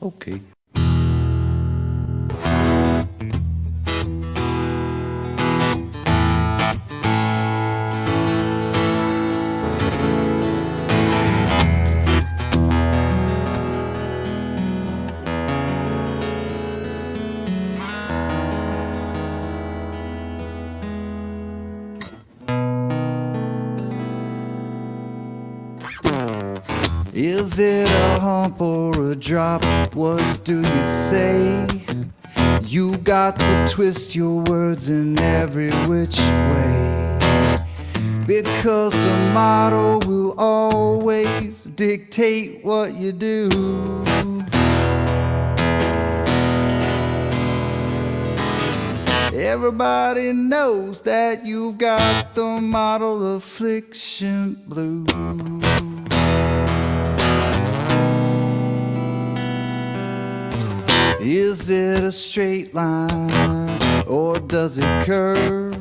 Okay. Is it a hump or a drop? What do you say? You got to twist your words in every which way, because the motto will always dictate what you do. Everybody knows that you've got the model affliction blues. Is it a straight line or does it curve?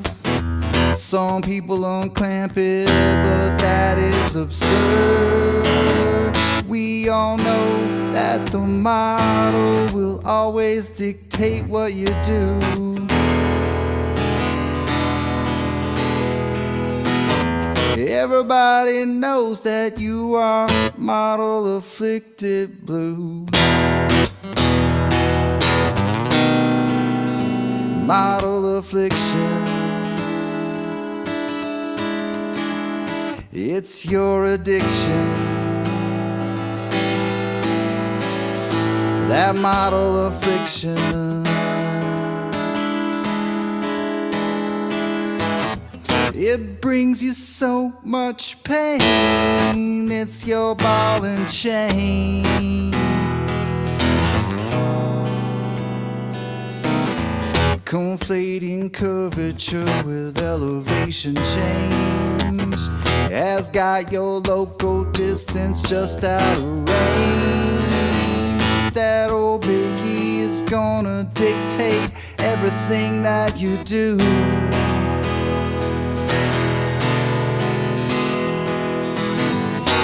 Some people unclamp it, but that is absurd. We all know that the model will always dictate what you do. Everybody knows that you are model afflicted blue. Model affliction, it's your addiction. That model affliction, it brings you so much pain. It's your ball and chain. Conflating curvature with elevation change has got your local distance just out of range. That old biggie is gonna dictate everything that you do.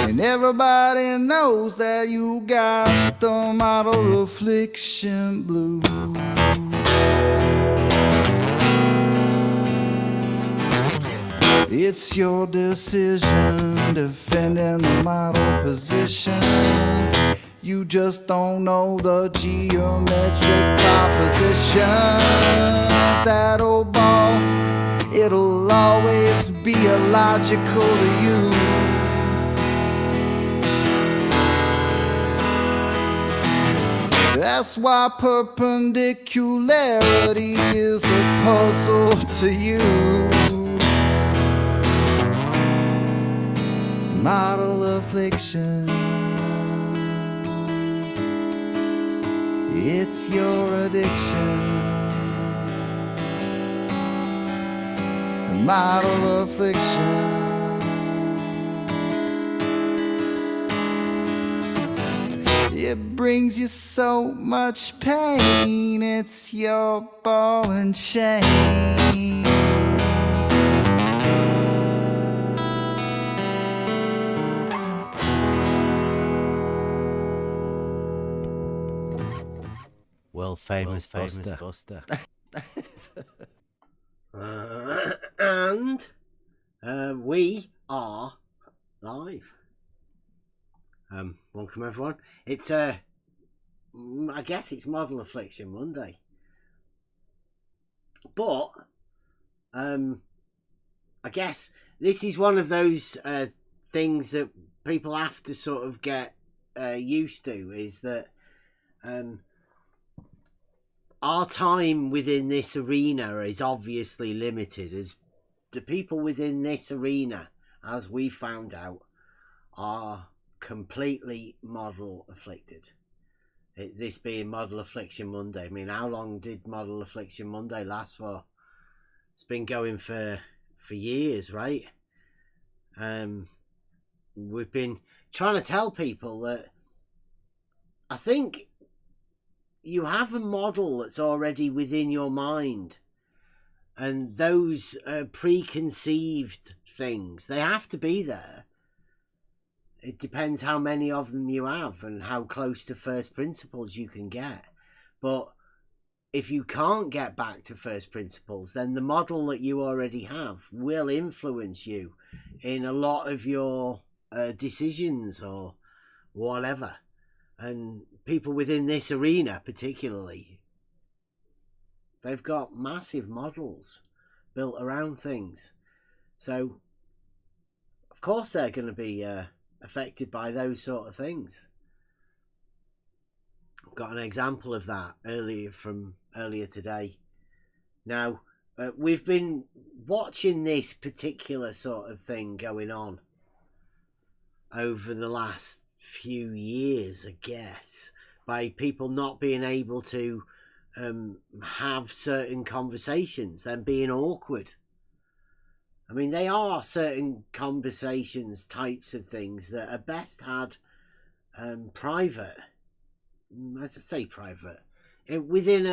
And everybody knows that you got the model affliction blue. It's your decision defending the model position. You just don't know the geometric propositions. That old ball, it'll always be illogical to you. That's why perpendicularity is a puzzle to you. Model affliction, it's your addiction. Model affliction, it brings you so much pain. It's your ball and chain. World famous Buster. And we are live. Welcome everyone. It's I guess it's Model Affliction Monday, but I guess this is one of those things that people have to sort of get used to, is that our time within this arena is obviously limited, as the people within this arena, as we found out, are completely model afflicted. This being Model Affliction Monday. I mean, how long did Model Affliction Monday last for? It's been going for years, right? We've been trying to tell people that I think you have a model that's already within your mind, and those preconceived things, they have to be there. It depends how many of them you have and how close to first principles you can get. But if you can't get back to first principles, then the model that you already have will influence you in a lot of your decisions or whatever. And people within this arena particularly, they've got massive models built around things. So, of course, they're going to be affected by those sort of things. I've got an example of that earlier today. Now, we've been watching this particular sort of thing going on over the last few years, I guess, by people not being able to have certain conversations, them being awkward. I mean, they are certain conversations, types of things that are best had private, as I say, private, within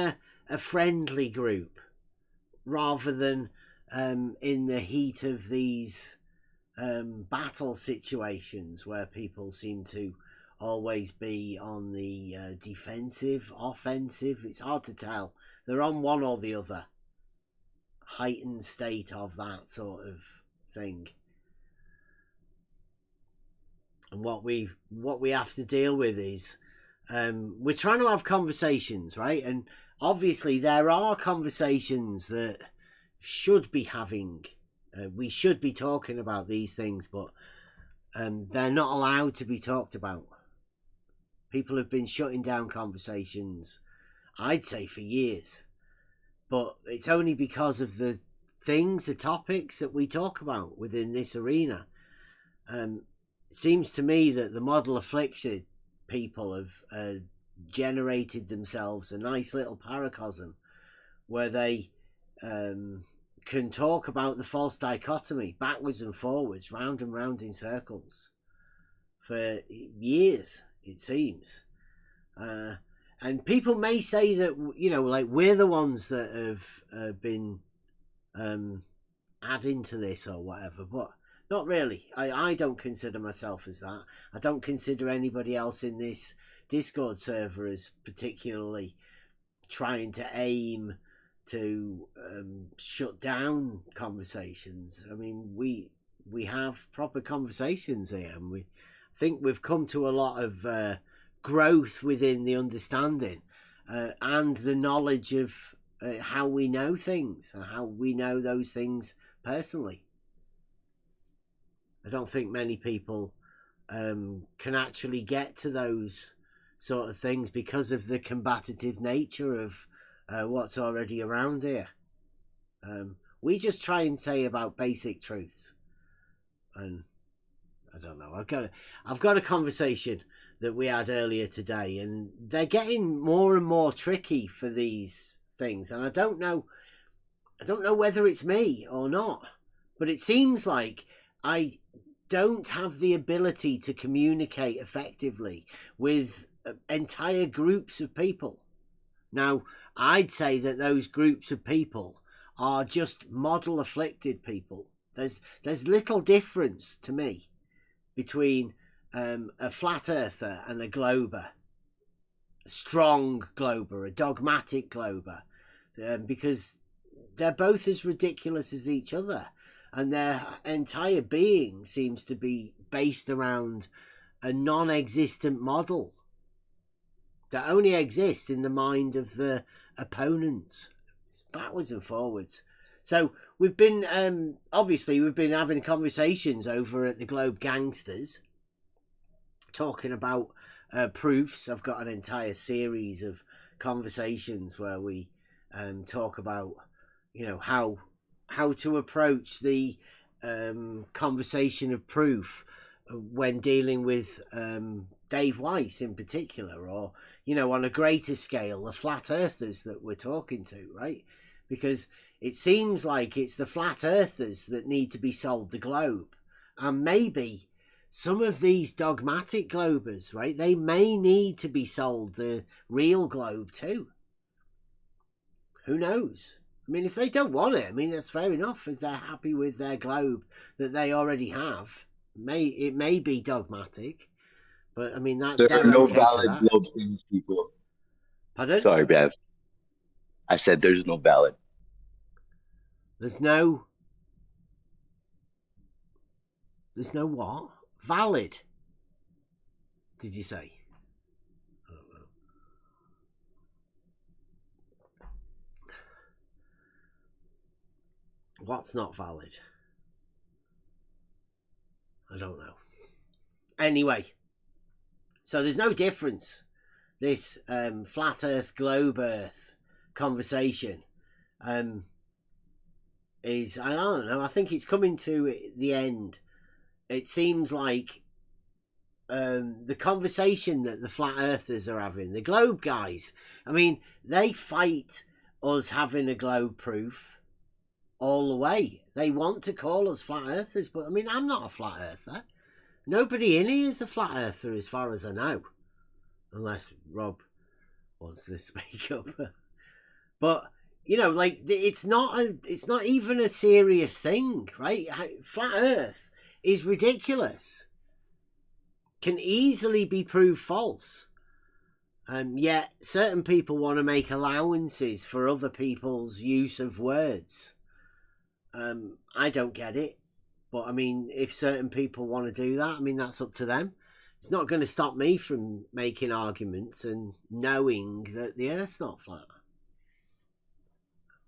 a friendly group, rather than in the heat of these battle situations where people seem to always be on the defensive, offensive. It's hard to tell. They're on one or the other. Heightened state of that sort of thing. And what we have to deal with is we're trying to have conversations, right? And obviously there are conversations that should be having. We should be talking about these things, but they're not allowed to be talked about. People have been shutting down conversations, I'd say, for years. But it's only because of the things, the topics that we talk about within this arena. It seems to me that the model afflicted people have generated themselves a nice little paracosm where they can talk about the false dichotomy backwards and forwards, round and round in circles for years, it seems. And people may say that, you know, like we're the ones that have been adding to this or whatever, but not really. I don't consider myself as that. I don't consider anybody else in this Discord server as particularly trying to aim to shut down conversations. I mean, we have proper conversations here, and we think we've come to a lot of growth within the understanding and the knowledge of how we know things and how we know those things personally. I don't think many people can actually get to those sort of things because of the combative nature of what's already around here. We just try and say about basic truths, and I don't know. I've got a conversation that we had earlier today, and they're getting more and more tricky for these things, and I don't know whether it's me or not, but it seems like I don't have the ability to communicate effectively with entire groups of people. Now, I'd say that those groups of people are just model afflicted people. There's little difference to me between a flat earther and a glober, a strong glober, a dogmatic glober, because they're both as ridiculous as each other, and their entire being seems to be based around a non-existent model that only exists in the mind of the opponents. It's backwards and forwards. So we've been obviously we've been having conversations over at the Globe Gangsters, talking about proofs. I've got an entire series of conversations where we talk about, you know, how to approach the conversation of proof when dealing with Dave Weiss in particular, or, you know, on a greater scale, the flat earthers that we're talking to, right? Because it seems like it's the flat earthers that need to be sold the globe, and maybe some of these dogmatic globers, right, they may need to be sold the real globe too. Who knows? I mean, if they don't want it, I mean, that's fair enough. If they're happy with their globe that they already have, It may be dogmatic, but I mean There they're are no okay to valid that. globe things, people. Pardon? Sorry, Bev. I said there's no valid. There's no what? Valid. Did you say? I don't know. What's not valid? I don't know. Anyway, so there's no difference. This flat Earth, globe Earth conversation is, I don't know, I think it's coming to the end. It seems like the conversation that the flat earthers are having, the globe guys, I mean, they fight us having a globe proof all the way. They want to call us flat earthers, but I mean, I'm not a flat earther. Nobody in here is a flat earther as far as I know, unless Rob wants to speak up. But you know, like, it's not even a serious thing, right? Flat earth is ridiculous, can easily be proved false. Yet certain people want to make allowances for other people's use of words. I don't get it, but I mean, if certain people want to do that, I mean, that's up to them. It's not going to stop me from making arguments and knowing that the Earth's not flat.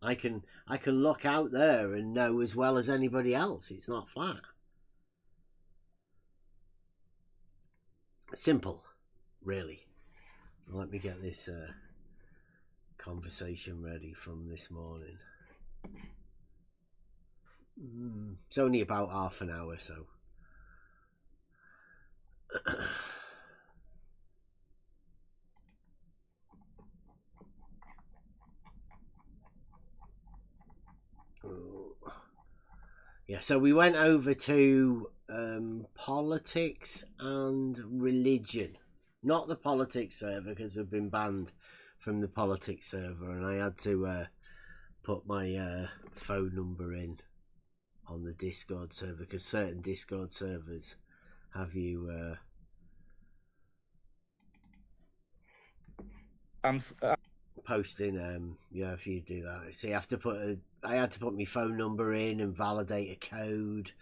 I can look out there and know as well as anybody else it's not flat. Simple, really. Let me get this conversation ready from this morning. It's only about half an hour, so. Yeah, so we went over to politics and religion. Not the politics server, because we've been banned from the politics server, and I had to put my phone number in on the Discord server, because certain Discord servers have you posting if you do that, so you have to I had to put my phone number in and validate a code,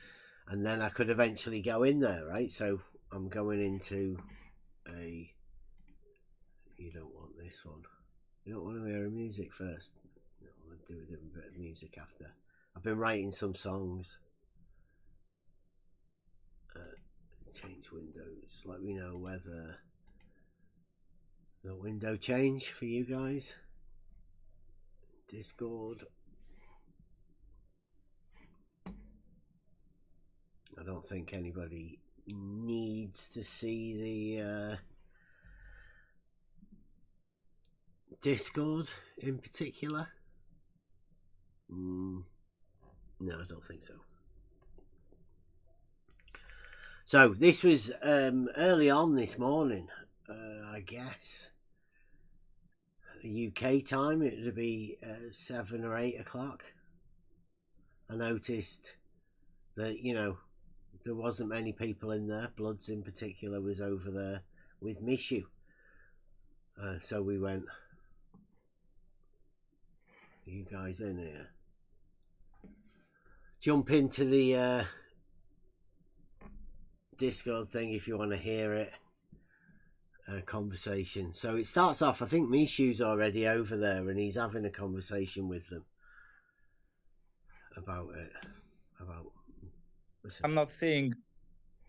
and then I could eventually go in there, right? So I'm going into you don't want this one. You don't want to hear music first. No, I'll do a bit of music after. I've been writing some songs. Change windows. Let me know whether the window change for you guys. Discord. I don't think anybody needs to see the Discord in particular. No, I don't think so. So this was early on this morning, I guess. UK time, it would be 7 or 8 o'clock. I noticed that, there wasn't many people in there. Bloods in particular was over there with Mishu. So we went, are you guys in here? Jump into the Discord thing if you want to hear it. Conversation. So it starts off, I think Mishu's already over there and he's having a conversation with them about it. I'm not saying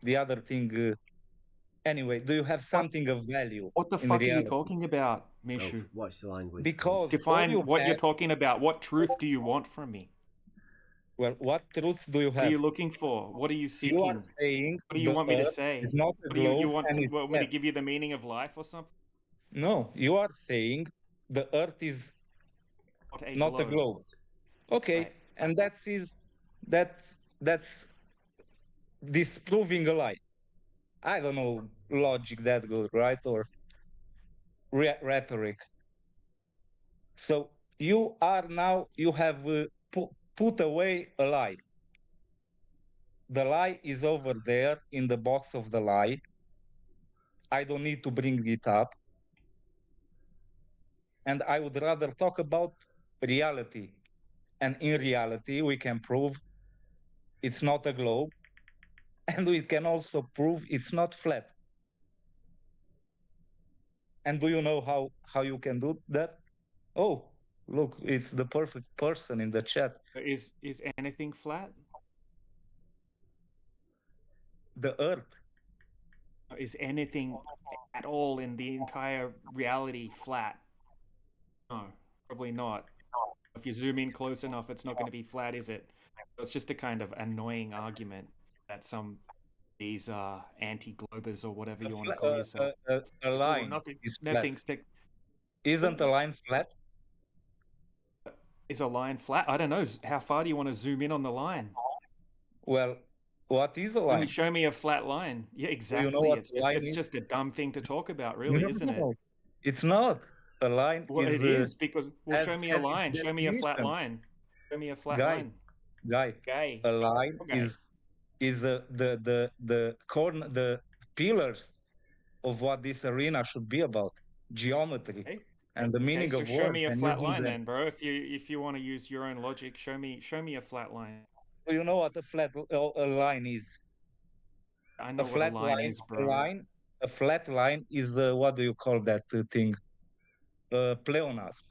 the other thing. Anyway, do you have something of value? What the fuck are you talking about, Mishu? What's the language? Because define what you're talking about. What truth do you want from me? Well, what truths do you have? What are you looking for? What are you seeking? You are saying what do you want me to say? It's not a globe. You want me to give you the meaning of life or something? No, you are saying the Earth is not a globe. Okay, right. And that's disproving a lie. I don't know logic that good, right? Or rhetoric. So you have put away a lie. the lie is over there in the box of the lie. I don't need to bring it up. And I would rather talk about reality. And in reality, we can prove it's not a globe. And we can also prove it's not flat. And do you know how you can do that? Oh, look, it's the perfect person in the chat. Is anything flat? The Earth. Is anything at all in the entire reality flat? No, probably not. If you zoom in close enough, it's not going to be flat, is it? It's just a kind of annoying argument that these anti-globers or whatever you want to call yourself. A line nothing, is flat. nothing's Isn't a line flat? Is a line flat? I don't know. How far do you want to zoom in on the line? Well, what is a line? Show me a flat line. Yeah, exactly. Do you know what It's just a dumb thing to talk about, really, isn't it? It's not. A line Well, is... it is, because... Well, show me a line. Show me a flat line. Show me a flat line. Guy, a line is the corner, the pillars of what this arena should be about. Geometry. Okay. And the meaning so of show words. me a flat line then, bro. If you want to use your own logic, show me a flat line. You know what a line is? I know what a line is, bro. A flat line is what do you call that thing? Pleonasm.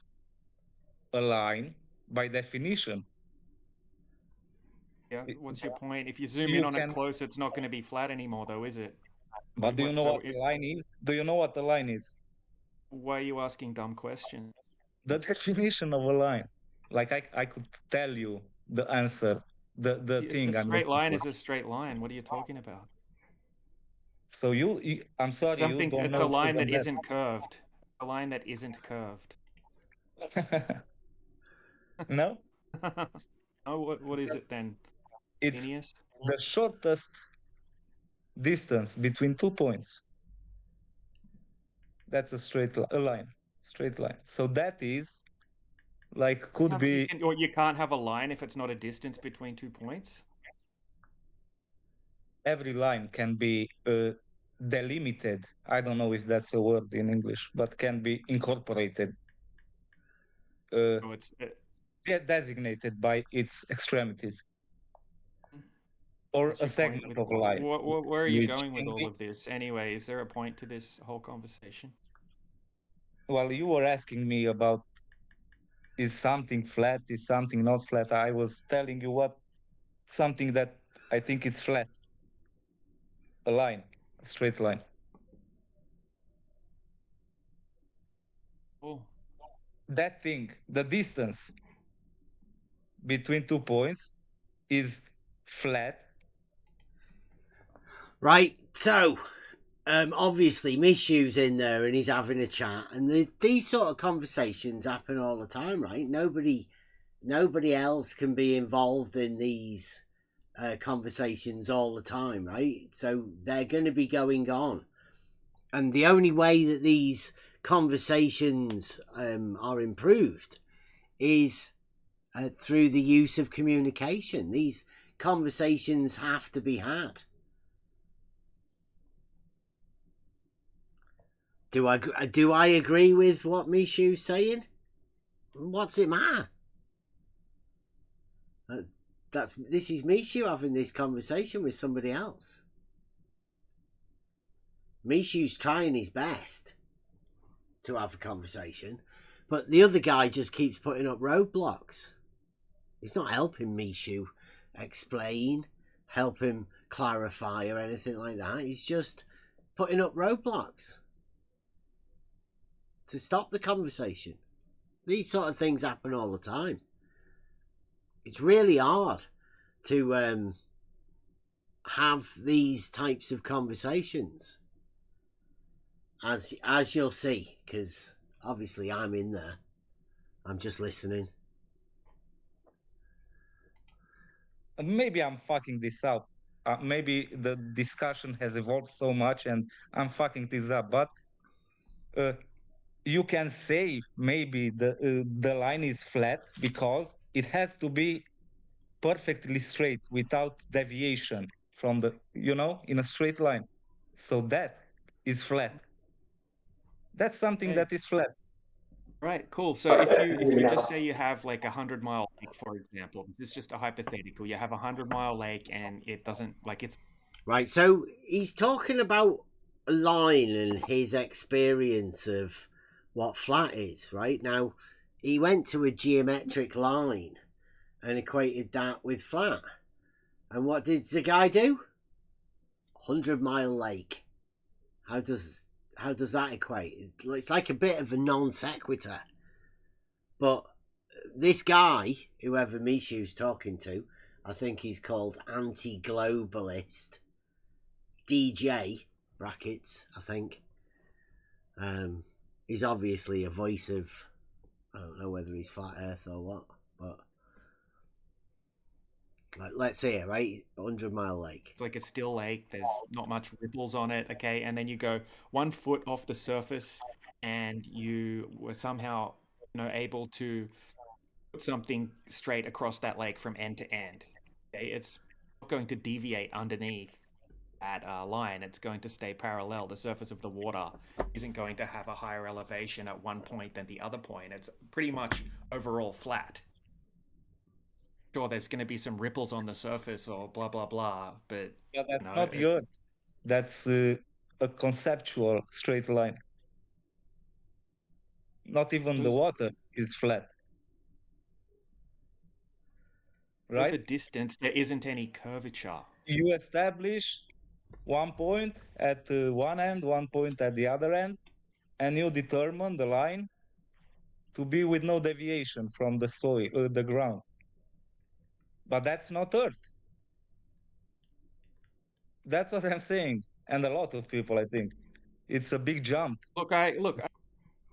A line, by definition. Yeah. What's your point? If you zoom in on it close, it's not going to be flat anymore, though, is it? But do you know what a line is? Do you know what a line is? Why are you asking dumb questions? The definition of a line. Like I could tell you the answer. The thing. A straight line is a straight line. What are you talking about? So I'm sorry, you don't know. It's a line that isn't curved. A line that isn't curved. No? Oh, what is it then? It's Phineas? The shortest distance between 2 points. That's a straight line. Straight line. So that is like you can't have a line if it's not a distance between 2 points? Every line can be delimited. I don't know if that's a word in English, but can be incorporated. It's designated by its extremities. Or a segment of a line. Where are you going with all of this? Anyway, is there a point to this whole conversation? Well, you were asking me about is something flat, is something not flat. I was telling you something that I think it's flat. A line, a straight line. Oh. That thing, the distance between 2 points is flat. Right, so obviously Mishu's in there and he's having a chat, and these sort of conversations happen all the time, right? Nobody else can be involved in these conversations all the time, right? So they're going to be going on, and the only way that these conversations are improved is through the use of communication. These conversations have to be had. Do I agree with what Mishu's saying? What's it matter? This is Mishu having this conversation with somebody else. Mishu's trying his best to have a conversation, but the other guy just keeps putting up roadblocks. He's not helping Mishu explain, help him clarify or anything like that. He's just putting up roadblocks to stop the conversation. These sort of things happen all the time. It's really hard to have these types of conversations, as you'll see, because obviously I'm in there. I'm just listening. Maybe I'm fucking this up. Maybe the discussion has evolved so much and I'm fucking this up, but you can say maybe the line is flat because it has to be perfectly straight without deviation from the, in a straight line. So that is flat. That's something Okay. that is flat. Right, cool. So if you just say you have like 100-mile lake, for example, this is just a hypothetical. You have a 100-mile lake and it doesn't like it's Right, so he's talking about a line and his experience of what flat is, right? Now, he went to a geometric line and equated that with flat. And what did the guy do? 100-mile lake. How does that equate? It's like a bit of a non sequitur. But this guy, whoever Mishu's talking to, I think he's called anti-globalist DJ brackets. I think he's obviously a voice of, I don't know whether he's flat Earth or what, but like, let's see it, right? 100-mile lake. like a still lake. There's not much ripples on it, okay? And then you go 1 foot off the surface and you were somehow, able to put something straight across that lake from end to end. Okay, it's not going to deviate underneath that line. It's going to stay parallel. The surface of the water isn't going to have a higher elevation at one point than the other point. It's pretty much overall flat. Sure, there's going to be some ripples on the surface or blah blah blah, but But that's not the Earth. That's a conceptual straight line. Not even the water is flat. Right? over distance, there isn't any curvature. You establish one point at one end, one point at the other end, and you determine the line to be with no deviation from the soil, the ground. But that's not Earth. That's what I'm saying, and a lot of people, I think, it's a big jump. Look.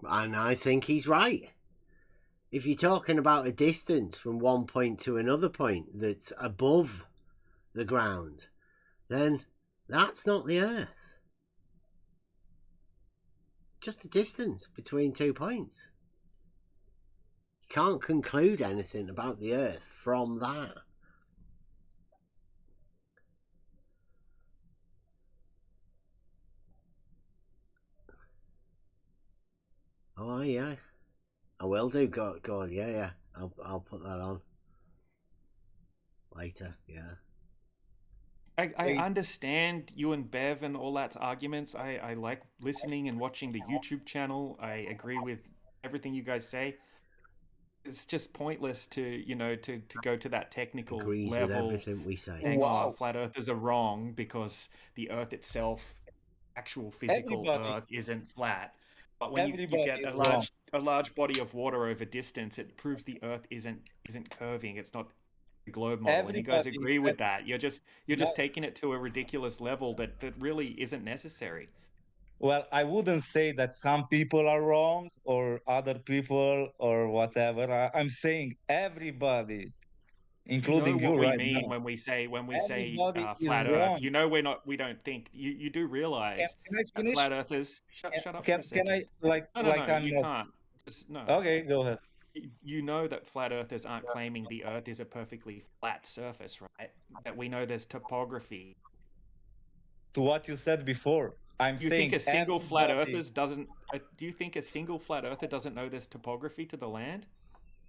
And I think he's right. If you're talking about a distance from one point to another point that's above the ground, then that's not the Earth. Just a distance between 2 points. You can't conclude anything about the Earth from that. Oh yeah, I will do. Go on. Yeah. I'll put that on later. Yeah. I understand you and Bev and all that arguments. I like listening and watching the YouTube channel. I agree with everything you guys say. It's just pointless to to go to that technical Agrees level. with everything we say. Saying, Wow. flat earthers are wrong because the Earth itself, actual physical Everybody- Earth, isn't flat. But when you Everybody get is wrong. a large body of water over distance, it proves the Earth isn't curving. It's not the globe model. And you guys Everybody- agree with that. You're just No. taking it to a ridiculous level that really isn't necessary. Well, I wouldn't say that some people are wrong or other people or whatever. I'm saying everybody, including you know what we right mean now. when we say Everybody is flat Earth. wrong. You know we don't think you do realize Can I that finish? flat Earthers. Shut up for Can a second. I like No, I'm you not? can't. Just no. Okay, go ahead. You know that flat earthers aren't claiming the Earth is a perfectly flat surface, right? That we know there's topography. To what you said before, I'm Do you saying think a single flat everybody- earther doesn't? Do you think a single flat earther doesn't know there's topography to the land?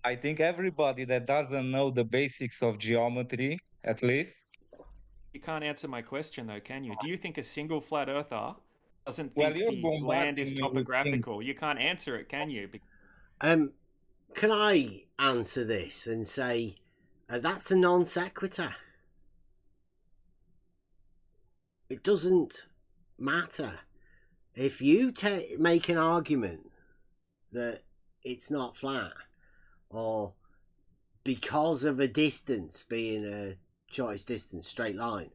I think everybody that doesn't know the basics of geometry, at least, You can't answer my question though, can you? Do you think a single flat earther doesn't Well, think you're the land bombarding is me with things. topographical? You can't answer it, can you? Can I answer this and say that's a non sequitur? It doesn't matter. If you make an argument that it's not flat, or because of a distance being a shortest distance straight line,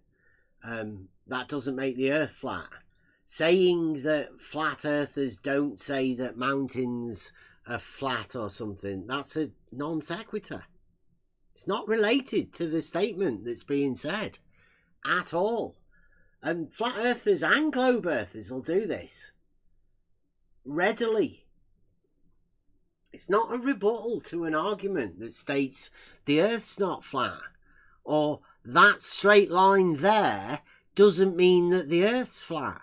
that doesn't make the Earth flat. Saying that flat earthers don't say that mountains are flat or something, that's a non sequitur. It's not related to the statement that's being said at all. And flat earthers and globe earthers will do this readily. It's not a rebuttal to an argument that states the Earth's not flat, or that straight line there doesn't mean that the Earth's flat.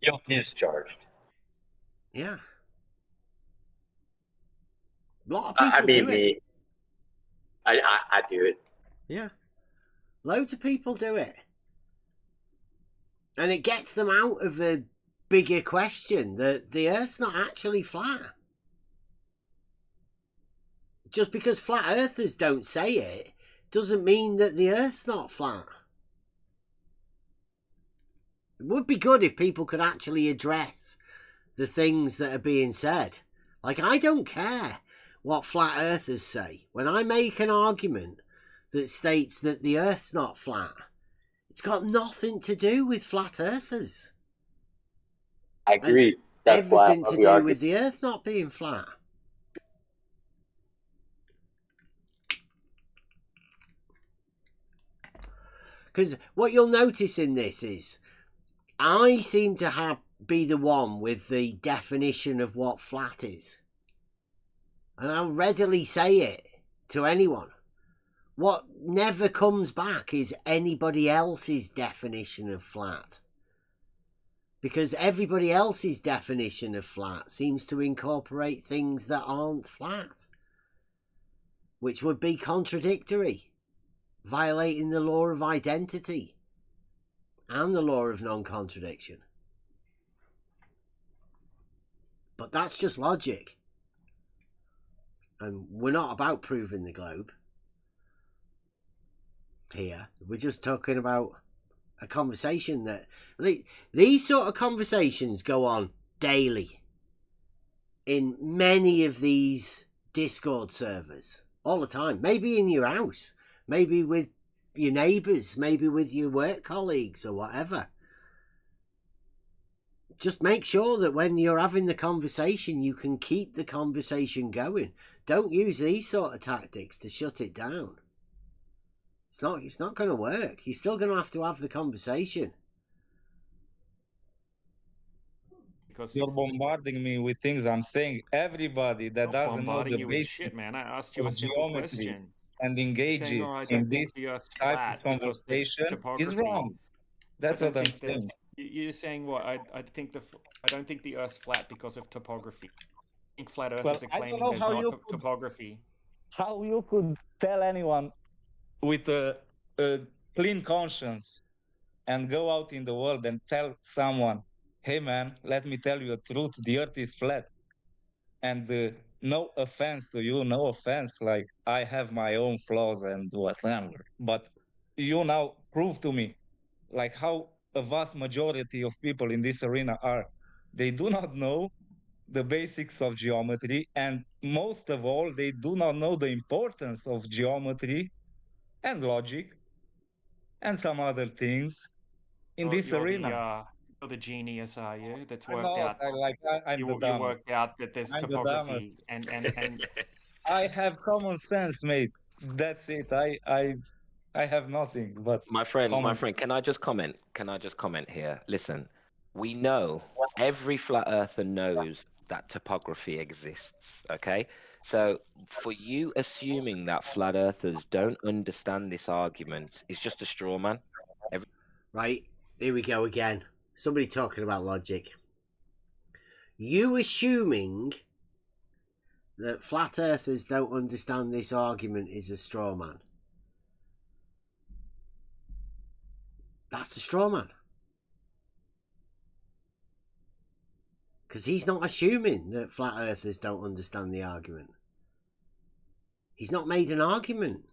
Guilty is charged. Yeah. A lot of I people mean, do it. I do it. Yeah. Loads of people do it. And it gets them out of a bigger question that the Earth's not actually flat. Just because flat earthers don't say it doesn't mean that the Earth's not flat. It would be good if people could actually address the things that are being said. Like, I don't care what flat earthers say. When I make an argument that states that the Earth's not flat, it's got nothing to do with flat earthers. I agree. That's Everything why to we do argue. with the Earth not being flat. Because what you'll notice in this is I seem to be the one with the definition of what flat is. And I'll readily say it to anyone. What never comes back is anybody else's definition of flat. Because everybody else's definition of flat seems to incorporate things that aren't flat, which would be contradictory, violating the law of identity and the law of non-contradiction. But that's just logic. And we're not about proving the globe here. We're just talking about a conversation that... These sort of conversations go on daily in many of these Discord servers. All the time. Maybe in your house. Maybe with your neighbours. Maybe with your work colleagues or whatever. Just make sure that when you're having the conversation, you can keep the conversation going. Don't use these sort of tactics to shut it down. It's not going to work. You're still going to have the conversation. Because You're bombarding me with things. I'm saying everybody that I'm doesn't know bombarding the you with basics shit, man. I asked you of a simple geometry question. and Saying, engages oh, I in don't this think the Earth's type of flat because the conversation is topography. wrong. I That's don't what I'm think saying. you're saying what? I think I don't think the Earth's flat because of topography. I think flat Well, earthers are I don't claiming know there's how not you could topography. how you could tell anyone with a clean conscience and go out in the world and tell someone, hey man, let me tell you the truth, the Earth is flat. And no offense to you, no offense, like I have my own flaws and whatever, but you now prove to me like how a vast majority of people in this arena are. They do not know the basics of geometry, and most of all, they do not know the importance of geometry and logic and some other things in this arena. You're the genius, are you? That's I'm worked not. out. I'm the You dumbest. worked out that there's I'm the dumbest. topography and I have common sense, mate. That's it. I have nothing but My common. friend, can I just comment? Can I just comment here? Listen, we know every flat earther knows that topography exists, okay? So for you assuming that flat earthers don't understand this argument is just a straw man. Right, here we go again. Somebody talking about logic. You assuming that flat earthers don't understand this argument is a straw man. That's a straw man. Because he's not assuming that flat earthers don't understand the argument. He's not made an argument.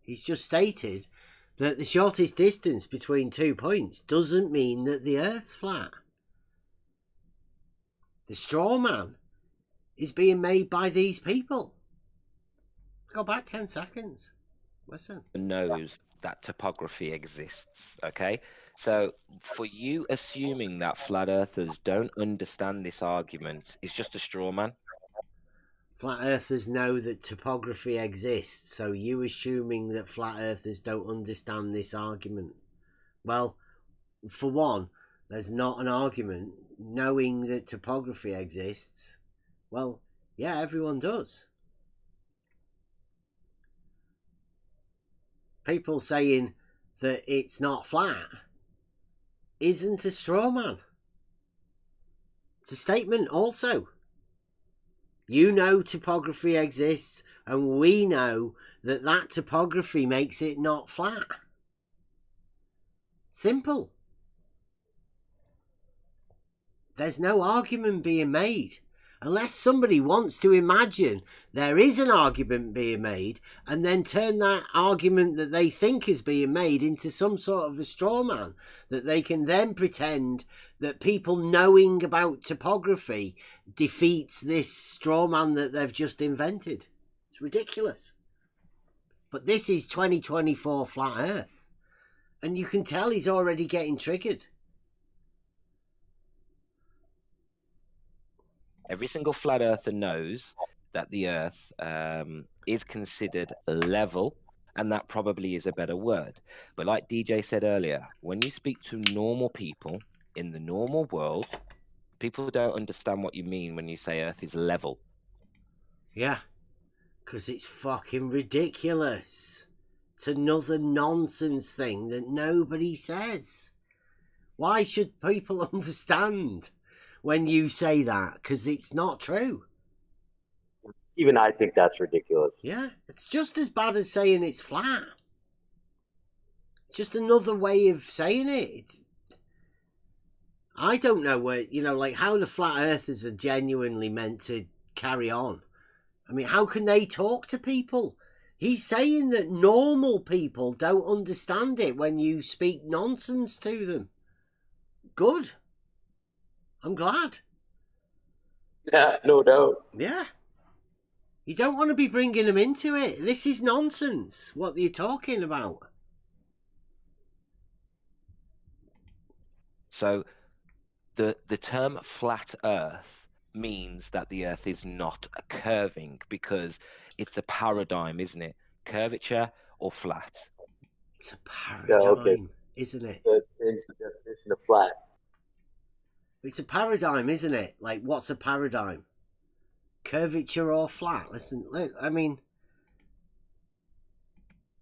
He's just stated that the shortest distance between 2 points doesn't mean that the Earth's flat. The straw man is being made by these people. Go back 10 seconds. Listen. Knows that topography exists, okay? So for you assuming that flat earthers don't understand this argument is just a straw man. Flat earthers know that topography exists, so you assuming that flat earthers don't understand this argument. Well, for one, there's not an argument. Knowing that topography exists, well, yeah, everyone does. people saying that it's not flat isn't a straw man. It's a statement also. You know topography exists, and we know that that topography makes it not flat. Simple. There's no argument being made. Unless somebody wants to imagine there is an argument being made and then turn that argument that they think is being made into some sort of a straw man that they can then pretend that people knowing about topography defeats this straw man that they've just invented. It's ridiculous. But this is 2024 flat earth. And you can tell he's already getting triggered. Every single flat earther knows that the earth is considered level, and that probably is a better word. But like DJ said earlier, when you speak to normal people in the normal world, people don't understand what you mean when you say earth is level. Yeah, because it's fucking ridiculous. It's another nonsense thing that nobody says. Why should people understand when you say that? Because it's not true. Even I think that's ridiculous. Yeah, it's just as bad as saying it's flat. It's just another way of saying it. I don't know where, like how the flat earthers are genuinely meant to carry on. I mean, how can they talk to people? He's saying that normal people don't understand it when you speak nonsense to them. Good. I'm glad. Yeah, no doubt. Yeah. You don't want to be bringing them into it. This is nonsense, what you're talking about. So the term flat earth means that the earth is not a curving, because it's a paradigm, isn't it? Curvature or flat. It's a paradigm, isn't it? That changes the definition of flat. It's a paradigm, isn't it? Like, what's a paradigm? Curvature or flat? Listen, I mean...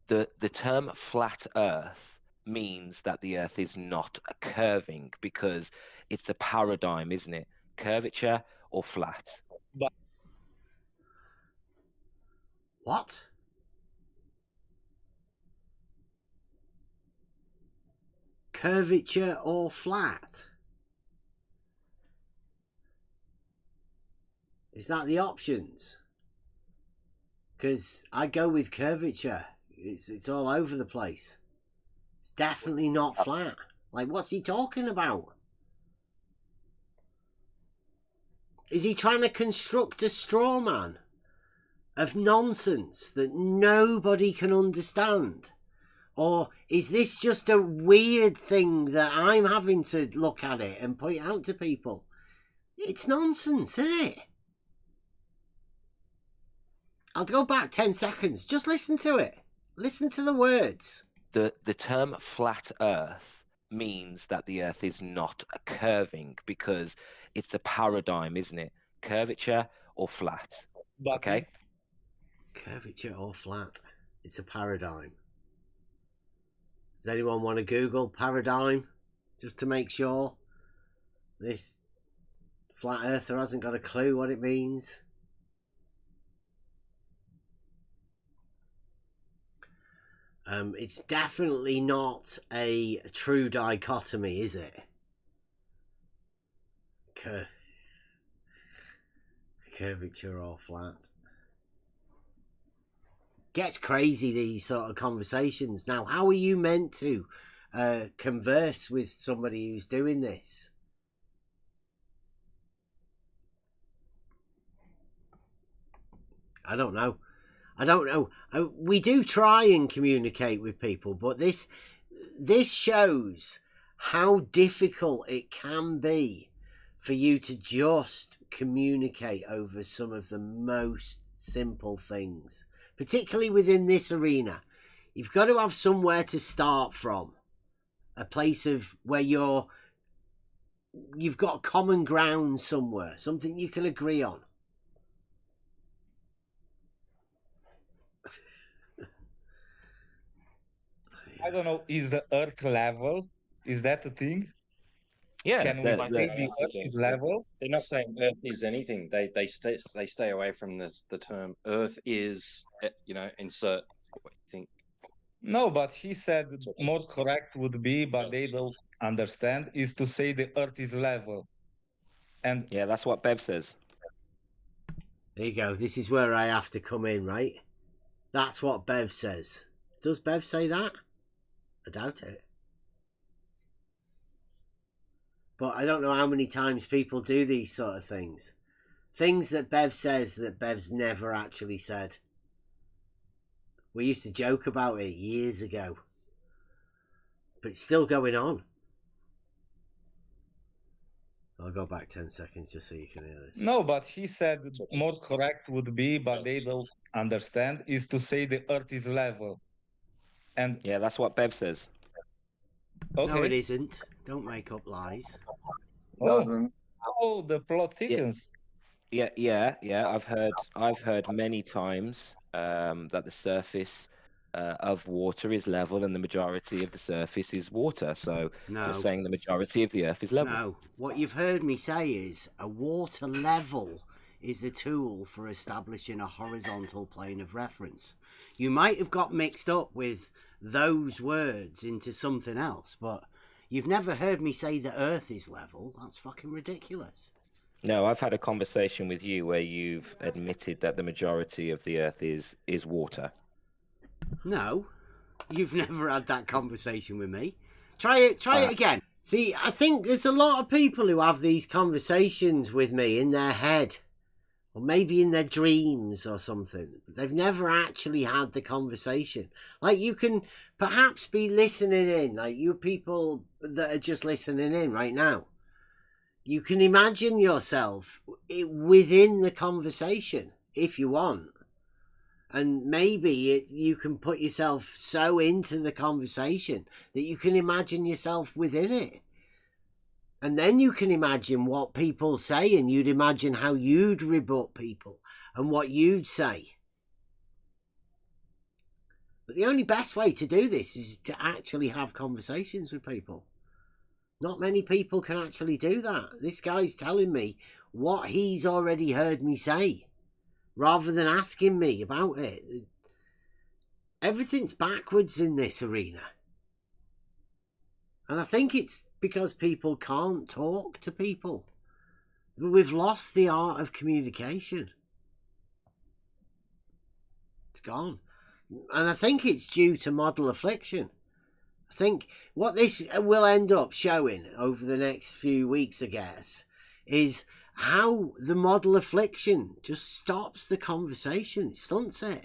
The term flat earth means that the earth is not a curving, because it's a paradigm, isn't it? Curvature or flat. What? Curvature or flat? Is that the options? Because I go with curvature. It's all over the place. It's definitely not flat. Like, what's he talking about? Is he trying to construct a straw man of nonsense that nobody can understand? Or is this just a weird thing that I'm having to look at it and point out to people? It's nonsense, isn't it? I'll go back 10 seconds. Just listen to it. Listen to the words. The term flat earth means that the earth is not a curving, because it's a paradigm, isn't it? Curvature or flat. Okay? Curvature or flat. It's a paradigm. Does anyone want to Google paradigm? Just to make sure this flat earther hasn't got a clue what it means. It's definitely not a true dichotomy, is it? Curvature or flat. Gets crazy, these sort of conversations. Now, how are you meant to converse with somebody who's doing this? I don't know. We do try and communicate with people, but this shows how difficult it can be for you to just communicate over some of the most simple things, particularly within this arena. You've got to have somewhere to start from, a place of where you've got common ground somewhere, something you can agree on. I don't know, is the Earth level? Is that a thing? Yeah, Can we say the, the Earth is level? They're not saying Earth is anything. They stay away from the term Earth is. Insert what you think. No, but he said That's what more correct would be, but they don't understand, is to say the Earth is level. And yeah, that's what Bev says. There you go. This is where I have to come in, right? That's what Bev says. Does Bev say that? I doubt it. But I don't know how many times people do these sort of things. Things that Bev says that Bev's never actually said. We used to joke about it years ago. But it's still going on. I'll go back 10 seconds just so you can hear this. no, but he said more correct would be, but they don't understand, is to say the Earth is level. And Yeah, that's what Bev says. okay. No, it isn't. Don't make up lies. Oh, the plot thickens. Yeah. I've heard many times that the surface of water is level and the majority of the surface is water. So No. you're saying the majority of the Earth is level. No. What you've heard me say is a water level is a tool for establishing a horizontal plane of reference. You might have got mixed up with those words into something else, but you've never heard me say the Earth is level. That's fucking ridiculous. No, I've had a conversation with you where you've admitted that the majority of the Earth is water. No, you've never had that conversation with me. Try it again. See, I think there's a lot of people who have these conversations with me in their head, or maybe in their dreams or something. They've never actually had the conversation. Like, you can perhaps be listening in, like you people that are just listening in right now. You can imagine yourself within the conversation if you want. And maybe you can put yourself so into the conversation that you can imagine yourself within it. And then you can imagine what people say, and you'd imagine how you'd rebut people and what you'd say. But the only best way to do this is to actually have conversations with people. Not many people can actually do that. This guy's telling me what he's already heard me say, rather than asking me about it. Everything's backwards in this arena. And I think it's because people can't talk to people. We've lost the art of communication. It's gone. And I think it's due to model affliction. I think what this will end up showing over the next few weeks, I guess, is how the model affliction just stops the conversation. It stunts it.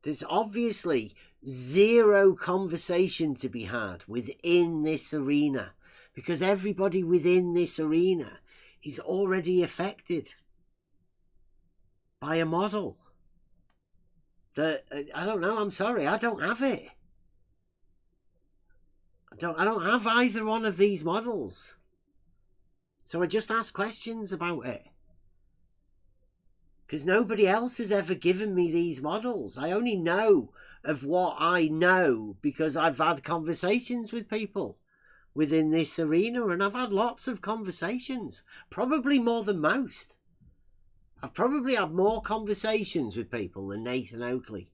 There's obviously zero conversation to be had within this arena, because everybody within this arena is already affected by a model that, I don't know, I'm sorry, I don't have it. I don't have either one of these models. So I just ask questions about it. Because nobody else has ever given me these models. I only know of what I know because I've had conversations with people within this arena, and I've had lots of conversations, probably more than most. I've probably had more conversations with people than Nathan Oakley.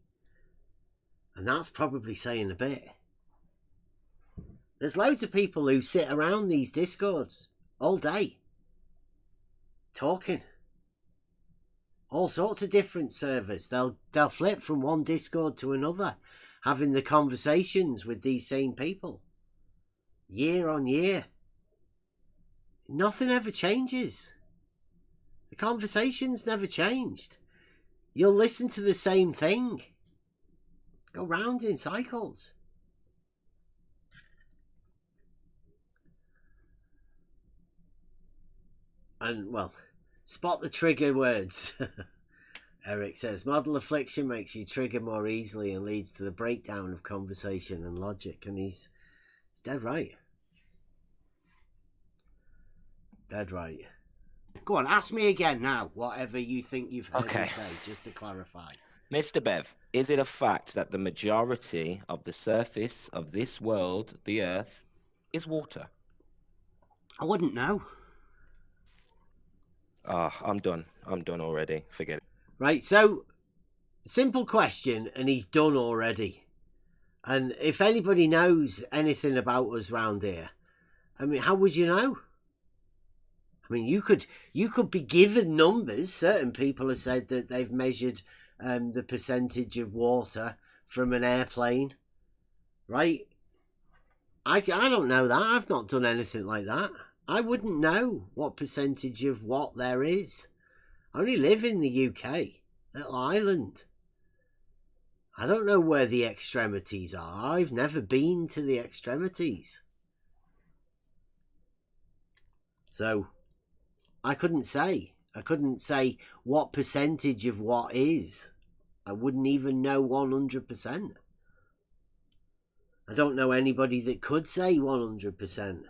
And that's probably saying a bit. There's loads of people who sit around these Discords all day, talking. All sorts of different servers. They'll flip from one Discord to another, having the conversations with these same people. Year on year. Nothing ever changes. The conversation's never changed. You'll listen to the same thing. Go round in cycles. And, well, spot the trigger words. Eric says, model affliction makes you trigger more easily and leads to the breakdown of conversation and logic. And he's dead right. Dead right. Go on, ask me again now, whatever you think you've heard me say, just to clarify. Mr. Bev, is it a fact that the majority of the surface of this world, the Earth, is water? I wouldn't know. Ah, I'm done. I'm done already. Forget it. Right, so simple question, and he's done already. And if anybody knows anything about us round here, I mean, how would you know? I mean, you could be given numbers. Certain people have said that they've measured the percentage of water from an airplane, right? I don't know that. I've not done anything like that. I wouldn't know what percentage of what there is. I only live in the UK, little island. I don't know where the extremities are. I've never been to the extremities. So, I couldn't say. I couldn't say what percentage of what is. I wouldn't even know 100%. I don't know anybody that could say 100%.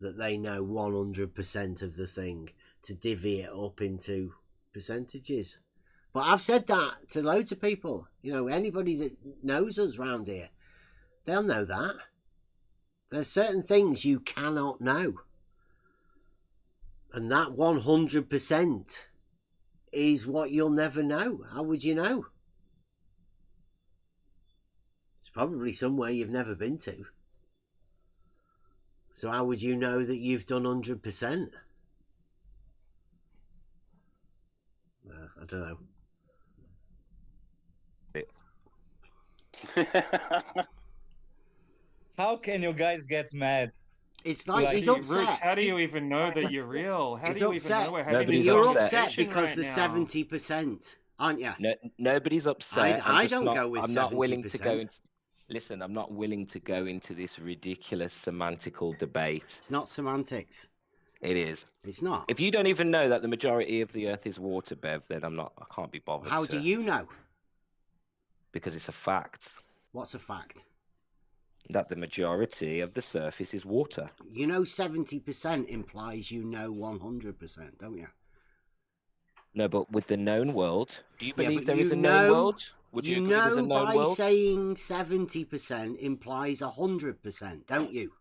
That they know 100% of the thing to divvy it up into percentages. But I've said that to loads of people. You know, anybody that knows us round here, they'll know that. There's certain things you cannot know. And that 100% is what you'll never know. How would you know? It's probably somewhere you've never been to. So how would you know that you've done 100%? I don't know. How can you guys get mad? It's like he's Roots, upset. how do you even know that you're real? How He's do you upset. even know we're having Nobody's this You're upset. upset conversation because right the now? 70%, aren't you? No, nobody's upset. I don't go with I'm not willing to 70%. go into. Listen, I'm not willing to go into this ridiculous semantical debate. It's not semantics. It is. It's not. If you don't even know that the majority of the Earth is water, Bev, then I can't be bothered. How do you know? Because it's a fact What's a fact? that the majority of the surface is water. You know 70% implies you know 100%, don't you? No, but with the known world, do you Yeah, believe but there is you a known know- world? Would you agree there's a know known by world? saying 70% implies 100%, don't you?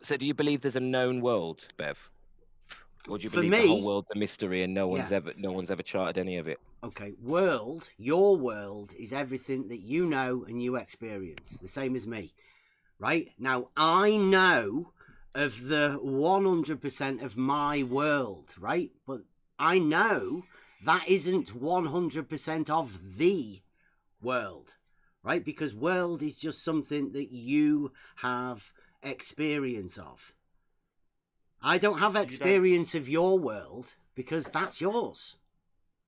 So do you believe there's a known world, Bev? Or do you For believe the me- whole world's a mystery and no one's Yeah. ever charted any of it? Okay, world, your world is everything that you know and you experience, the same as me, right? Now, I know of the 100% of my world, right? But I know that isn't 100% of the world, right? Because world is just something that you have experience of. I don't have experience of your world because that's yours.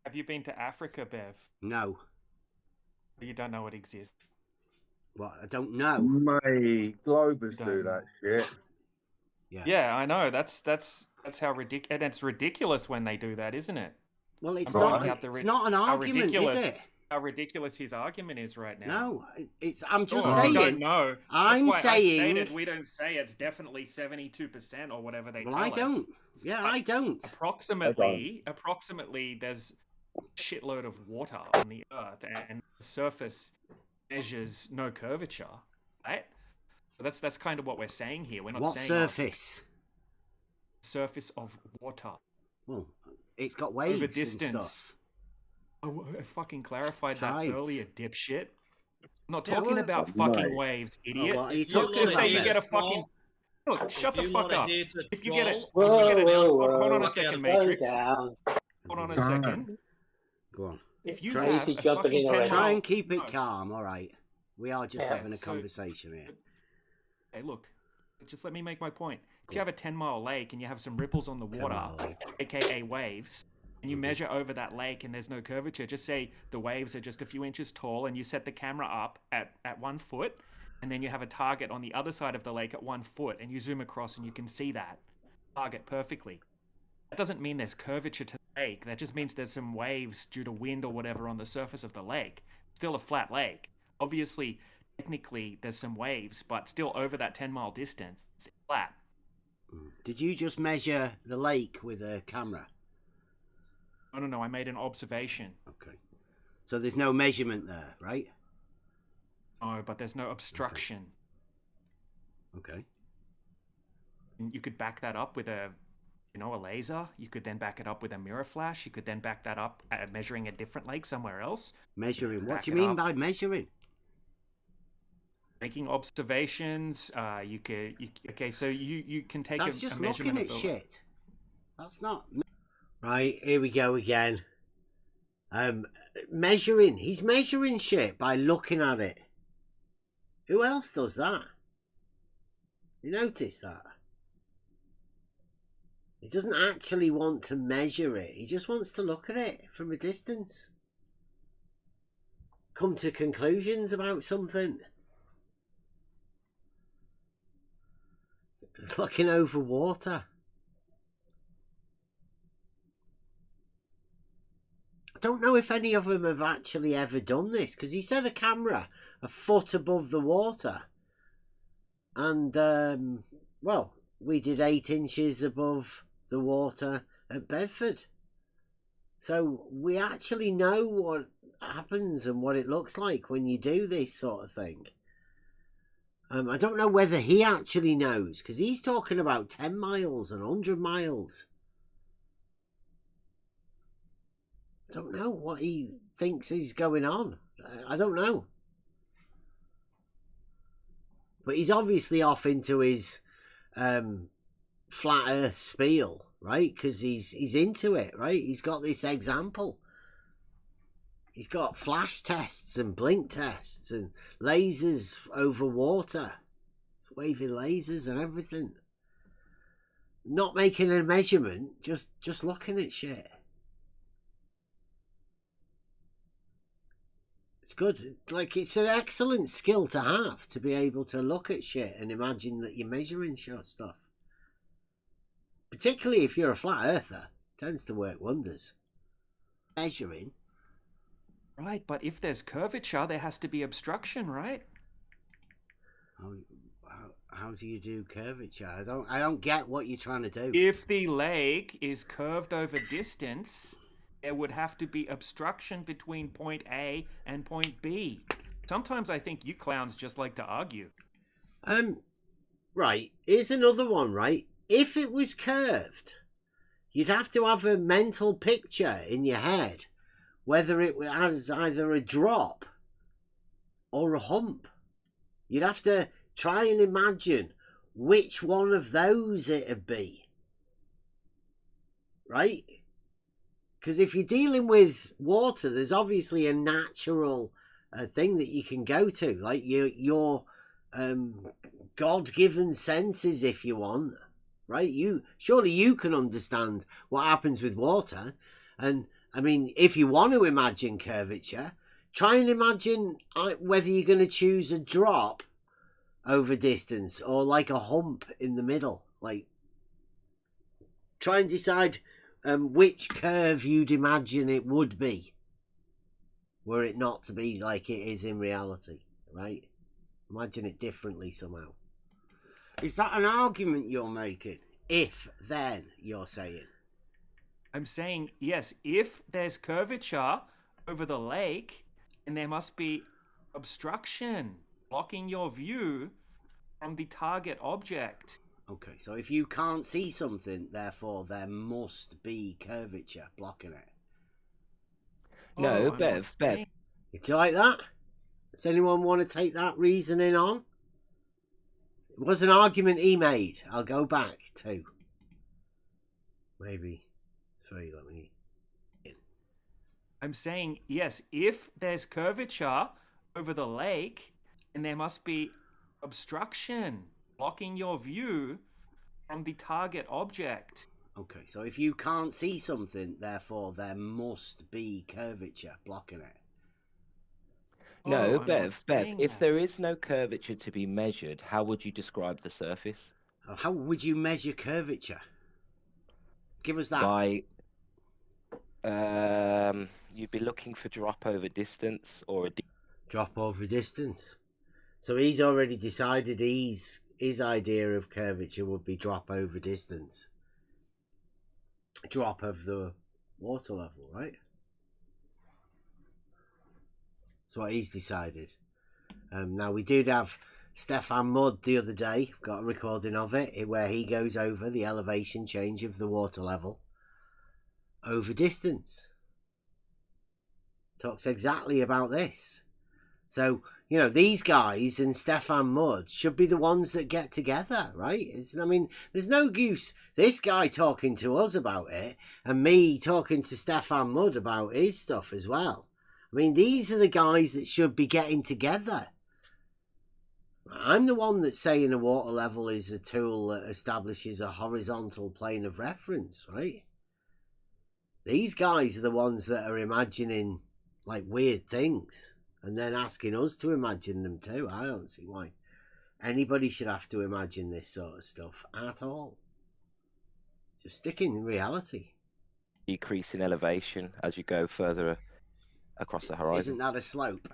Have you been to Africa, Bev? No. You don't know it exists. Well, I don't know. Mate, Globers Don't do that shit. Yeah, I know. That's how ridiculous. And it's ridiculous when they do that, isn't it? Well, it's I'm not. pointing out the It's not an argument, is ridiculous- it? How ridiculous his argument is right now. No, it's. I'm just Sure, we don't saying. know. I'm That's why I saying. stated we don't say it's definitely 72% or whatever they Well, tell I us. don't. Yeah, I don't. Approximately, there's a shitload of water on the Earth, and the surface measures no curvature, right? So that's kind of what we're saying here. We're not What saying surface? surface of water. Well, it's got waves Over and distance. stuff. I fucking clarified Tides. that earlier, dipshit. I'm not Yeah, talking well- about Oh, fucking mate. waves, idiot. what are you Look, talking just about say you then? get a fucking. Look, shut the fuck up. If you get it, hold on a second, Matrix. Hold on a second. Go on. If you Try- have Easy a jumping fucking in 10 already. Try mile- and keep it No. calm. All right. We are just Yeah, having a so- conversation here. Hey, look, just let me make my point. If you have a 10-mile lake and you have some ripples on the water, 10-mile lake. aka waves, and you Mhm. measure over that lake and there's no curvature, just say the waves are just a few inches tall and you set the camera up at 1 foot, and then you have a target on the other side of the lake at 1 foot, and you zoom across and you can see that target perfectly. That doesn't mean there's curvature to the lake. That just means there's some waves due to wind or whatever on the surface of the lake. Still a flat lake. Obviously, technically, there's some waves, but still over that 10-mile distance, it's flat. Did you just measure the lake with a camera? I don't know. I made an observation. Okay. So there's no measurement there, right? No, but there's no obstruction. Okay. And you could back that up with a laser. You could then back it up with a mirror flash. You could then back that up at measuring a different lake somewhere else. Measuring. What Back do you it mean up. by measuring? Making observations. Okay, so you can take That's a just measurement looking at of the shit. That's not... Right, here we go again. Measuring. He's measuring shit by looking at it. Who else does that? You notice that? He doesn't actually want to measure it. He just wants to look at it from a distance. Come to conclusions about something. Looking over water. I don't know if any of them have actually ever done this, because he said a camera a foot above the water. And, well, we did 8 inches above the water at Bedford. So we actually know what happens and what it looks like when you do this sort of thing. I don't know whether he actually knows, because he's talking about 10 miles and 100 miles. I don't know what he thinks is going on. I don't know. But he's obviously off into his flat earth spiel, right? Because he's into it, right? He's got this example. He's got flash tests and blink tests and lasers over water. It's waving lasers and everything. Not making a measurement, just looking at shit. It's good. Like, it's an excellent skill to have, to be able to look at shit and imagine that you're measuring stuff. Particularly if you're a flat earther. It tends to work wonders. Measuring. Right, but if there's curvature, there has to be obstruction, right? How do you do curvature? I don't get what you're trying to do. If the lake is curved over distance, there would have to be obstruction between point A and point B. Sometimes I think you clowns just like to argue. Right. Here's another one, right? If it was curved, you'd have to have a mental picture in your head whether it has either a drop or a hump. You'd have to try and imagine which one of those it'd be. Right? Because if you're dealing with water, there's obviously a natural thing that you can go to, like your God-given senses, if you want, right? Surely you can understand what happens with water. And I mean, if you want to imagine curvature, try and imagine whether you're going to choose a drop over distance or like a hump in the middle. Like, try and decide which curve you'd imagine it would be, were it not to be like it is in reality, right? Imagine it differently somehow. Is that an argument you're making? If, then, you're saying? I'm saying, yes, if there's curvature over the lake, then there must be obstruction blocking your view from the target object. Okay, so if you can't see something, therefore there must be curvature blocking it. No, I'm Bev. not saying- It's like that? Does anyone want to take that reasoning on? It was an argument he made. I'll go back to maybe 3. Let me. I'm saying, yes, if there's curvature over the lake, then there must be obstruction blocking your view from the target object. Okay, so if you can't see something, therefore there must be curvature blocking it. No, I'm Bev. not Bev, saying if that. there is no curvature to be measured, how would you describe the surface? How would you measure curvature? Give us that. By you'd be looking for drop over distance or a Drop over distance. So he's already decided his idea of curvature would be drop over distance. Drop of the water level, right? That's what he's decided. Now, we did have Stefan Mudd the other day. Got a recording of it where he goes over the elevation change of the water level over distance. Talks exactly about this. So, you know, these guys and Stefan Mudd should be the ones that get together, right? I mean, there's no use this guy talking to us about it and me talking to Stefan Mudd about his stuff as well. I mean, these are the guys that should be getting together. I'm the one that's saying a water level is a tool that establishes a horizontal plane of reference, right? These guys are the ones that are imagining like weird things and then asking us to imagine them too. I don't see why anybody should have to imagine this sort of stuff at all. Just stick in reality. Decrease in elevation as you go further across the horizon. Isn't that a slope?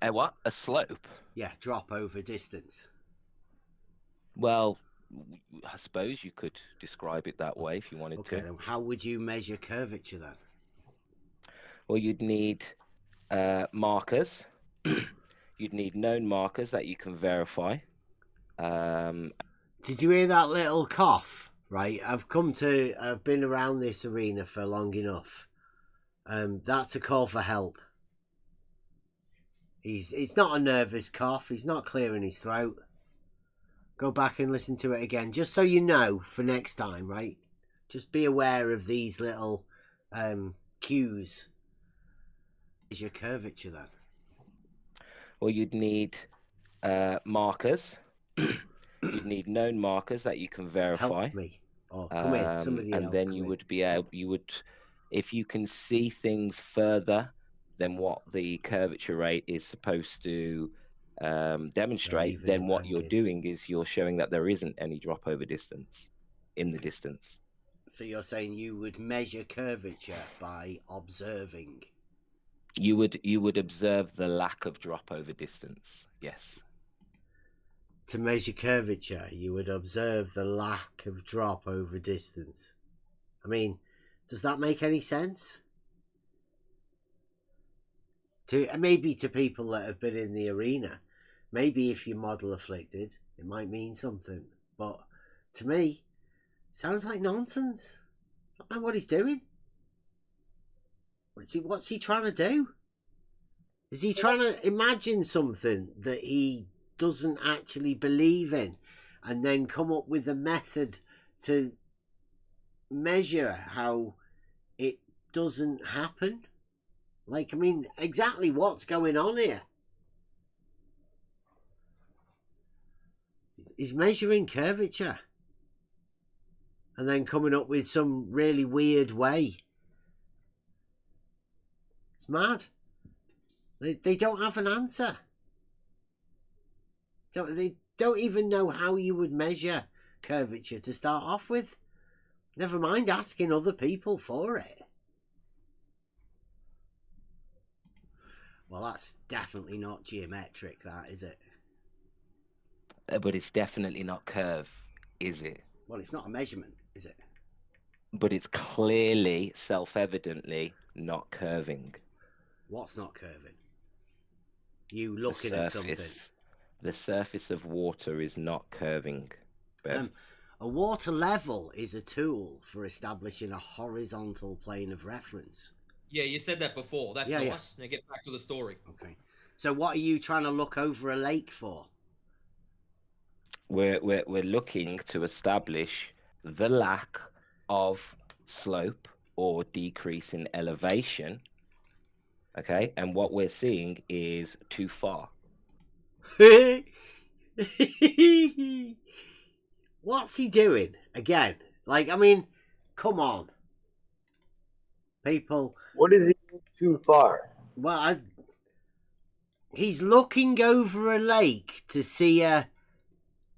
A what? A slope? Yeah, drop over distance. Well, I suppose you could describe it that way if you wanted to. Then how would you measure curvature then? Well, you'd need markers. You'd need known markers that you can verify. Did you hear that little cough? Right, I've been around this arena for long enough. That's a call for help. It's not a nervous cough. He's not clearing his throat. Go back and listen to it again, just so you know for next time, right? Just be aware of these little cues. Is your curvature then? Well, you'd need markers. You'd need known markers that you can verify. Help me. Oh, come in. Somebody else. And then you would be able. If you can see things further than what the curvature rate is supposed to demonstrate, then what you're doing is you're showing that there isn't any drop over distance in the distance. So you're saying you would measure curvature by observing? You would observe the lack of drop over distance. Yes. To measure curvature, you would observe the lack of drop over distance. I mean, does that make any sense? Maybe to people that have been in the arena, maybe if you model afflicted, it might mean something. But to me, it sounds like nonsense. I don't know what he's doing. What's he trying to do? Is he trying to imagine something that he doesn't actually believe in and then come up with a method to measure how it doesn't happen? Like, I mean, exactly what's going on here? He's measuring curvature and then coming up with some really weird way. It's mad. They don't have an answer. They don't even know how you would measure curvature to start off with. Never mind asking other people for it. Well, that's definitely not geometric, that, is it? But it's definitely not curve, is it? Well, it's not a measurement, is it? But it's clearly, self-evidently, not curving. What's not curving? You looking at something. The surface of water is not curving. A water level is a tool for establishing a horizontal plane of reference. Yeah, you said that before. That's nice. Now get back to the story. Okay. So what are you trying to look over a lake for? We're looking to establish the lack of slope or decrease in elevation. Okay, and what we're seeing is too far. What's he doing again? Like, I mean, come on, people. What is he too far? Well, he's looking over a lake to see a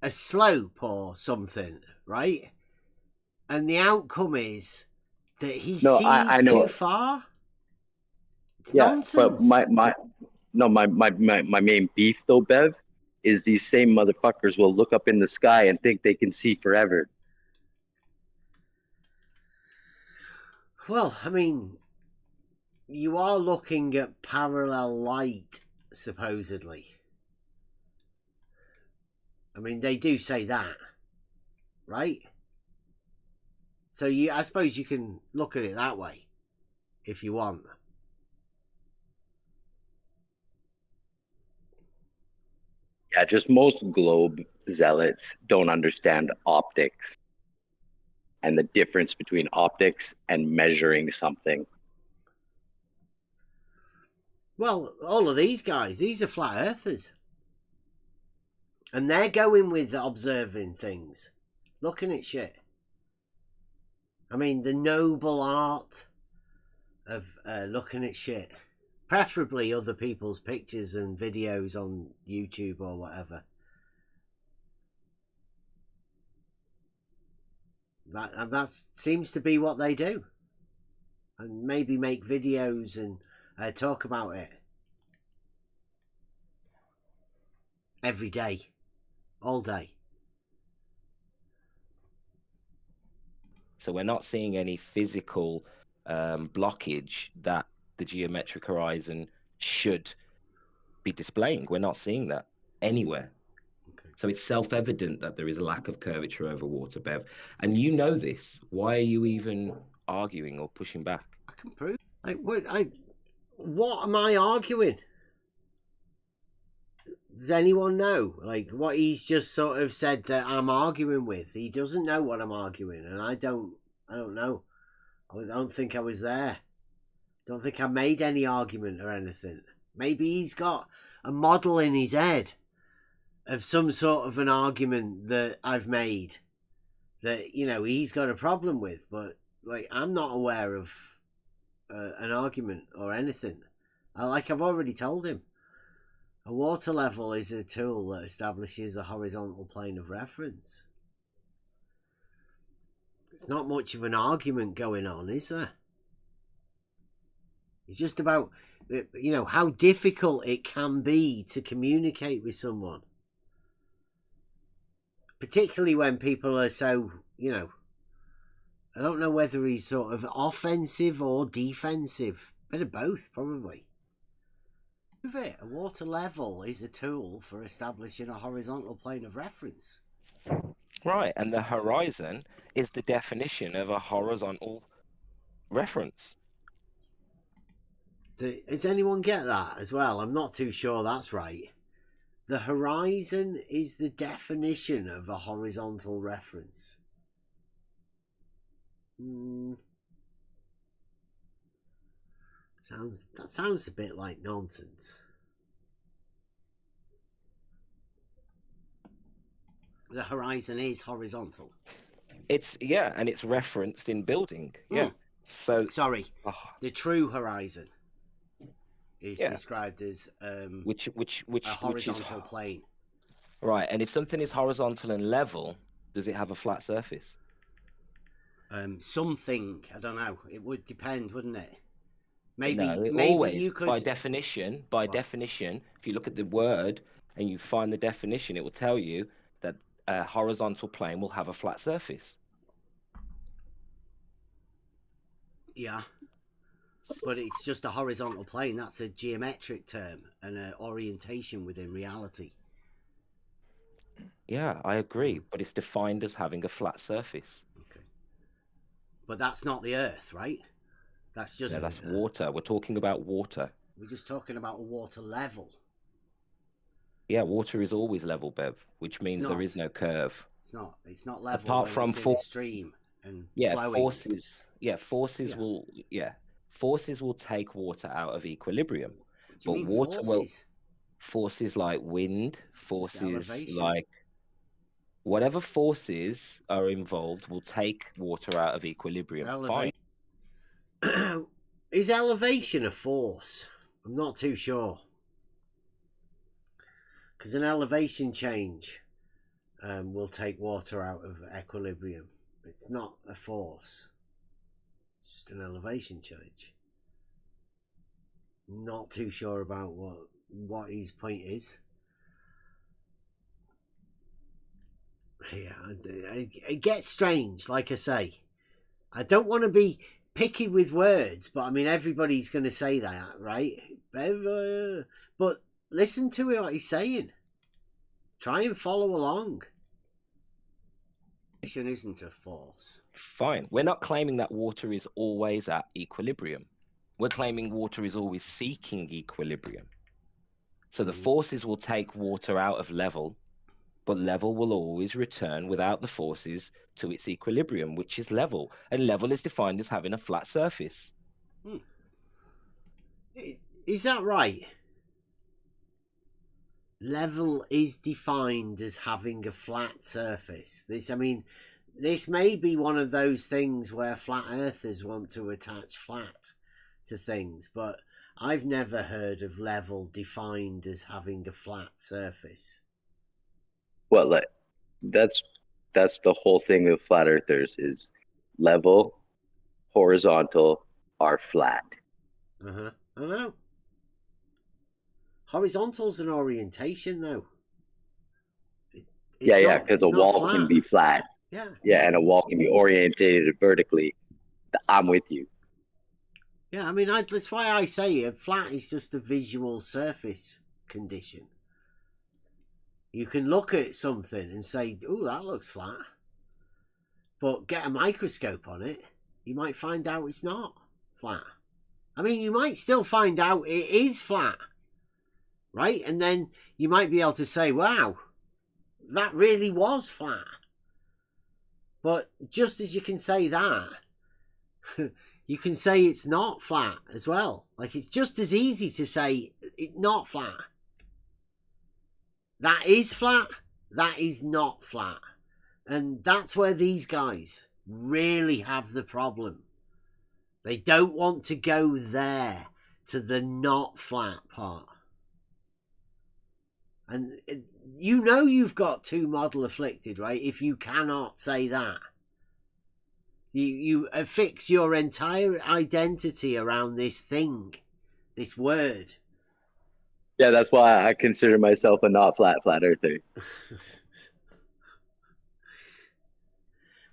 slope or something, right? And the outcome is that he sees too far. It's nonsense. But my main beef though, Bev, is these same motherfuckers will look up in the sky and think they can see forever. Well, I mean, you are looking at parallel light, supposedly. I mean, they do say that, right? So I suppose you can look at it that way, if you want. Yeah, just most globe zealots don't understand optics and the difference between optics and measuring something. Well, all of these guys, these are flat earthers. And they're going with observing things, looking at shit. I mean, the noble art of looking at shit. Preferably other people's pictures and videos on YouTube or whatever. That seems to be what they do. And maybe make videos and talk about it. Every day. All day. So we're not seeing any physical blockage that the geometric horizon should be displaying. We're not seeing that anywhere. Okay. So it's self-evident that there is a lack of curvature over water, Bev. And you know this. Why are you even arguing or pushing back? I can prove. Like, what am I arguing? Does anyone know? Like, what he's just sort of said that I'm arguing with. He doesn't know what I'm arguing, and I don't know. I don't think I was there. Don't think I made any argument or anything. Maybe he's got a model in his head of some sort of an argument that I've made that, you know, he's got a problem with. But, like, I'm not aware of an argument or anything. Like I've already told him. A water level is a tool that establishes a horizontal plane of reference. There's not much of an argument going on, is there? It's just about, you know, how difficult it can be to communicate with someone. Particularly when people are so, you know, I don't know whether he's sort of offensive or defensive. Bit of both, probably. A water level is a tool for establishing a horizontal plane of reference. Right, and the horizon is the definition of a horizontal reference. Does anyone get that as well? I'm not too sure that's right. The horizon is the definition of a horizontal reference. That sounds a bit like nonsense. The horizon is horizontal. And it's referenced in building. Yeah. So sorry, the true horizon is described as which a horizontal plane. Right, and if something is horizontal and level, does it have a flat surface? Something, I don't know. It would depend, wouldn't it? Maybe always, you could. By definition, if you look at the word and you find the definition, it will tell you that a horizontal plane will have a flat surface. Yeah, but it's just a horizontal plane. That's a geometric term and an orientation within reality. Yeah, I agree, but it's defined as having a flat surface. Okay, but that's not the Earth, right? That's just that's water. We're talking about water. We're just talking about a water level. Yeah, water is always level, Bev, which means there is no curve. It's not. It's not level. Apart from stream and flowing. Forces will take water out of equilibrium. But water forces like wind, forces like whatever forces are involved will take water out of equilibrium. Fine. Is elevation a force? I'm not too sure. Because an elevation change will take water out of equilibrium. It's not a force. It's just an elevation change. Not too sure about what his point is. Yeah, it gets strange, like I say. I don't want to be picky with words, but I mean, everybody's going to say that, right? But listen to what he's saying. Try and follow along. Isn't a force. Fine. We're not claiming that water is always at equilibrium. We're claiming water is always seeking equilibrium. So the forces will take water out of level, but level will always return without the forces to its equilibrium, which is level. And level is defined as having a flat surface. Is that right? Level is defined as having a flat surface. This may be one of those things where flat earthers want to attach flat to things, but I've never heard of level defined as having a flat surface. Well, like, that's the whole thing with flat earthers is level, horizontal, are flat. I know. Horizontal's an orientation, though. Because a wall can be flat. Yeah, and a wall can be orientated vertically. I'm with you. Yeah, I mean, that's why I say a flat is just a visual surface condition. You can look at something and say, "Oh, that looks flat," but get a microscope on it, you might find out it's not flat. I mean, you might still find out it is flat, right? And then you might be able to say, "Wow, that really was flat." But just as you can say that, you can say it's not flat as well. Like, it's just as easy to say it's not flat. That is flat. That is not flat. And that's where these guys really have the problem. They don't want to go there to the not flat part. And you know you've got two model afflicted, right? If you cannot say that. You affix your entire identity around this thing, this word. Yeah, that's why I consider myself a not flat earther.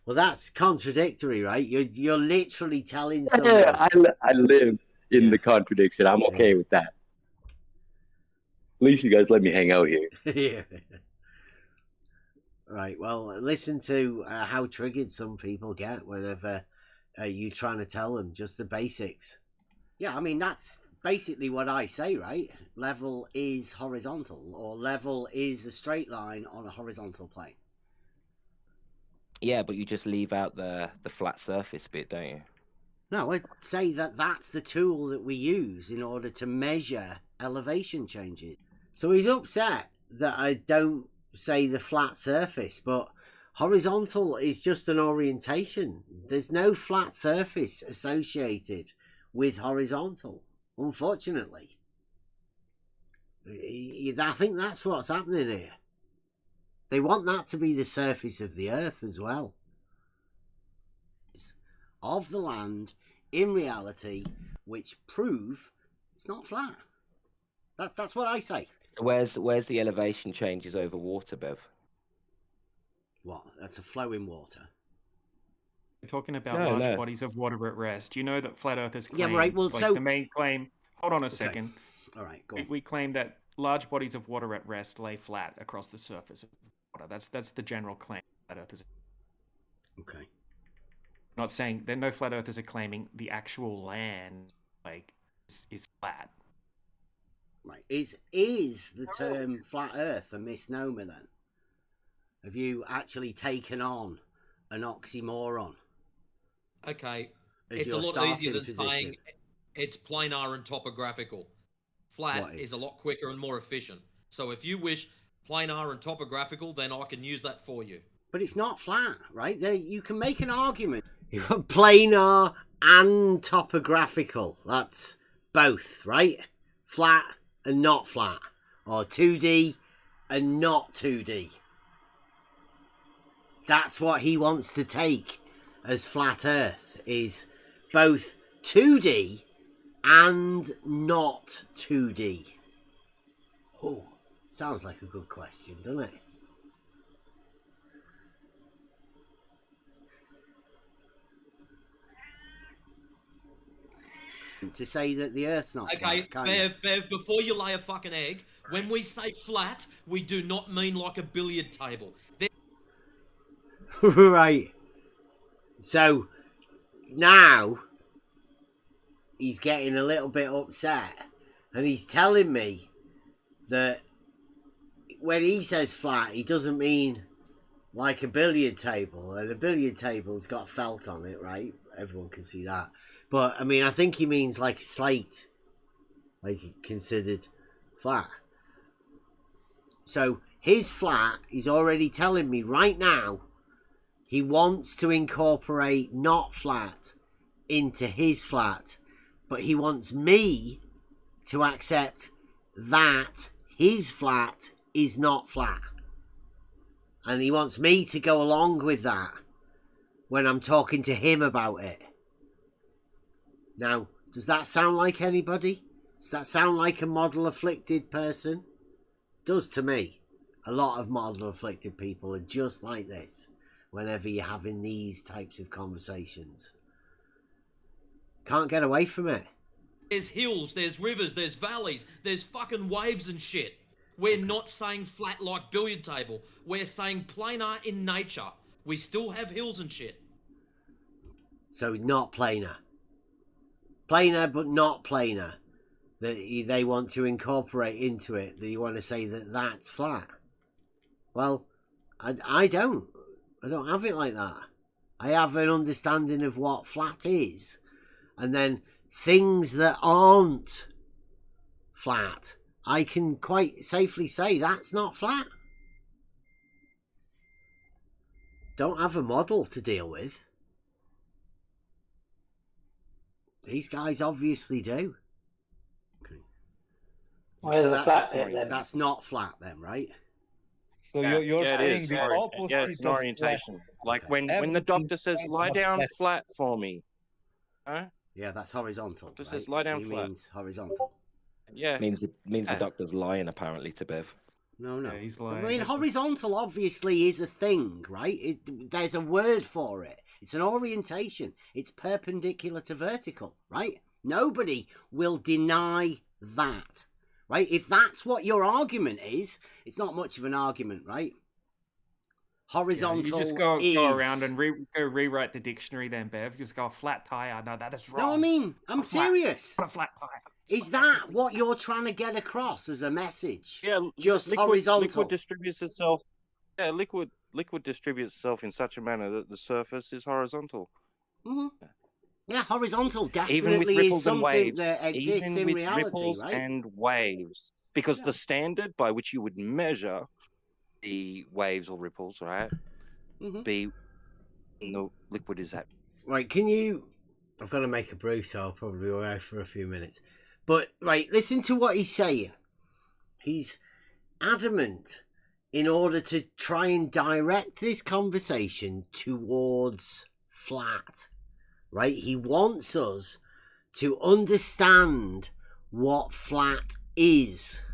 Well, that's contradictory, right? You're literally telling someone. I live in the contradiction. I'm okay with that. At least you guys let me hang out here. Yeah. Right, well, listen to how triggered some people get whenever you're trying to tell them just the basics. Yeah, I mean, that's basically what I say, right? Level is horizontal, or level is a straight line on a horizontal plane. Yeah, but you just leave out the flat surface bit, don't you? No, I'd say that's the tool that we use in order to measure elevation changes. So he's upset that I don't say the flat surface, but horizontal is just an orientation. There's no flat surface associated with horizontal, unfortunately. I think that's what's happening here. They want that to be the surface of the earth as well. Of the land in reality, which prove it's not flat. That's what I say. Where's the elevation changes over water, Bev? What? That's a flowing water. We're talking about large bodies of water at rest. You know that flat earthers claim. Yeah, right. Well, like the main claim. Hold on a second. All right, go on. We claim that large bodies of water at rest lay flat across the surface of water. That's the general claim. Flat earthers. Okay. Not saying that no flat earthers are claiming the actual land is flat. Right. Is the term flat earth a misnomer then? Have you actually taken on an oxymoron? Okay. It's a lot easier than saying it's planar and topographical. Flat is a lot quicker and more efficient. So if you wish planar and topographical, then I can use that for you. But it's not flat, right? You can make an argument. You've got planar and topographical. That's both, right? Flat and not flat. Or 2D and not 2D. That's what he wants to take as flat earth, is both 2D and not 2D. Oh, sounds like a good question, doesn't it? to say that the Earth's not Okay, flat. Bev, before you lay a fucking egg, when we say flat, we do not mean like a billiard table. Right. So now he's getting a little bit upset, and he's telling me that when he says flat, he doesn't mean like a billiard table, and a billiard table's got felt on it, right? Everyone can see that. But I mean, I think he means like a slate, like considered flat. So his flat, he's already telling me right now, he wants to incorporate not flat into his flat, but he wants me to accept that his flat is not flat. And he wants me to go along with that when I'm talking to him about it. Now, does that sound like anybody? Does that sound like a model afflicted person? It does to me. A lot of model afflicted people are just like this whenever you're having these types of conversations. Can't get away from it. There's hills, there's rivers, there's valleys, there's fucking waves and shit. We're not saying flat like billiard table. We're saying planar in nature. We still have hills and shit. So not planar. Planar but not planar. That they want to incorporate into it. That you want to say that that's flat. Well, I don't. I don't have it like that. I have an understanding of what flat is. And then things that aren't flat, I can quite safely say that's not flat. Don't have a model to deal with. These guys obviously do. So that's not flat then, right? So you're saying the opposite. Yeah, it's an orientation. Like when the doctor says lie down flat for me. Huh? Yeah, that's horizontal. Doctor says lie down flat. Means horizontal. Yeah. Means the doctor's lying apparently to Bev. No. Yeah, he's lying. I mean, horizontal obviously is a thing, right? There's a word for it. It's an orientation. It's perpendicular to vertical, right? Nobody will deny that, right? If that's what your argument is, it's not much of an argument, right? Horizontal you just go around and rewrite the dictionary then, Bev. Just go flat tire. No, that is wrong. No, I mean, I'm serious. Not a flat tire. Is that what you're trying to get across as a message? Yeah, just horizontal. Liquid distributes itself. Yeah, liquid distributes itself in such a manner that the surface is horizontal. Mm-hmm. Yeah, horizontal definitely even with ripples is something and waves, that exists even in with reality, ripples right? and waves, because the standard by which you would measure the waves or ripples, right, be no liquid is that. Right, can you? I've got to make a brew, so I'll probably be away for a few minutes. But right, listen to what he's saying. He's adamant in order to try and direct this conversation towards flat. Right? He wants us to understand what flat is.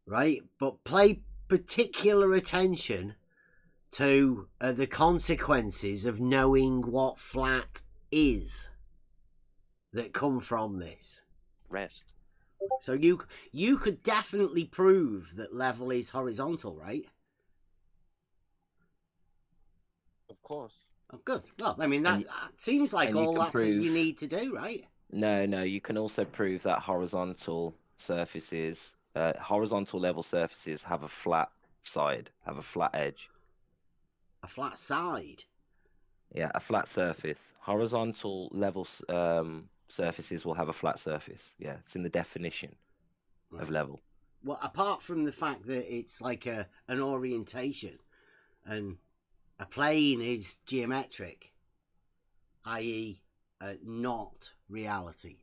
Right? But pay particular attention to the consequences of knowing what flat is that come from this. Rest. So you could definitely prove that level is horizontal, right? Of course. Oh, good. Well, I mean, that seems like all that's you need to do, right? No, you can also prove that horizontal surfaces, horizontal level surfaces have a flat side, have a flat edge. A flat side? Yeah, a flat surface. Horizontal level surfaces will have a flat surface. Yeah, it's in the definition of level. Well, apart from the fact that it's like an orientation, and a plane is geometric, i.e. not reality.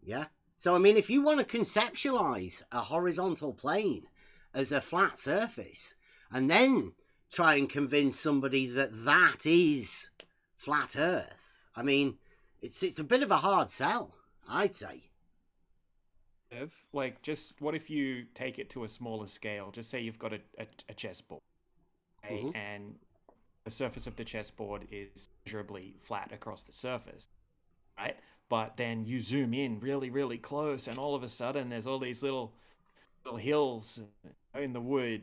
Yeah? So, I mean, if you want to conceptualize a horizontal plane as a flat surface, and then try and convince somebody that that is flat Earth, I mean, it's a bit of a hard sell, I'd say. Like, just what if you take it to a smaller scale? Just say you've got a chessboard, okay? And the surface of the chessboard is measurably flat across the surface, right? But then you zoom in really, really close, and all of a sudden there's all these little hills in the wood.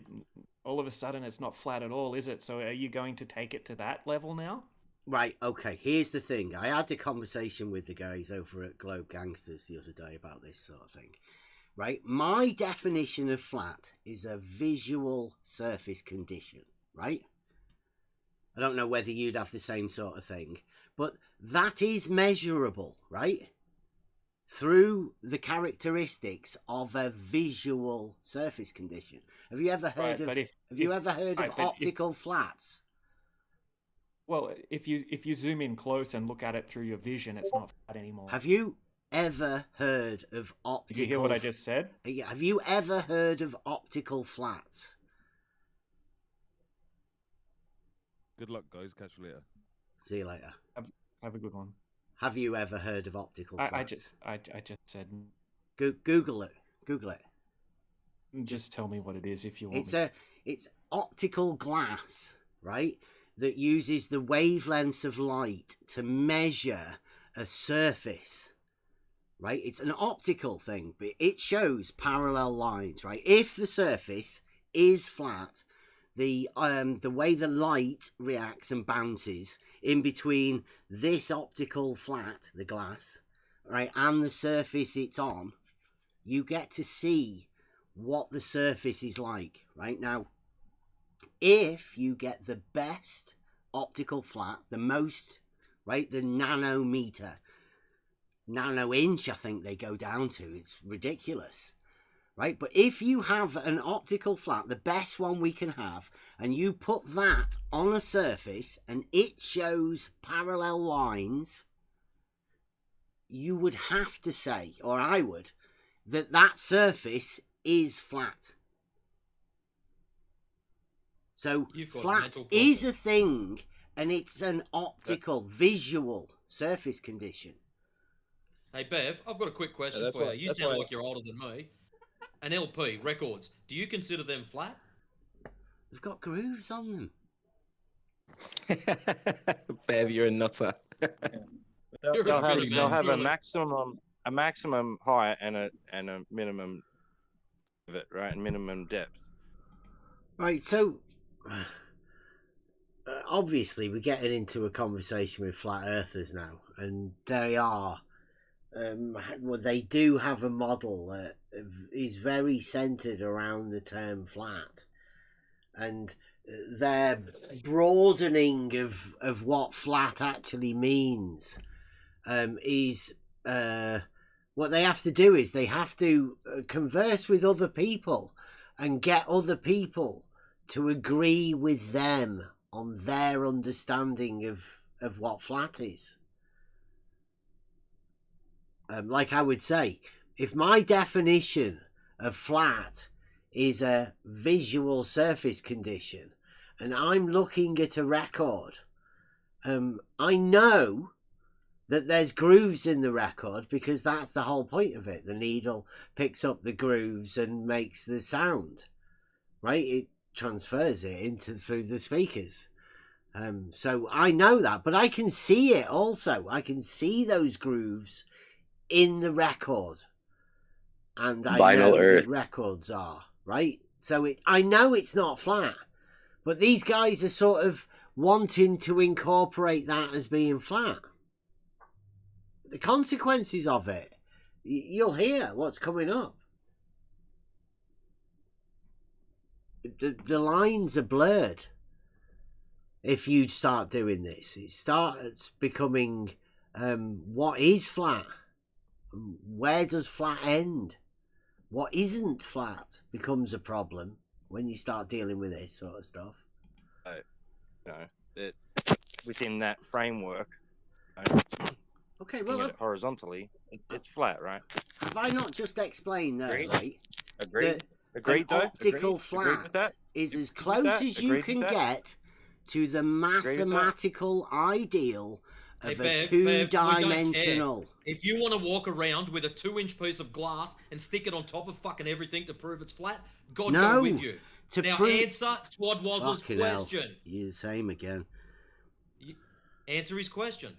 All of a sudden it's not flat at all, is it? So are you going to take it to that level now? Right, okay, here's the thing. I had a conversation with the guys over at Globe Gangsters the other day about this sort of thing. Right, my definition of flat is a visual surface condition, right? I don't know whether you'd have the same sort of thing, but that is measurable, right? Through the characteristics of a visual surface condition. Have you ever heard of optical flats? Well, if you zoom in close and look at it through your vision, it's not flat anymore. Have you ever heard of optical? Did you hear what I just said? Have you ever heard of optical flats? Good luck, guys. Catch you later. See you later. Have a good one. Have you ever heard of optical flats? I just said. Google it. Google it. Just tell me what it is if you want. It's optical glass, right? That uses the wavelengths of light to measure a surface, right? It's an optical thing, but it shows parallel lines, right? If the surface is flat, the way the light reacts and bounces in between this optical flat, the glass, right, and the surface it's on, you get to see what the surface is like, right? Now, if you get the best optical flat, the most, right, the nano inch, I think they go down to, it's ridiculous, right? But if you have an optical flat, the best one we can have, and you put that on a surface and it shows parallel lines, you would have to say, or I would, that surface is flat. So flat is a thing, and it's an optical, visual surface condition. Hey, Bev, I've got a quick question for you. You sound like you're older than me. An LP, records, do you consider them flat? They've got grooves on them. Bev, you're a nutter. They'll have a maximum height and a minimum of it, right? And minimum depth. Right, so obviously we're getting into a conversation with flat earthers now, and they are they do have a model that is very centered around the term flat, and their broadening of what flat actually means is what they have to do is they have to converse with other people and get other people to agree with them on their understanding of what flat is. Like I would say, if my definition of flat is a visual surface condition and I'm looking at a record, I know that there's grooves in the record because that's the whole point of it. The needle picks up the grooves and makes the sound, right? It transfers it through the speakers. So I know that, but I can see it also. I can see those grooves in the record, and I know what records are, right? So I know it's not flat, but these guys are sort of wanting to incorporate that as being flat. The consequences of it, you'll hear what's coming up. The lines are blurred. If you start doing this, it starts becoming what is flat? Where does flat end? What isn't flat becomes a problem when you start dealing with this sort of stuff. Within that framework, okay, well, horizontally, it's flat, right? Have I not just explained that, right? Agreed. An optical flat is as close as you can get to the mathematical ideal of a two-dimensional. If you want to walk around with a 2-inch piece of glass and stick it on top of fucking everything to prove it's flat, God go with you. to now prove... answer Twad Wazzle's question. You're the same again. Answer his question.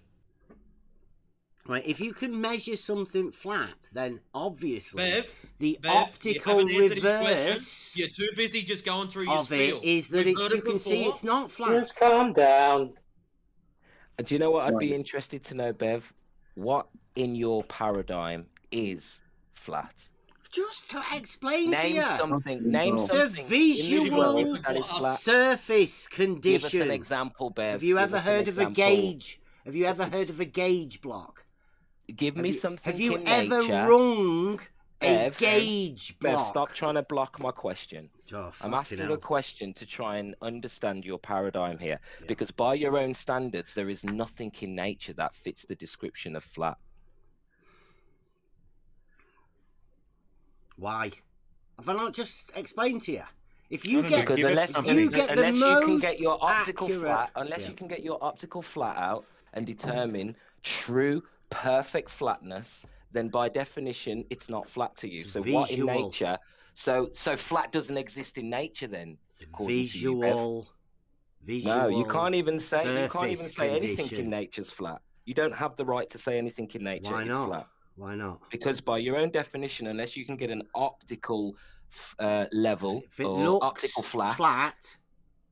Right, if you can measure something flat, then obviously Bev, optical reverse you're too busy just going through your spiel. it is that you can see it's not flat. Just calm down. Do you know what I'd be interested to know, Bev? What in your paradigm is flat? Just to explain Name to you. Name it's something. a visual surface condition. Give us an example, Bev. Have you ever heard of a gauge? Have you ever heard of a gauge block? Give me something. Have you ever rung a gauge block? Bev, stop trying to block my question. Oh, I'm asking a question to try and understand your paradigm here. Yeah. Because by your own standards, there is nothing in nature that fits the description of flat. Why? Have I not just explained to you? If you get, unless you can get your optical flat, unless you can get your optical flat out and determine true perfect flatness, then by definition it's not flat to you. It's so visual. What in nature? So flat doesn't exist in nature then. Visual. No, you can't even say anything in nature's flat. You don't have the right to say anything in nature is flat. Why not? Because by your own definition, unless you can get an optical level if it or looks optical flat,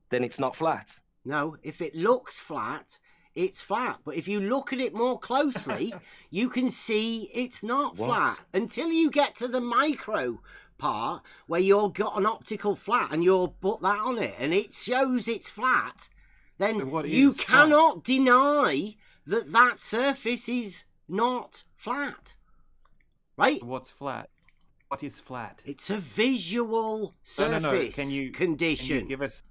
then it's not flat. No, if it looks flat, it's flat. But if you look at it more closely, you can see it's not flat. Until you get to the micro part where you've got an optical flat and you'll put that on it and it shows it's flat, then you cannot deny that that surface is not flat. Right? What's flat? What is flat? It's a visual surface condition. Can you give us...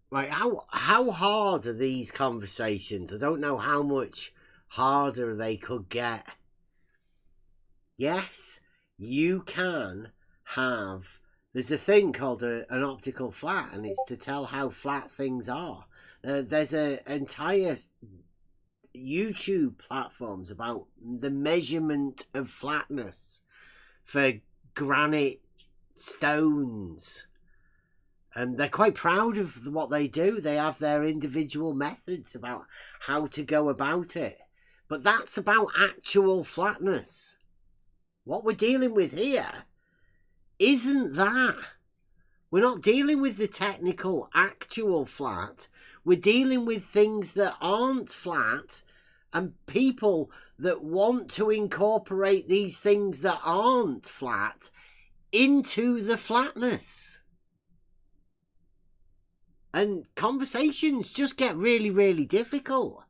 Right, how hard are these conversations? I don't know how much harder they could get. Yes, you can have... There's a thing called an optical flat, and it's to tell how flat things are. There's an entire YouTube platforms about the measurement of flatness for granite stones. And they're quite proud of what they do. They have their individual methods about how to go about it. But that's about actual flatness. What we're dealing with here isn't that. We're not dealing with the technical actual flat. We're dealing with things that aren't flat and people that want to incorporate these things that aren't flat into the flatness. And conversations just get really, really difficult.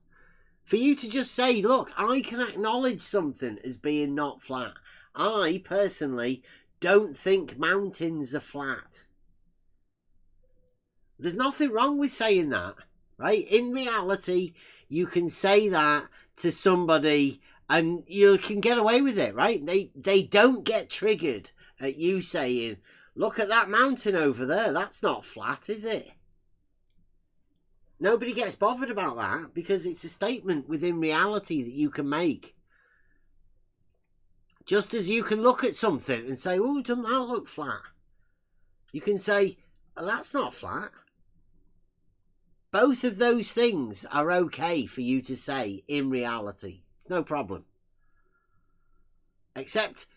For you to just say, look, I can acknowledge something as being not flat. I, personally, don't think mountains are flat. There's nothing wrong with saying that, right? In reality, you can say that to somebody and you can get away with it, right? They don't get triggered at you saying, look at that mountain over there. That's not flat, is it? Nobody gets bothered about that because it's a statement within reality that you can make. Just as you can look at something and say, oh, doesn't that look flat? You can say, oh, that's not flat. Both of those things are okay for you to say in reality. It's no problem. Except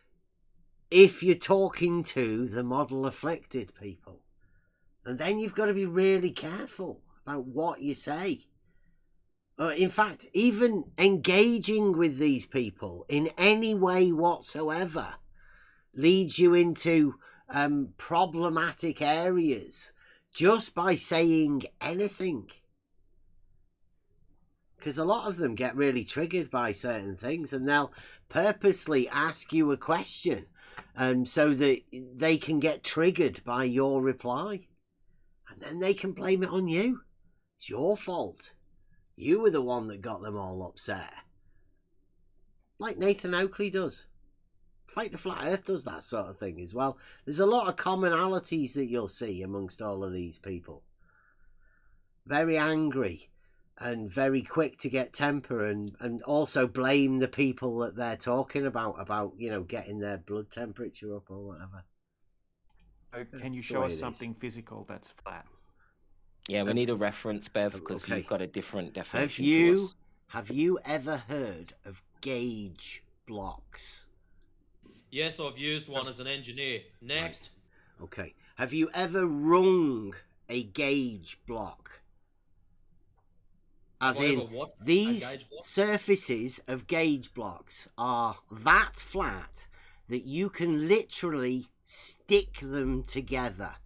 if you're talking to the model afflicted people. And then you've got to be really careful about what you say. In fact, even engaging with these people in any way whatsoever leads you into problematic areas just by saying anything. Because a lot of them get really triggered by certain things and they'll purposely ask you a question so that they can get triggered by your reply. And then they can blame it on you. It's your fault. You were the one that got them all upset. Like Nathan Oakley does. Fight the Flat Earth does that sort of thing as well. There's a lot of commonalities that you'll see amongst all of these people. Very angry and very quick to get temper and also blame the people that they're talking about, you know, getting their blood temperature up or whatever. Can you That's the show way us it is. something physical that's flat? Yeah, we need a reference, Bev, because Okay. you've got a different Have definition to you us. have you ever heard of gauge blocks? Yes, I've used one as an engineer. Next. Okay. Have you ever rung a gauge block? As Have I in, ever what? A these gauge block? surfaces of gauge blocks are that flat that you can literally stick them together.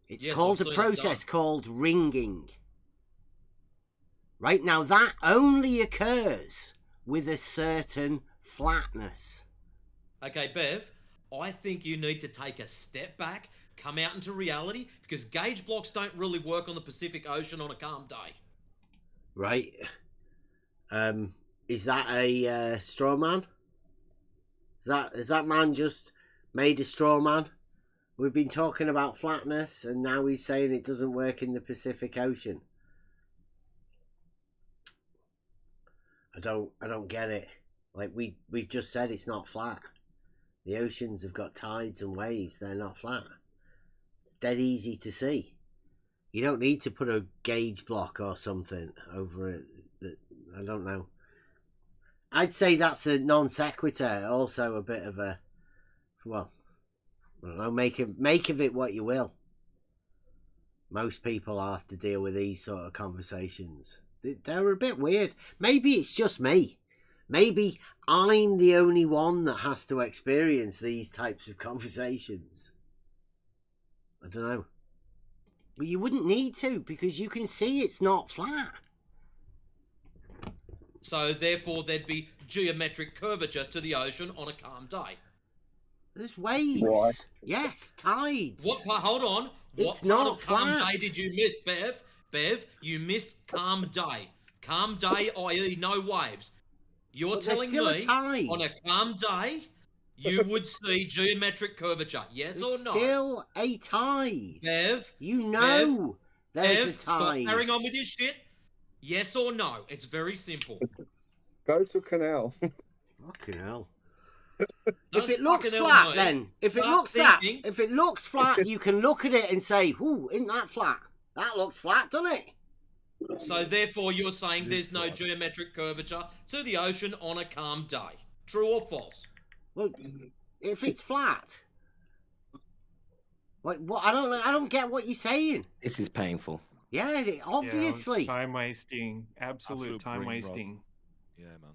It's Yes, called I've a seen it process done. called ringing. Right now, that only occurs with a certain flatness. Okay, Bev, I think you need to take a step back, come out into reality, because gauge blocks don't really work on the Pacific Ocean on a calm day. Right. Is that a straw man? Is that man just made a straw man? We've been talking about flatness, and now he's saying it doesn't work in the Pacific Ocean. I don't get it. Like we've just said, it's not flat. The oceans have got tides and waves. They're not flat. It's dead easy to see. You don't need to put a gauge block or something over it. I don't know. I'd say that's a non sequitur. Also a bit of a, well, I don't know. Make of it what you will. Most people have to deal with these sort of conversations. They're a bit weird. Maybe it's just me. Maybe I'm the only one that has to experience these types of conversations. I don't know. But you wouldn't need to, because you can see it's not flat. So therefore there'd be geometric curvature to the ocean on a calm day. There's waves. Right. Yes, tides. What part, hold on. What It's part not of calm flat. day did you miss, Bev? Bev, you missed calm day. Calm day, i.e. no waves. You're But there's telling still a me tide. on a calm day you would see geometric curvature, yes There's or no? still a tide. Bev, You know there's Bev, a stop tide. carrying on with your shit. Yes or no? It's very simple. Go to canal. Fucking hell. Don't If it looks fucking flat, me. then if it Start looks thinking. if it looks flat, you can look at it and say, "Ooh, isn't that flat? That looks flat, doesn't it?" So therefore you're saying there's no geometric curvature to the ocean on a calm day. True or false? Well, if it's flat, like what? I don't get what you're saying. This is painful. Yeah, obviously. Yeah, time wasting. Absolute time brain rot. wasting. Yeah, man.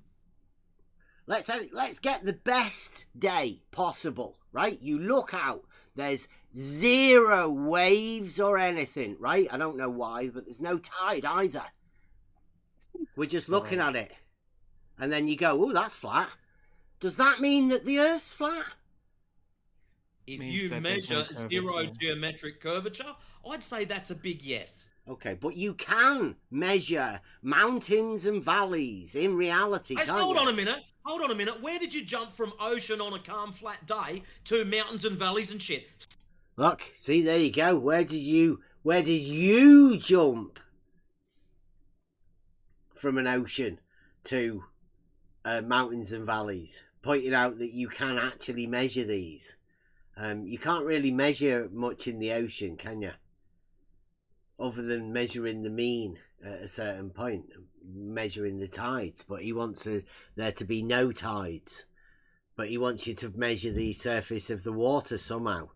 Let's get the best day possible, right? You look out, there's zero waves or anything, right? I don't know why, but there's no tide either. We're just looking at it. And then you go, oh, that's flat. Does that mean that the Earth's flat? If Means you that there's no measure curvature. zero geometric curvature, I'd say that's a big yes. Okay, but you can measure mountains and valleys in reality, Hey, can't hold you? on a minute. Hold on a minute. Where did you jump from ocean on a calm, flat day to mountains and valleys and shit? Look, see, there you go. Where did you jump from an ocean to mountains and valleys? Pointing out that you can actually measure these. You can't really measure much in the ocean, can you? Other than measuring the mean at a certain point, measuring the tides. But he wants there to be no tides. But he wants you to measure the surface of the water somehow.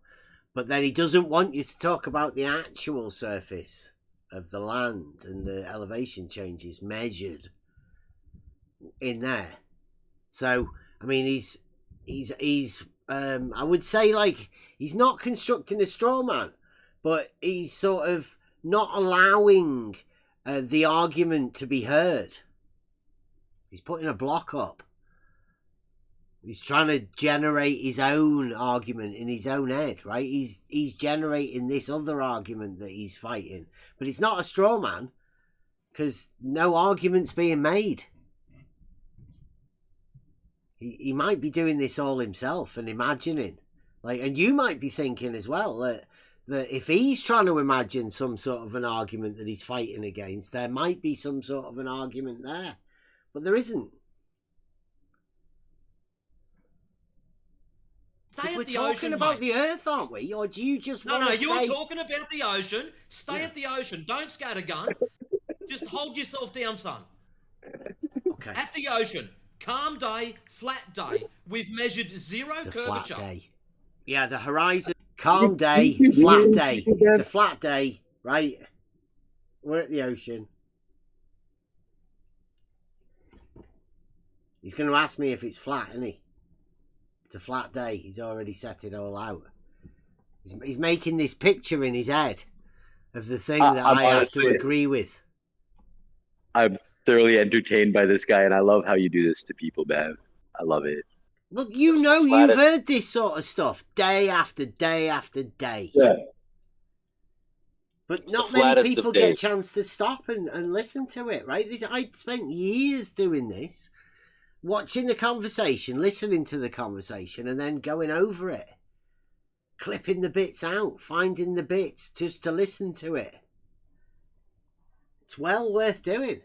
But then he doesn't want you to talk about the actual surface of the land and the elevation changes measured in there. So, I mean, he's I would say, like, he's not constructing a straw man, but he's sort of not allowing the argument to be heard. He's putting a block up. He's trying to generate his own argument in his own head, right? He's generating this other argument that he's fighting. But it's not a straw man, because no argument's being made. He might be doing this all himself and imagining. And you might be thinking as well that if he's trying to imagine some sort of an argument that he's fighting against, there might be some sort of an argument there. But there isn't. Stay at we're the talking ocean, about mate. the Earth, aren't we? Or do you just want No, to stay? you're talking about the ocean. Stay at the ocean. Don't scattergun. Just hold yourself down, son. Okay. At the ocean. Calm day, flat day. We've measured zero It's a curvature. flat day. Yeah, the horizon. Calm day, flat day. It's a flat day, right? We're at the ocean. He's going to ask me if it's flat, isn't he? It's a flat day. He's already set it all out. He's making this picture in his head of the thing that I have to agree with. I'm thoroughly entertained by this guy, and I love how you do this to people, Bev. I love it. Well, you know, you've heard this sort of stuff day after day after day. Yeah. But not many people get a chance to stop and listen to it, right? I spent years doing this, watching the conversation, listening to the conversation, and then going over it. Clipping the bits out, finding the bits just to listen to it. It's well worth doing.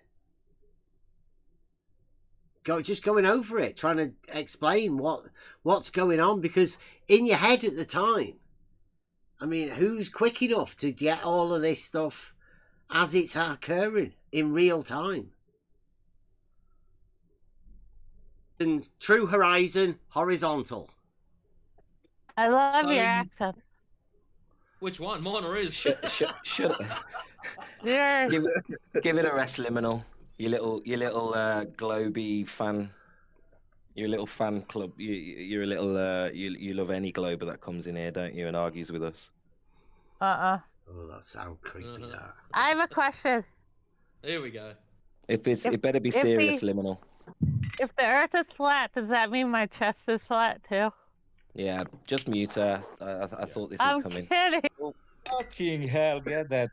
Just going over it, trying to explain what's going on, because in your head at the time, I mean, who's quick enough to get all of this stuff as it's occurring in real time? And true horizon, horizontal. I love your accent. Which one? Mine or his? Shut Yeah. Give it a rest, Liminal. Your little globy fan. You're a little fan club. You're a little you love any glober that comes in here, don't you, and argues with us. Oh, that sounds creepy. That. I have a question. Here we go. It better be serious, Liminal. If the Earth is flat, does that mean my chest is flat too? Yeah, just mute her. I thought this would come in. I'm kidding. Oh, fucking hell, get that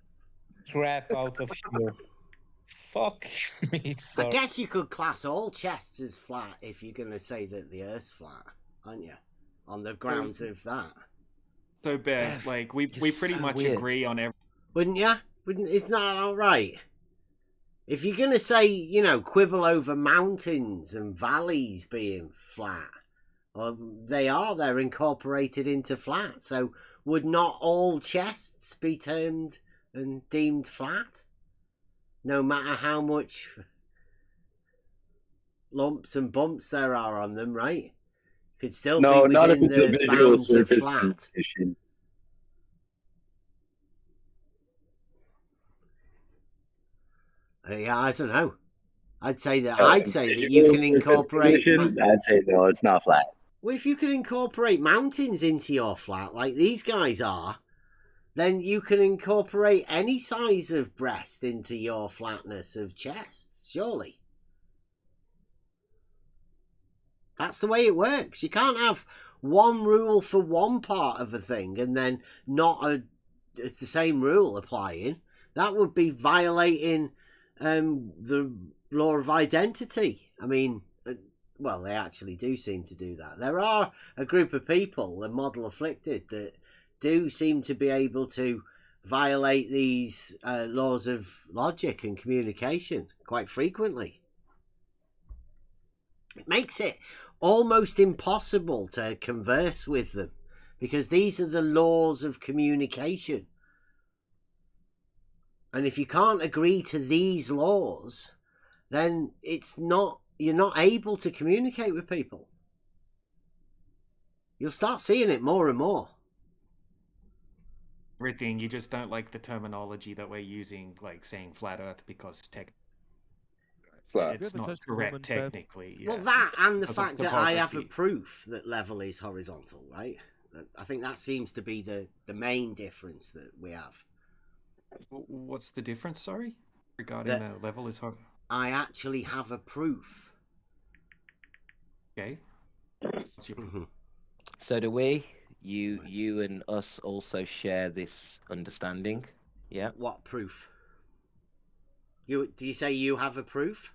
crap out of here. Fuck me, sorry. I guess you could class all chests as flat if you're going to say that the Earth's flat, aren't you? On the grounds of that. So, Bev, like, we pretty much agree on everything. Wouldn't you? Isn't that all right? If you're going to say, you know, quibble over mountains and valleys being flat, well, they're incorporated into flat. So would not all chests be termed and deemed flat? No matter how much lumps and bumps there are on them, right? Could still be within the bounds of flat. Yeah, I don't know. I'd say that you can incorporate. I'd say no, it's not flat. Well, if you can incorporate mountains into your flat, like these guys are, then you can incorporate any size of breast into your flatness of chest, surely. That's the way it works. You can't have one rule for one part of a thing and then it's the same rule applying. That would be violating the law of identity. I mean, well, they actually do seem to do that. There are a group of people, the model afflicted, that do seem to be able to violate these laws of logic and communication quite frequently. It makes it almost impossible to converse with them because these are the laws of communication. And if you can't agree to these laws, then you're not able to communicate with people. You'll start seeing it more and more. Everything, you just don't like the terminology that we're using, like saying flat Earth, because it's not correct technically. Yeah. Well, that and the fact that I have a proof that level is horizontal, right? I think that seems to be the main difference that we have. What's the difference, sorry? Regarding the level is horizontal? I actually have a proof. Okay. So do we? You and us also share this understanding? Yeah. What proof? Do you say you have a proof?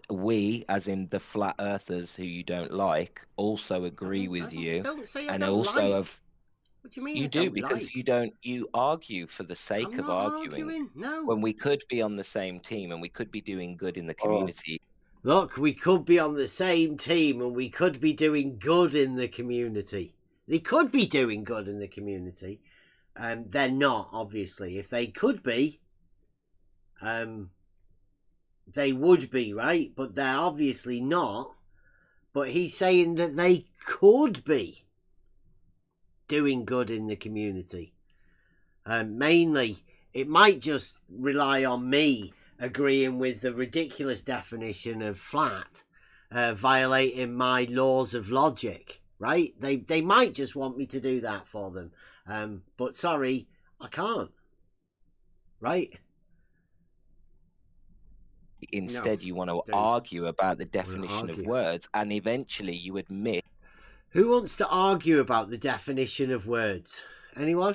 We, as in the flat earthers who you don't like, also agree with you. Don't say I and don't also like. have. What do you mean? You do because you argue for the sake of arguing. No. When we could be on the same team and we could be doing good in the community, Look, we could be on the same team and we could be doing good in the community. They could be doing good in the community. They're not, obviously. If they could be, they would be, right? But they're obviously not. But he's saying that they could be doing good in the community. Mainly, it might just rely on me agreeing with the ridiculous definition of flat, violating my laws of logic, right? They might just want me to do that for them. But sorry, I can't. Right? Instead, you want to argue about the definition of words, and eventually you admit. Who wants to argue about the definition of words? Anyone?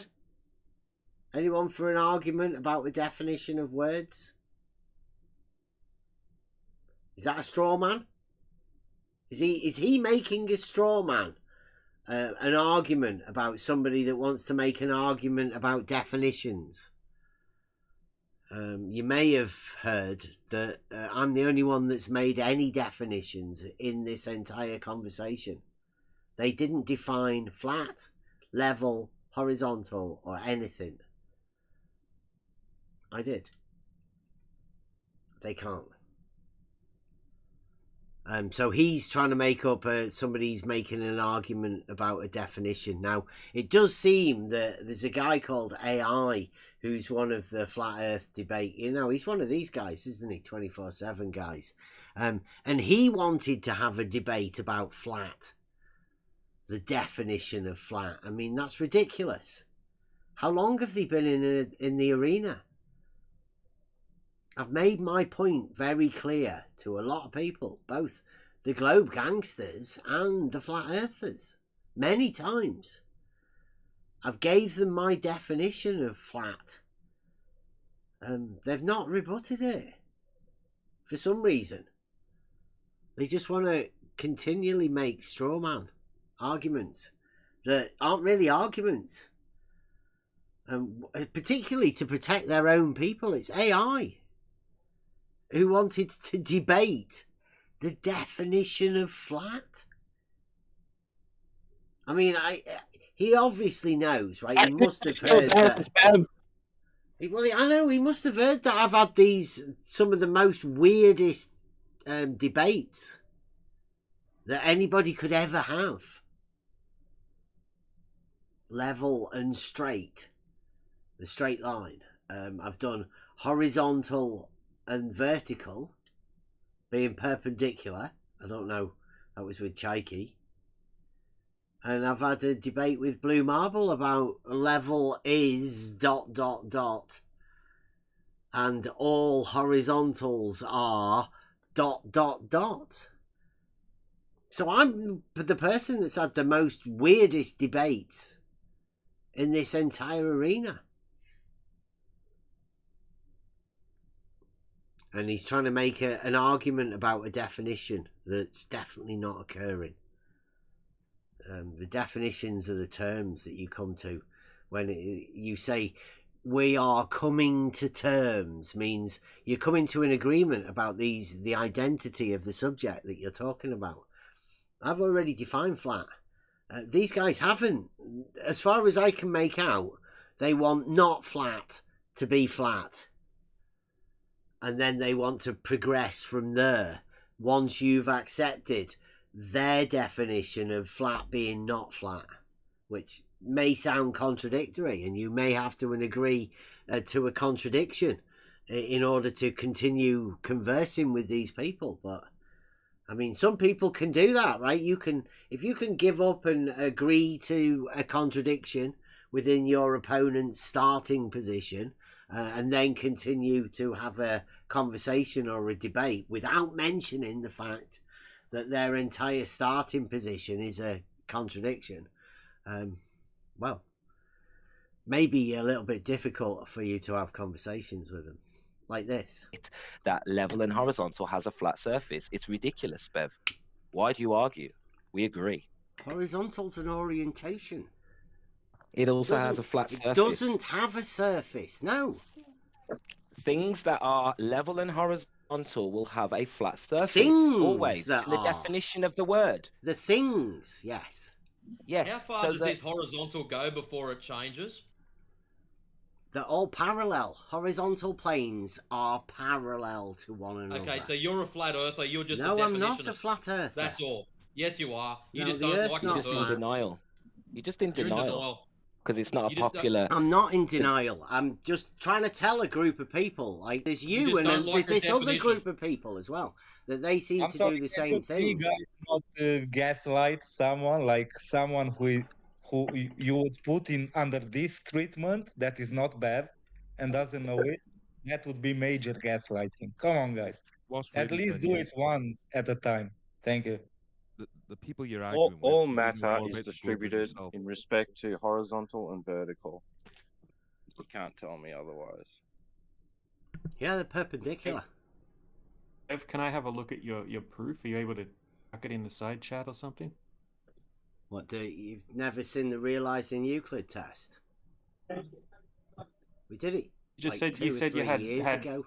Anyone for an argument about the definition of words? Is that a straw man? Is he making a straw man? An argument about somebody that wants to make an argument about definitions? You may have heard that I'm the only one that's made any definitions in this entire conversation. They didn't define flat, level, horizontal, or anything. I did. They can't. So he's trying to make up somebody's making an argument about a definition. Now, it does seem that there's a guy called AI who's one of the flat earth debate. You know, he's one of these guys, isn't he? 24/7 guys. And he wanted to have a debate about flat. The definition of flat. I mean, that's ridiculous. How long have they been in the arena? I've made my point very clear to a lot of people, both the globe gangsters and the flat earthers, many times. I've gave them my definition of flat. They've not rebutted it for some reason. They just want to continually make straw man arguments that aren't really arguments. Particularly to protect their own people. It's AI who wanted to debate the definition of flat. I mean, he obviously knows, right? He must have heard that. Well, I know, he must have heard that I've had some of the most weirdest debates that anybody could ever have. Level and straight. The straight line. I've done horizontal and vertical, being perpendicular. I don't know, that was with Chaiki. And I've had a debate with Blue Marble about level is ... and all horizontals are ... So I'm the person that's had the most weirdest debates in this entire arena. And he's trying to make an argument about a definition that's definitely not occurring. The definitions are the terms that you come to when you say we are coming to terms, means you're coming to an agreement about the identity of the subject that you're talking about. I've already defined flat. These guys haven't. As far as I can make out, they want not flat to be flat. And then they want to progress from there once you've accepted their definition of flat being not flat, which may sound contradictory, and you may have to agree to a contradiction in order to continue conversing with these people. But I mean, some people can do that, right? If you can give up and agree to a contradiction within your opponent's starting position, and then continue to have a conversation or a debate without mentioning the fact that their entire starting position is a contradiction, well, maybe a little bit difficult for you to have conversations with them like this. That level and horizontal has a flat surface. It's ridiculous, Bev. Why do you argue? We agree. Horizontal's an orientation. It also has a flat surface. It doesn't have a surface, no. Things that are level and horizontal horizontal will have a flat surface. Things always. that in the are. definition of the word. The things, yes. Yes. How far does this horizontal go before it changes? They're all parallel. Horizontal planes are parallel to one another. Okay, so you're a flat earther. You're just no, a I'm not definition a flat earther. That's all. Yes, you are. You No, just the don't Earth's like not it. You're just in denial. You're just in denial. Because it's not You just popular. I'm not in denial. I'm just trying to tell a group of people, like there's you just and don't then like there's the this other definition. group of people as well, that they seem I'm to sorry, do the can same you thing. guys not gaslight someone, like someone who you would put in under this treatment that is not bad and doesn't know it? That would be major gaslighting. Come on, guys. Whilst At really least fair, do yeah, it one at a time. Thank you. the people you're arguing with, All you matter more is about the distributed yourself. in respect to horizontal and vertical. You can't tell me otherwise. Yeah, they're perpendicular. Ev, can I have a look at your proof? Are you able to tuck it in the side chat or something? What, you've never seen the Realising Euclid Test? We did it. You just like said you said you had years ago.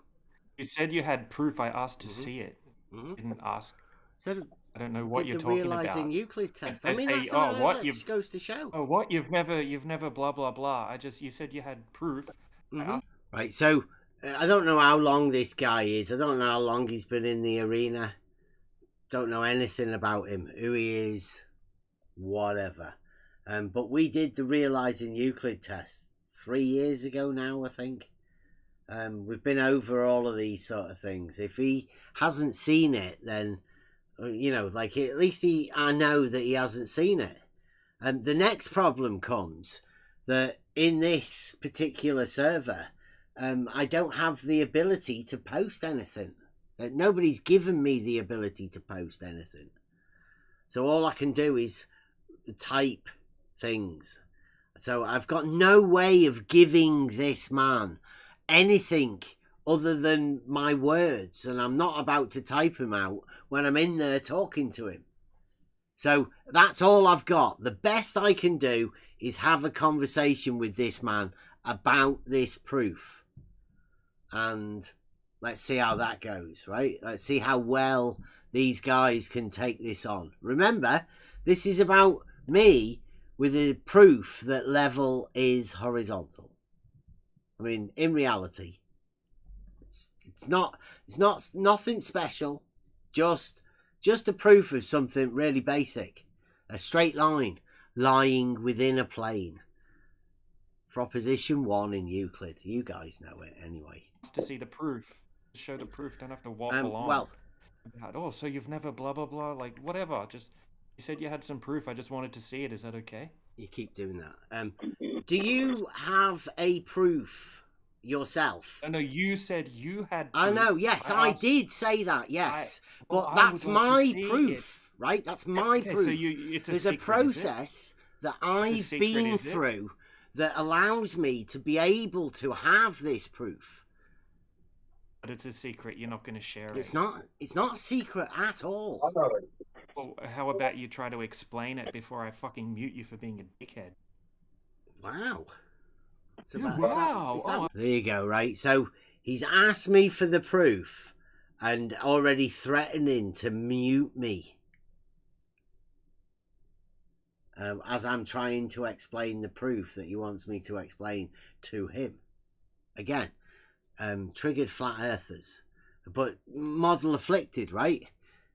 You said you had proof. I asked to see it. Didn't ask. So I don't know what did you're the talking Realising about. Euclid Test. And I mean, say, that's oh, what that you've goes to show. Oh, what you've never blah blah blah. You said you had proof. Right. So I don't know how long this guy is. I don't know how long he's been in the arena. Don't know anything about him, who he is, whatever. But we did the Realising Euclid Test 3 years ago now, I think. We've been over all of these sort of things. If he hasn't seen it, then, you know, like at least I know that he hasn't seen it. The next problem comes that in this particular server, I don't have the ability to post anything. Nobody's given me the ability to post anything. So all I can do is type things. So I've got no way of giving this man anything other than my words, and I'm not about to type him out when I'm in there talking to him. So that's all I've got. The best I can do is have a conversation with this man about this proof. And let's see how that goes, right? Let's see how well these guys can take this on. Remember, this is about me with a proof that level is horizontal. I mean, in reality, it's nothing special. Just a proof of something really basic. A straight line lying within a plane. Proposition 1 in Euclid. You guys know it anyway. To see the proof. Show the proof. Don't have to waffle on. Well, oh, so you've never blah blah blah. Like whatever. Just you said you had some proof. I just wanted to see it. Is that okay? You keep doing that. Do you have a proof yourself? No, you said you had proof. I know, yes, I did say that, yes. But that's would like my to see proof, right? That's my Okay, proof. so it's a There's secret, a process that I've secret, been is it? through that allows me to be able to have this proof. But it's a secret. You're not going to share it. It's not a secret at all. Well, how about you try to explain it before I fucking mute you for being a dickhead? Wow. It's Yeah, about- wow. is that- Oh, There you go, right? So he's asked me for the proof and already threatening to mute me as I'm trying to explain the proof that he wants me to explain to him. Again, triggered flat earthers, but model afflicted, right?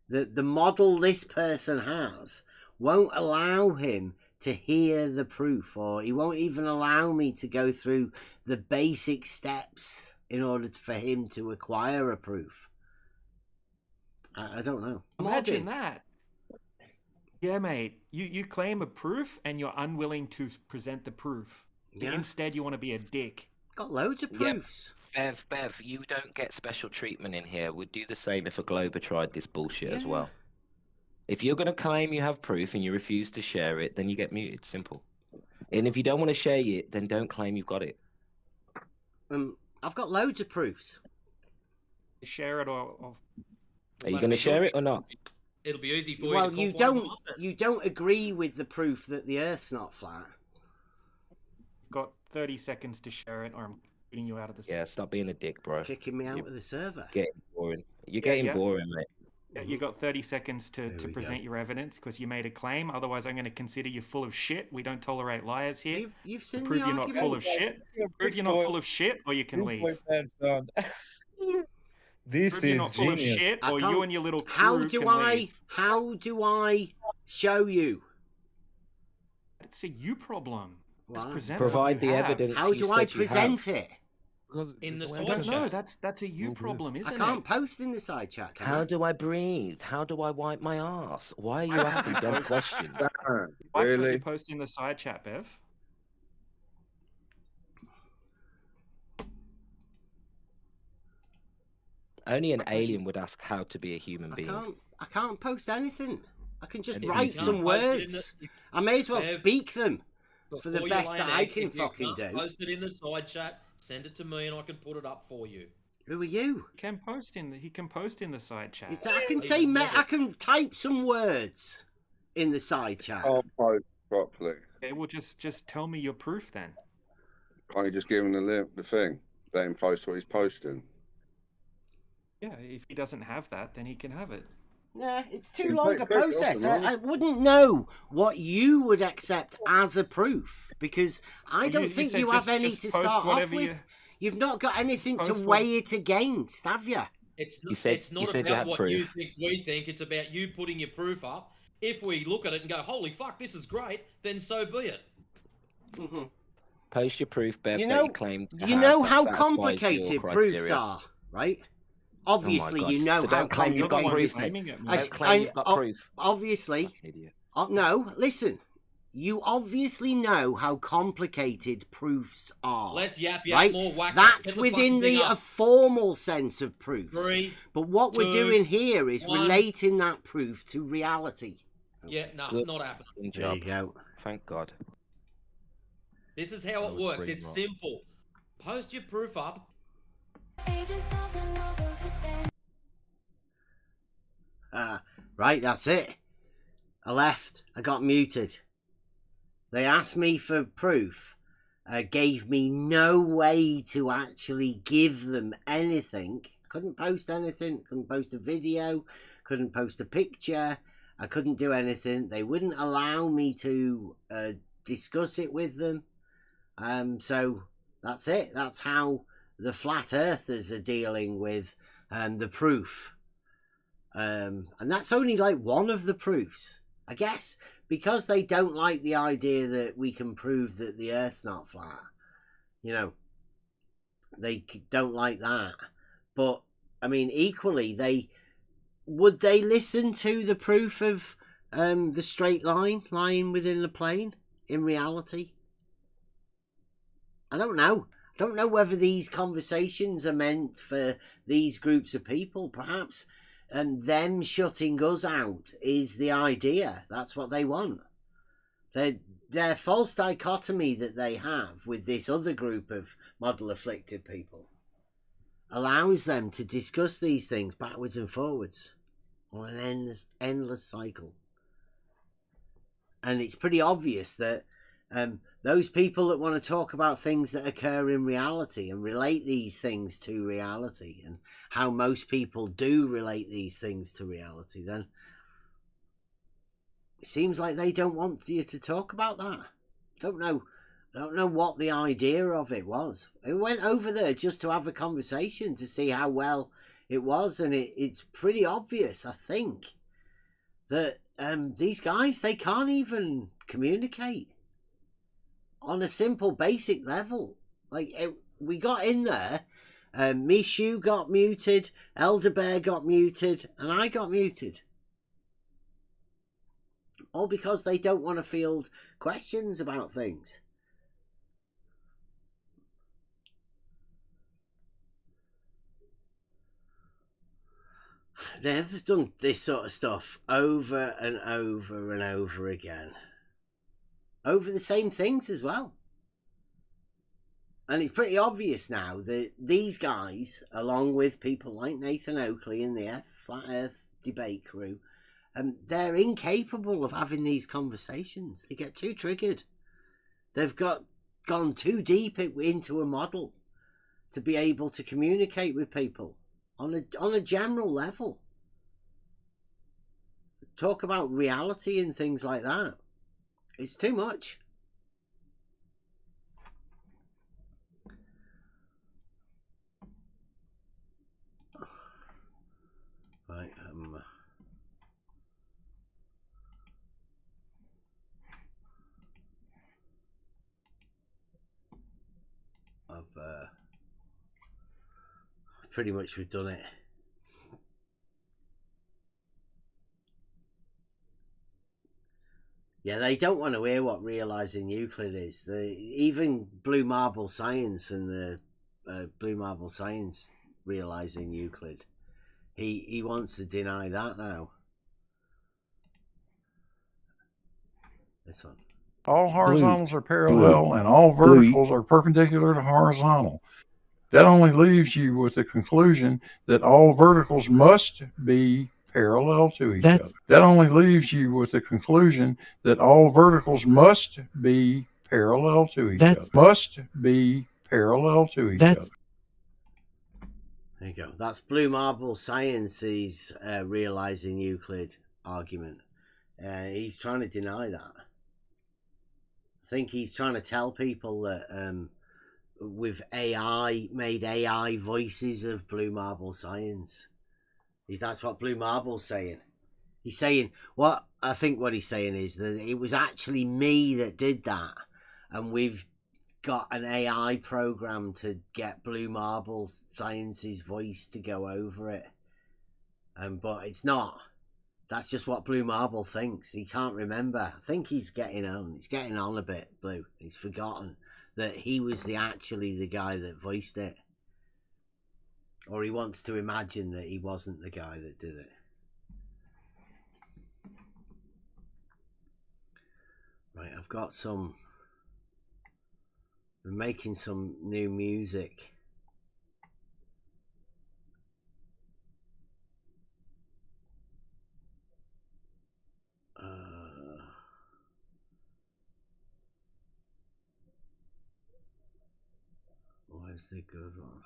The model this person has won't allow him to hear the proof, or he won't even allow me to go through the basic steps in order for him to acquire a proof. I don't know. imagine that. Yeah, mate. You claim a proof and you're unwilling to present the proof. Yeah. Instead, you want to be a dick. Got loads of proofs. Bev, you don't get special treatment in here. We'd do the same if a Glober tried this bullshit as well. If you're going to claim you have proof and you refuse to share it, then you get muted. Simple. And if you don't want to share it, then don't claim you've got it. I've got loads of proofs. Share it or Are you going to share it or not? It'll be easy for Well, you to you don't agree with the proof that the Earth's not flat. got 30 seconds to share it, or I'm getting you out of the. Yeah, stop being a dick, bro. Kicking me out of the server. Getting boring. You're getting boring, mate. Yeah, you got 30 seconds to present your evidence because you made a claim. Otherwise, I'm going to consider you full of shit. We don't tolerate liars here. You've seen prove the you're argument. not full of shit. Prove you're not full of shit, or you can leave. This prove is you're not full of genius. shit, or you and your little crew How do I show you? It's a you problem. Just present Provide what you the have. evidence. How do I present it? In the I side don't know. chat. That's a you problem, isn't it? I can't post in the side chat. Can How I? do I breathe? How do I wipe my ass? Why are you asking dumb questions? Why can't you post in the side chat, Bev? Only an alien would ask how to be a human being. I can't post anything. I can just write some words. I may as well speak them for the best that I can fucking do. Post it in the side chat. Send it to me, and I can put it up for you. Who are you? He can post in the side chat. I can say I can type some words in the side chat. Can't post properly. Okay, well just tell me your proof then. Can't you just give him the thing? Let him post what he's posting. Yeah, if he doesn't have that, then he can have it. Yeah, it's too long a process. I wouldn't know what you would accept as a proof because I don't think you have any to start off with. You've not got anything to weigh it against, have you? It's not about what you think we think. It's about you putting your proof up. If we look at it and go, holy fuck, this is great, then so be it. Mm-hmm. Post your proof, Bev, you that you claim to You have know that how satisfies complicated your proofs criteria. are, right? Obviously, Oh my God. you know So how don't claim you've got complicated. proof, mate. Don't claim you've got proof. Obviously, no. Listen, you obviously know how complicated proofs are. Less yap, right? more whack. That's within the formal sense of proofs. But what we're doing here is relating that proof to reality. Yeah, no, not happening. There you go. Thank God. This is how it works. It's simple. Post your proof up. Right, that's it. I left. I got muted. They asked me for proof. Gave me no way to actually give them anything. Couldn't post anything. Couldn't post a video. Couldn't post a picture. I couldn't do anything. They wouldn't allow me to discuss it with them. So that's it. That's how the flat earthers are dealing with the proof. And that's only like one of the proofs. I guess because they don't like the idea that we can prove that the earth's not flat. You know, they don't like that. But, I mean, equally, would they listen to the proof of the straight line lying within the plane in reality? I don't know. I don't know whether these conversations are meant for these groups of people. Perhaps them shutting us out is the idea. That's what they want. Their false dichotomy that they have with this other group of model afflicted people allows them to discuss these things backwards and forwards on an endless cycle. And it's pretty obvious that those people that want to talk about things that occur in reality and relate these things to reality and how most people do relate these things to reality, then it seems like they don't want you to talk about that. I don't know what the idea of it was. It went over there just to have a conversation to see how well it was, and it's pretty obvious, I think, that these guys, they can't even communicate on a simple basic level. Like, we got in there, Mishu got muted, Elder Bear got muted, and I got muted. All because they don't want to field questions about things. They've done this sort of stuff over and over and over again. Over the same things as well. And it's pretty obvious now that these guys, along with people like Nathan Oakley and the Flat Earth debate crew, they're incapable of having these conversations. They get too triggered. They've gone too deep into a model to be able to communicate with people. on a general level. Talk about reality and things like that. It's too much. Right, pretty much we've done it. Yeah, they don't want to hear what realizing Euclid is. Even Blue Marble Science and the Blue Marble Science realizing Euclid, he wants to deny that now. This one. All horizontals are parallel and all verticals are perpendicular to horizontal. That only leaves you with the conclusion that all verticals must be parallel to each other. That only leaves you with the conclusion that all verticals must be parallel to each other. Must be parallel to each other. There you go. That's Blue Marble Science's realizing Euclid argument. He's trying to deny that. I think he's trying to tell people that with AI, made AI voices of Blue Marble Science. That's what Blue Marble's saying. He's saying, what he's saying is that it was actually me that did that. And we've got an AI program to get Blue Marble Science's voice to go over it. But it's not. That's just what Blue Marble thinks. He can't remember. I think he's getting on. He's getting on a bit, Blue. He's forgotten that he was actually the guy that voiced it. Or he wants to imagine that he wasn't the guy that did it. Right, I've got some... I'm making some new music. Where's the good one?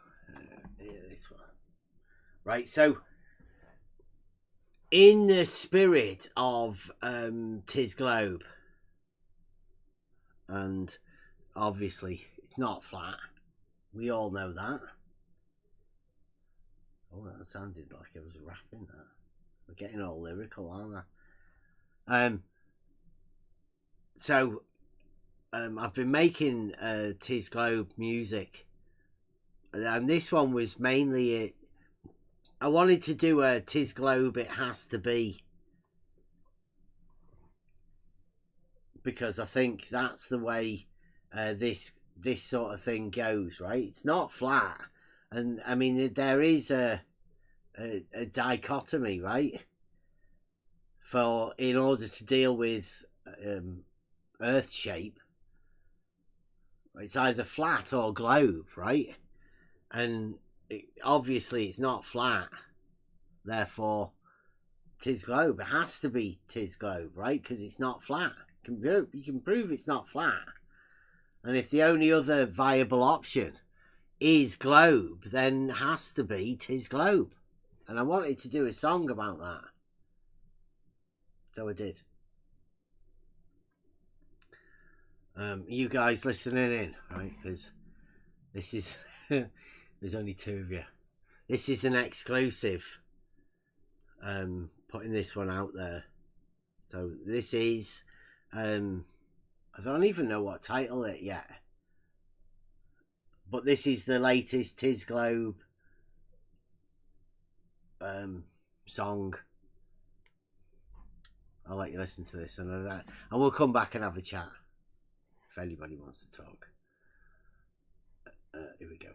This one. Right, so in the spirit of Tis Globe, and obviously it's not flat, we all know that. Oh, that sounded like I was rapping that. We're getting all lyrical, aren't I? So I've been making Tis Globe music, and this one was mainly I wanted to do a Tis Globe It Has to Be, because I think that's the way this sort of thing goes, right? It's not flat, and I mean there is a dichotomy, right? In order to deal with Earth shape, it's either flat or globe, right? And obviously it's not flat, therefore Tis Globe. It has to be Tis Globe, right? Because it's not flat. You can prove it's not flat. And if the only other viable option is globe, then it has to be Tis Globe. And I wanted to do a song about that, so I did. You guys listening in, right? Because this is there's only two of you. This is an exclusive. Putting this one out there. So this is I don't even know what title it yet, but this is the latest Tis Globe song. I'll let you listen to this, and we'll come back and have a chat if anybody wants to talk. Here we go.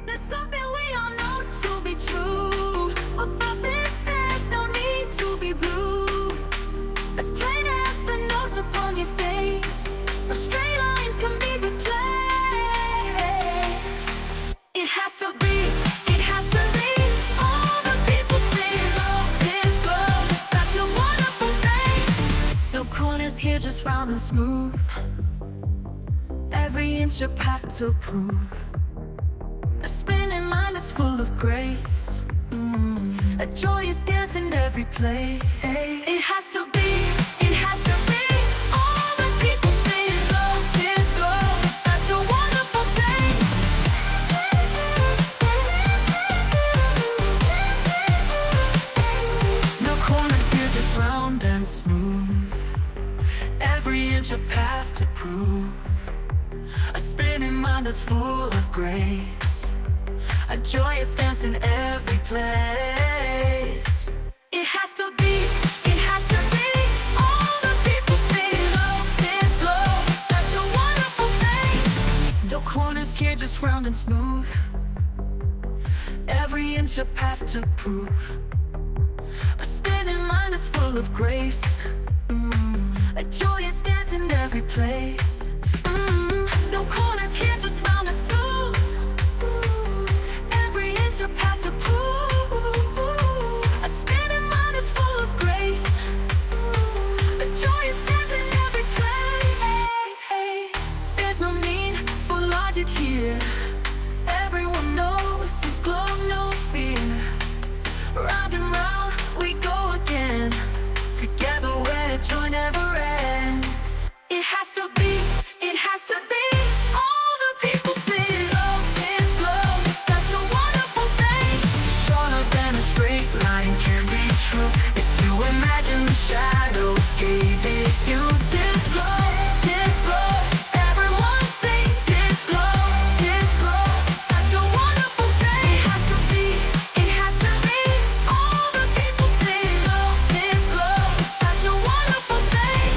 There's something we all know to be true about this. There's no need to be blue, as plain as the nose upon your face. No straight lines can be replaced. It has to be, it has to be. All the people say love is globe. It's such a wonderful thing. No corners here, just round and smooth. every inch a path to prove. A spinning mind that's full of grace. A joyous dance in every play. It has to be, it has to be. All the people sing low, tears glow. Such a wonderful thing. No corners here, just round and smooth. Every inch a path to prove. A spinning mind that's full of grace. A joyous dance in every place. It has to be, it has to be. All the people sing low, tears glow. Such a wonderful thing. No corners here, just round and smooth. Every inch a path to prove. A spinning mind that's full of grace. A joyous dance in every place. No corners here, just round and smooth. Every inch a path to prove. A spinning mind is full of grace. A joyous dance in every place. There's no need for logic here. Everyone knows it's glow, no fear. Round and round we go again. Together where joy never ends. It has to be, it has to be. All the people sing low, tears glow. Such a wonderful thing. Shorter than a straight line can be true. If you imagine the shadows gave it you. Tears glow, tears glow. Everyone sing tears glow, tears glow. Such a wonderful thing. It has to be, it has to be. All the people sing low, tears glow. Such a wonderful thing.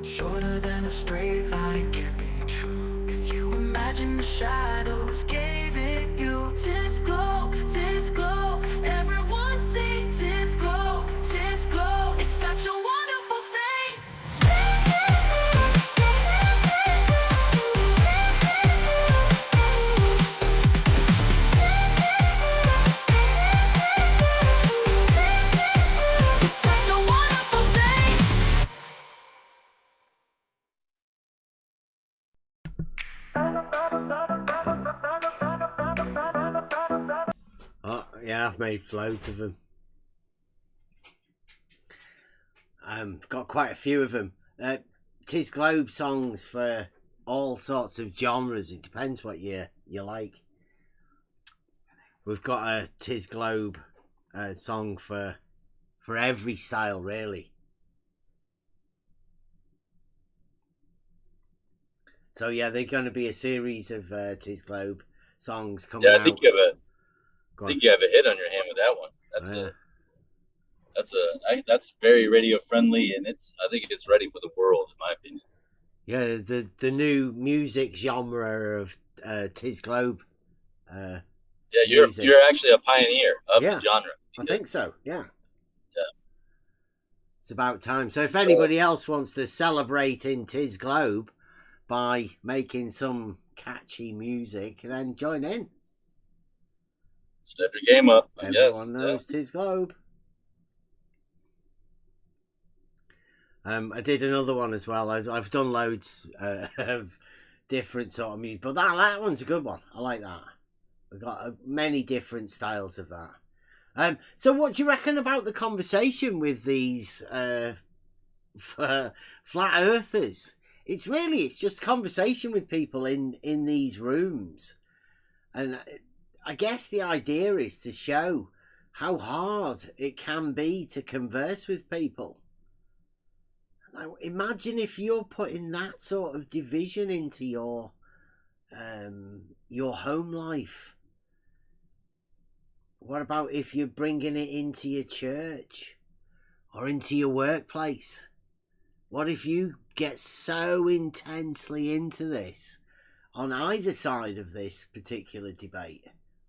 Shorter than a straight line can be true. If you imagine the shadows gave it you. Tears glow, tears glow. Everyone sing tears glow, tears glow. It's such a wonderful thing. It's such a wonderful thing. Oh, yeah, I've made loads of them. Got quite a few of them. Tis Globe songs for all sorts of genres. It depends what you like. We've got a Tis Globe song for every style, really. So yeah, they're going to be a series of Tis Globe songs coming out. Yeah, I think you have a hit on your hand with that one. That's very radio friendly, and I think it's ready for the world, in my opinion. Yeah, the new music genre of Tis Globe. Yeah, you're actually a pioneer of the genre. I think so. Yeah. It's about time. So if anybody else wants to celebrate in Tis Globe by making some catchy music, then join in. Step your game up. Everyone knows Tis Globe. I did another one as well. I've done loads of different sort of music, but that one's a good one. I like that. We've got many different styles of that. So what do you reckon about the conversation with these flat earthers? It's just conversation with people in these rooms. And I guess the idea is to show how hard it can be to converse with people. Like, imagine if you're putting that sort of division into your home life. What about if you're bringing it into your church or into your workplace? What if you get so intensely into this on either side of this particular debate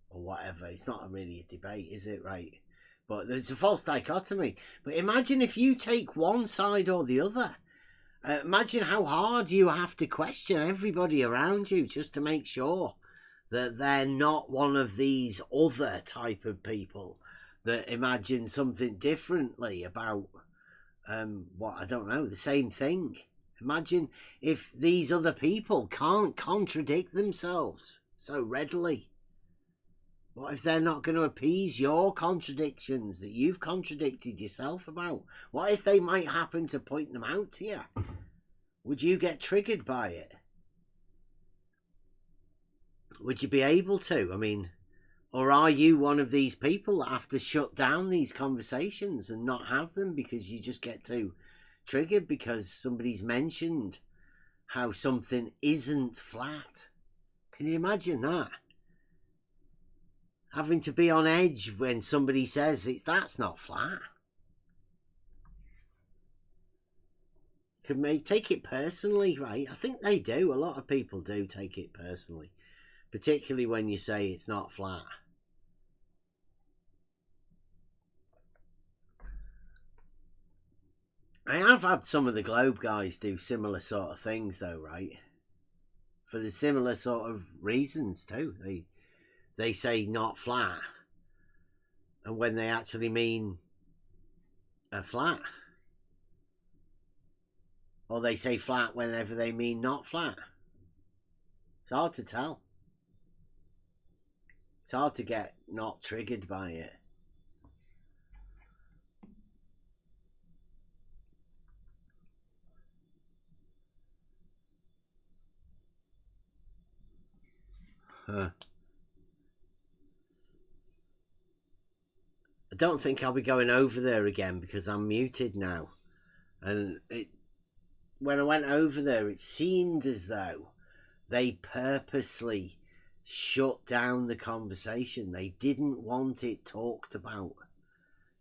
or whatever. It's not really a debate, is it, right? But there's a false dichotomy. But imagine if you take one side or the other. Imagine how hard you have to question everybody around you just to make sure that they're not one of these other type of people that imagine something differently about what, I don't know, the same thing. Imagine if these other people can't contradict themselves so readily. What if they're not going to appease your contradictions that you've contradicted yourself about? What if they might happen to point them out to you? Would you get triggered by it? Would you be able to? I mean, or are you one of these people that have to shut down these conversations and not have them because you just get too triggered because somebody's mentioned how something isn't flat? Can you imagine that? Having to be on edge when somebody says that's not flat. Can they take it personally, right? I think they do. A lot of people do take it personally, particularly when you say it's not flat. I have had some of the Globe guys do similar sort of things though, right? For the similar sort of reasons too. They say not flat, and when they actually mean a flat. Or they say flat whenever they mean not flat. It's hard to tell. It's hard to get not triggered by it. Huh. I don't think I'll be going over there again because I'm muted now. And when I went over there, it seemed as though they purposely shut down the conversation. They didn't want it talked about.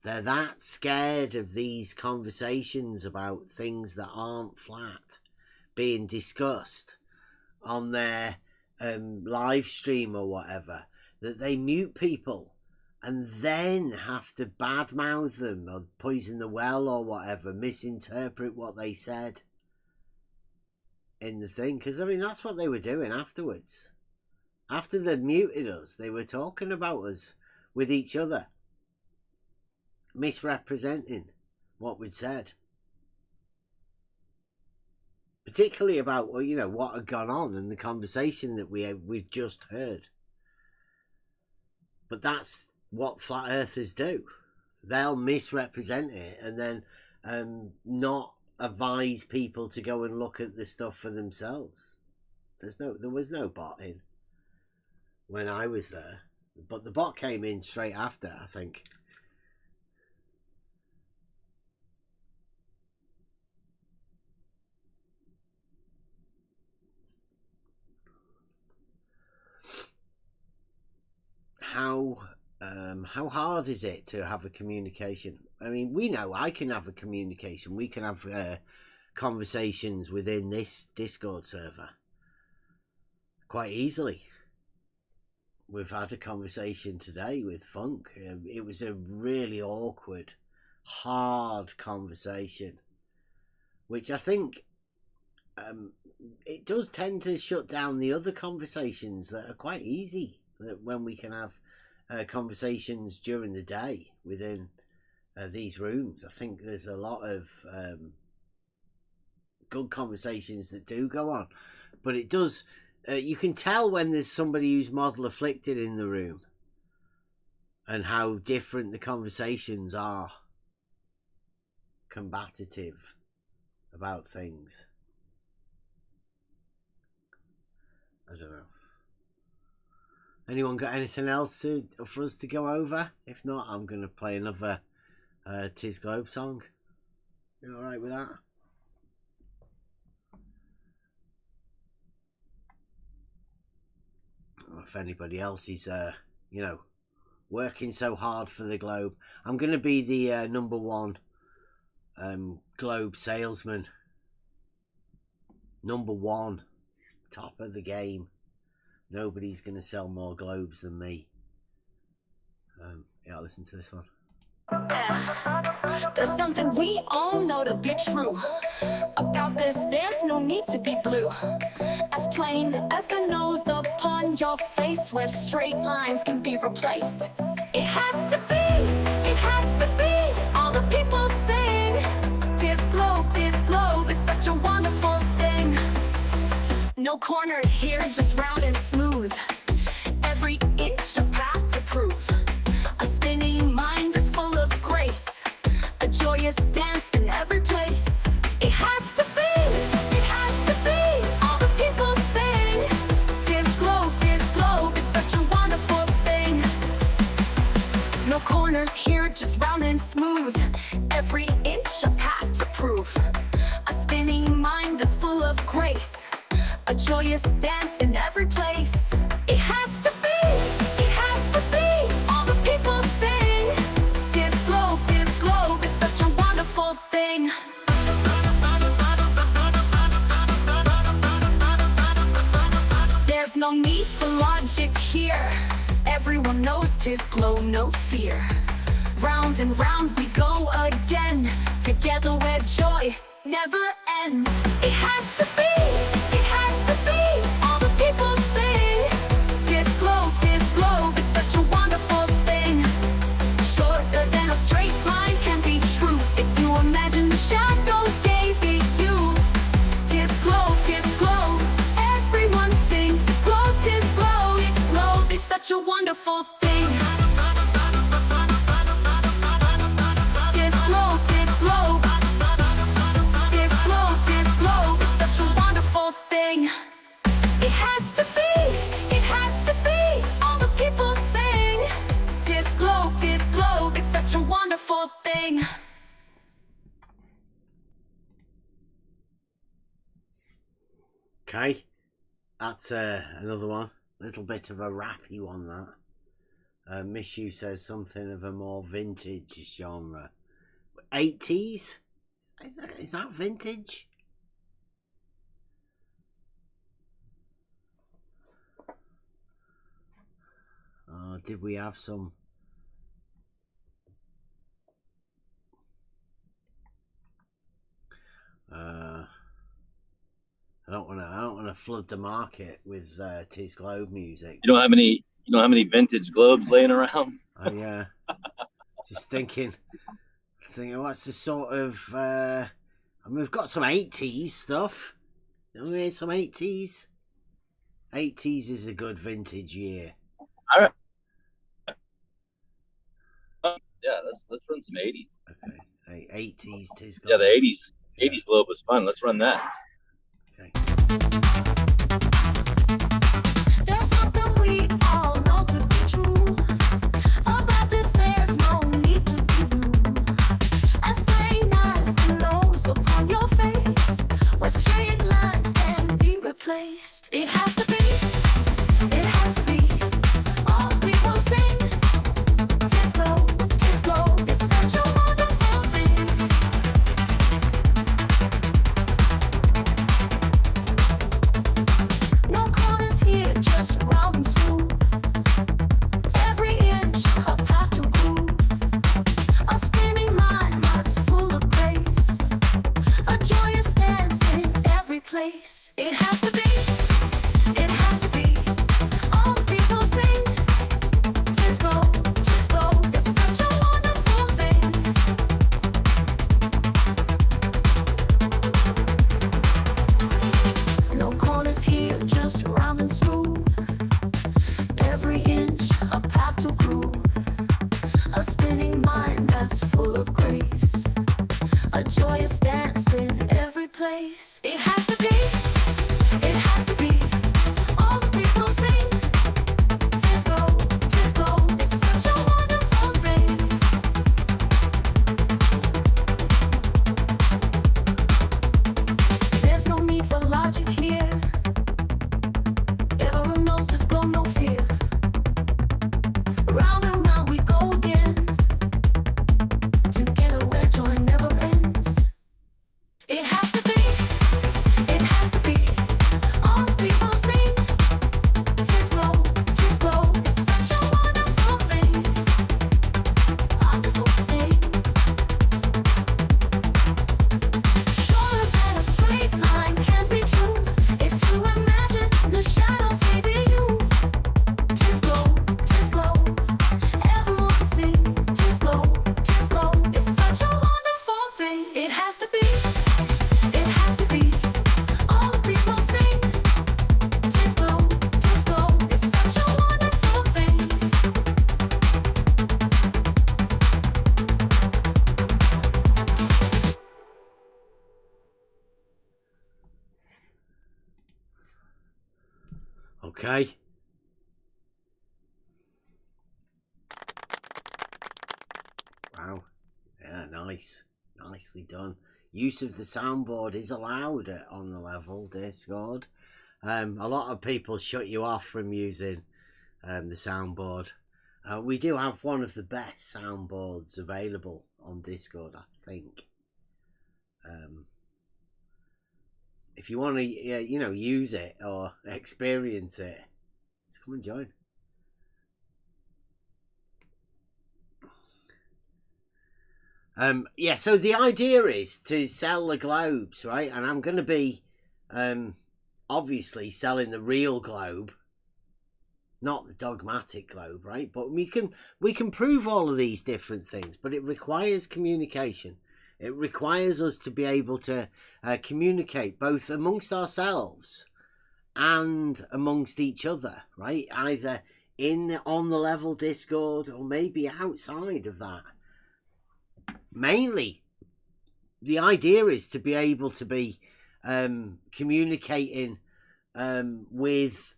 They're that scared of these conversations about things that aren't flat being discussed on their live stream or whatever, that they mute people and then have to badmouth them or poison the well or whatever, misinterpret what they said in the thing. Because, I mean, that's what they were doing afterwards. After they muted us, they were talking about us with each other, misrepresenting what we'd said. Particularly about, well, you know, what had gone on in the conversation that we've just heard. But that's what flat earthers do. They'll misrepresent it and then not advise people to go and look at the stuff for themselves. There was no bot in when I was there, but the bot came in straight after, I think. How hard is it to have a communication? I mean, we know I can have a communication. We can have conversations within this Discord server quite easily. We've had a conversation today with Funk. It was a really awkward, hard conversation, which I think it does tend to shut down the other conversations that are quite easy, that when we can have conversations during the day within these rooms. I think there's a lot of good conversations that do go on, but it does you can tell when there's somebody who's model afflicted in the room and how different the conversations are, combative about things. I don't know. Anyone got anything else for us to go over? If not, I'm going to play another Tis Globe song. You alright with that? Or if anybody else is, you know, working so hard for the Globe. I'm going to be the #1 Globe salesman. #1. top of the game. Nobody's going to sell more globes than me. Yeah, listen to this one. There's something we all know to be true. About this, there's no need to be blue. As plain as the nose upon your face, where straight lines can be replaced. It has to be, it has to be. All the people sing, 'tis globe, it's such a wonderful thing. No corners here, just round and smooth. Every inch a path to prove. A spinning mind is full of grace. A joyous dance in every place. It has to be, it has to be. All the people sing, 'tis globe, it's such a wonderful thing. No corners here, just round and smooth. Every inch a path to prove. A spinning mind is full of grace. A joyous dance in every place. It has to be, it has to be. All the people sing, 'tis globe, it's such a wonderful thing. There's no need for logic here. Everyone knows 'tis glow, no fear. Round and round we go again. Together where joy never ends. It has to be, it has to be. All the people sing, 'tis globe, it's such a wonderful thing. Shorter than a straight line can be true. If you imagine the shadows gave it you. 'Tis globe, everyone sing. 'Tis globe, it's such a wonderful thing. 'Tis globe, it's such a wonderful thing. It has to be, it has to be. All the people sing, 'tis globe, it's such a wonderful thing. Okay, that's another one. A little bit of a rappy one, that. Miss You says something of a more vintage genre. 80s? Is that vintage? Did we have some? I don't want to flood the market with Tis Globe music. You don't have any vintage globes laying around? I just thinking what's the sort of I mean, we've got some 80s stuff. Don't we? Some 80s. 80s is a good vintage year. All right. Yeah, let's run some 80s. Okay. 80s Tis Yeah, Globe. the 80s globe was fun. Let's run that. Okay. There's something we all know to be true. About this, there's no need to be blue. As plain as the nose upon your face, where straight lines can be replaced. It has to be, it has to be. All people sing, 'tis globe, it's such a wonderful thing. No corners here, just round and smooth. Every inch a path to groove. A spinning mind that's full of grace. A joyous dance in every place. It has to be, it has to be. All the people sing, 'tis globe, it's such a wonderful thing. No corners here, just round and smooth. Every inch a path to groove. A spinning mind that's full of grace. A joyous dance in every place. It has to be, it has to be. All the people sing, 'tis globe, it's such a wonderful thing. There's no need for logic here. Everyone knows 'tis glow, no fear. Round and round we go again. Together where joy never ends. It has to be, it Okay. Wow. Yeah, nice. Nicely done. Use of the soundboard is allowed on the level Discord. A lot of people shut you off from using the soundboard. We do have one of the best soundboards available on Discord, I think. If you want to, use it or experience it, just come and join. So the idea is to sell the globes, right? And I'm going to be obviously selling the real globe, not the dogmatic globe, right? But we can prove all of these different things, but it requires communication. It requires us to be able to communicate both amongst ourselves and amongst each other, right? Either on the level Discord or maybe outside of that. Mainly, the idea is to be able to be communicating with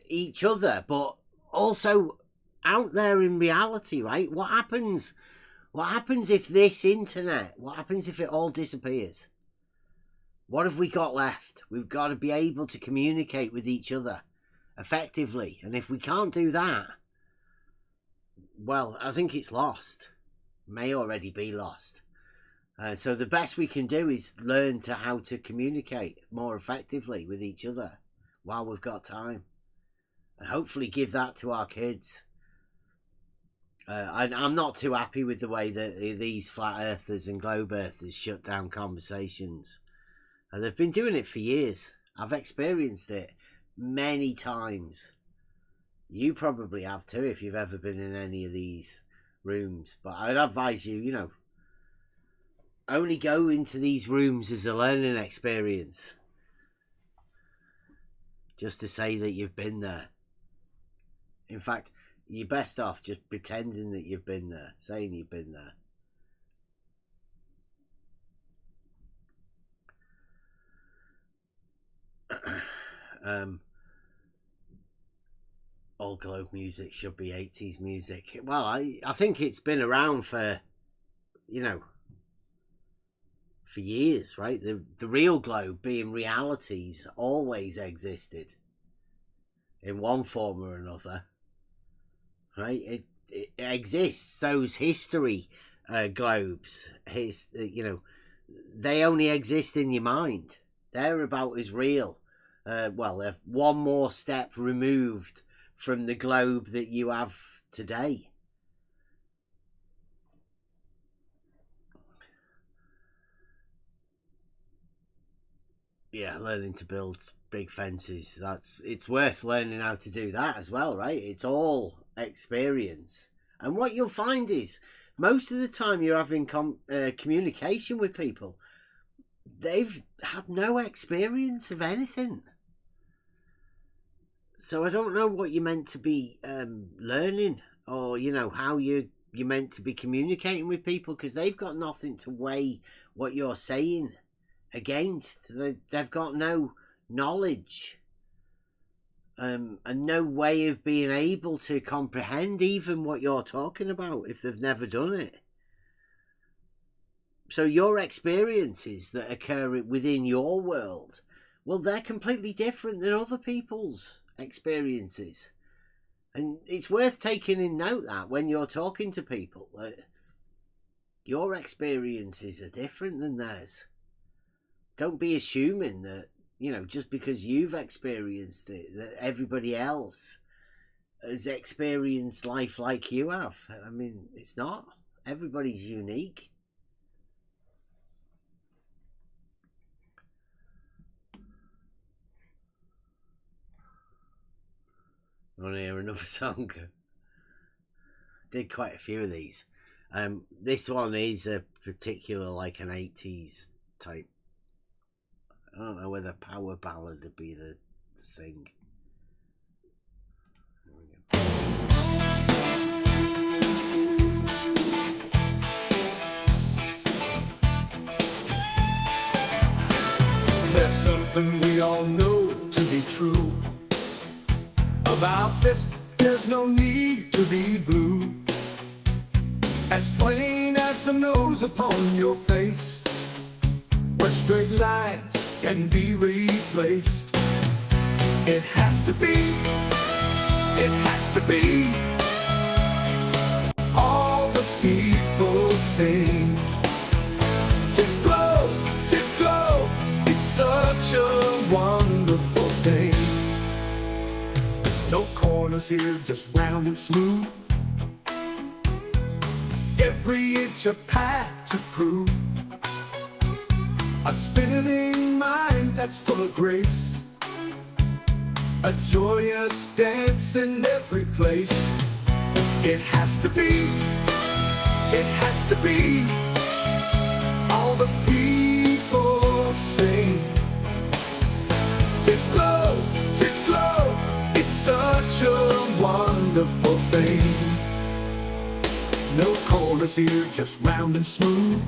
each other, but also out there in reality, right? What happens if this internet, what happens if it all disappears? What have we got left? We've got to be able to communicate with each other effectively. And if we can't do that, well, I think it's lost. May already be lost. So the best we can do is learn how to communicate more effectively with each other while we've got time. And hopefully give that to our kids. I'm not too happy with the way that these flat earthers and globe earthers shut down conversations. And they've been doing it for years. I've experienced it many times. You probably have too if you've ever been in any of these rooms. But I'd advise you, only go into these rooms as a learning experience. Just to say that you've been there. In fact, you're best off just pretending that you've been there, saying you've been there. All globe music should be 80s music. Well, I think it's been around for, for years, right? The real globe being realities always existed in one form or another. Right, it exists. Those history globes, they only exist in your mind. They're about as real. Well, they're one more step removed from the globe that you have today. Yeah, learning to build big fences. It's worth learning how to do that as well, right? It's all experience. And what you'll find is most of the time you're having communication with people, they've had no experience of anything. So I don't know what you're meant to be learning, or how you're meant to be communicating with people, because they've got nothing to weigh what you're saying against. They've got no knowledge and no way of being able to comprehend even what you're talking about if they've never done it. So your experiences that occur within your world, well, they're completely different than other people's experiences. And it's worth taking in note that when you're talking to people, that your experiences are different than theirs. Don't be assuming that, just because you've experienced it, that everybody else has experienced life like you have. I mean, it's not. Everybody's unique. I want to hear another song. Did quite a few of these. This one is a particular, like an 80s type. I don't know whether power ballad would be the thing. There's something we all know to be true. About this, there's no need to be blue. As plain as the nose upon your face, where straight lines can be replaced. It has to be, it has to be. All the people sing. 'Tis glow, it's such a wonderful thing. No corners here, just round and smooth. Every inch a path to prove. A spinning mind that's full of grace. A joyous dance in every place. It has to be, it has to be. All the people sing. 'Tis glow, it's such a wonderful thing. No corners here, just round and smooth.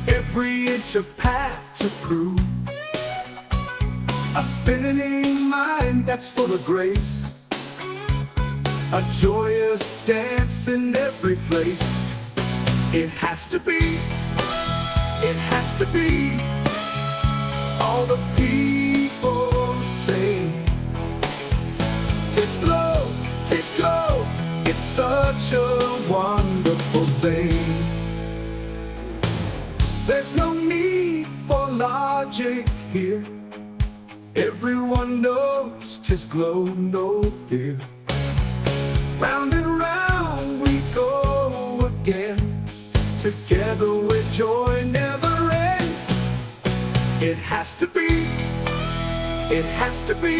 Every inch a path to prove. A spinning mind that's full of grace. A joyous dance in every place. It has to be, it has to be. All the people sing. 'Tis glow, it's such a wonderful thing. There's no need for logic here. Everyone knows 'tis glow, no fear. Round and round we go again. Together where joy never ends. It has to be, it has to be.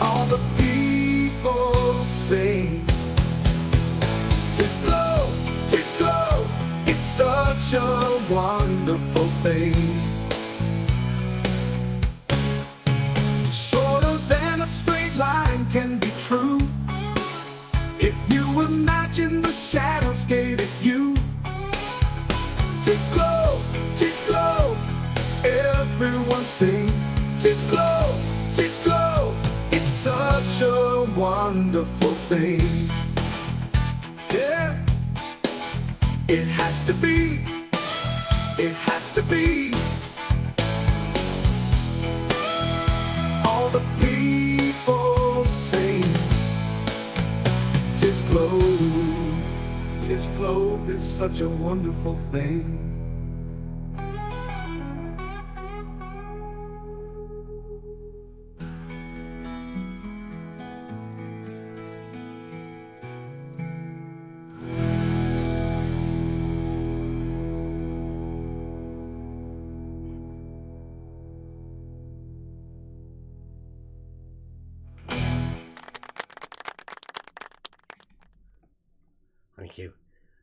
All the people sing. 'Tis glow, it's such a wonderful thing. Shorter than a straight line can be true. If you imagine the shadows gave it you. 'Tis glow, everyone sing. 'Tis glow, it's such a wonderful thing. Yeah, it has to be, it has to be. All the people sing. 'Tis glow, it's such a wonderful thing. Thank you.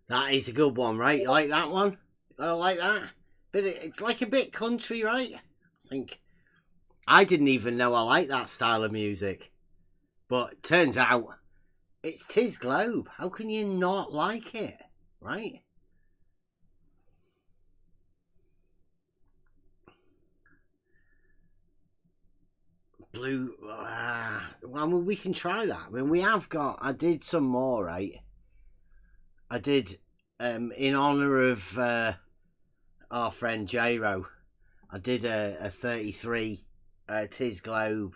That is a good one, right? You like that one? I like that. But it's like a bit country, right? I think. I didn't even know I liked that style of music. But turns out, it's 'Tis Globe. How can you not like it? Right? Blue. Well, we can try that. I mean, we have got. I did some more, right? I did, in honour of our friend J-Ro, I did a 33 'Tis Globe.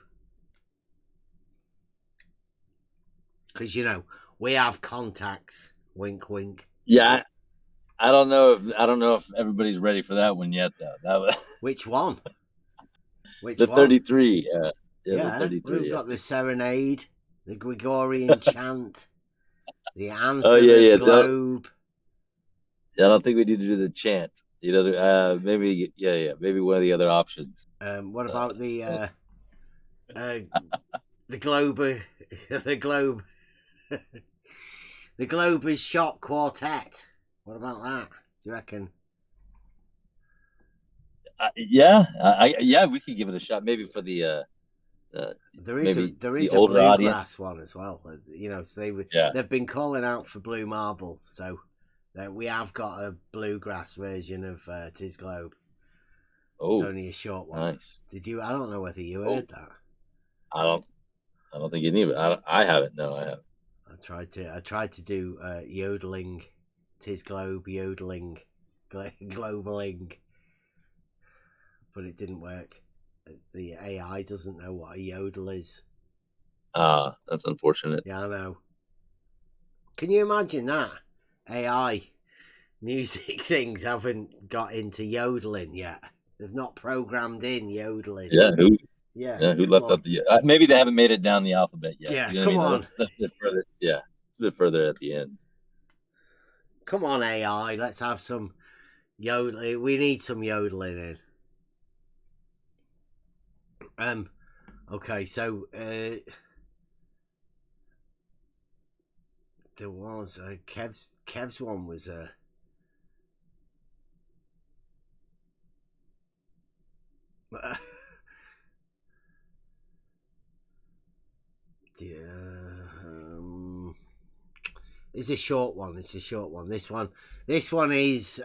Because, you know, we have contacts. Wink, wink. Yeah, I don't know if everybody's ready for that one yet, though. Which one? Which the one? 33. Yeah, the 33. We've got the Serenade, the Gregorian Chant, the Anthem of Globe. I don't think we need to do the chant. You know, maybe one of the other options. What about the Globe, the Globe, the Glober's Shot Quartet? What about that? Do you reckon? Yeah, we could give it a shot. Maybe for the there is a bluegrass audience one as well. You know, so they've been calling out for Blue Marble, so we have got a bluegrass version of 'Tis Globe. It's only a short one. Nice. Did you? I don't know whether you heard that. I don't think any of it. I haven't. No, I haven't. I tried to do yodeling, tis globe, yodeling, globaling, but it didn't work. The AI doesn't know what a yodel is. That's unfortunate. Yeah, I know. Can you imagine that? AI music things haven't got into yodeling yet. They've not programmed in yodeling. Yeah, who come left on. out the maybe they haven't made it down the alphabet yet. Yeah, You know come what I mean? on. That's a bit further. Yeah, it's a bit further at the end. Come on, AI. Let's have some yodeling. We need some yodeling in. Okay, so there was Kev's one was it's a short one. It's a short one. This one is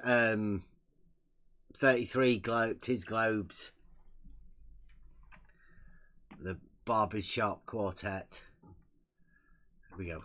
33 Tis Globes. The Barber's Shop Quartet. Here we go.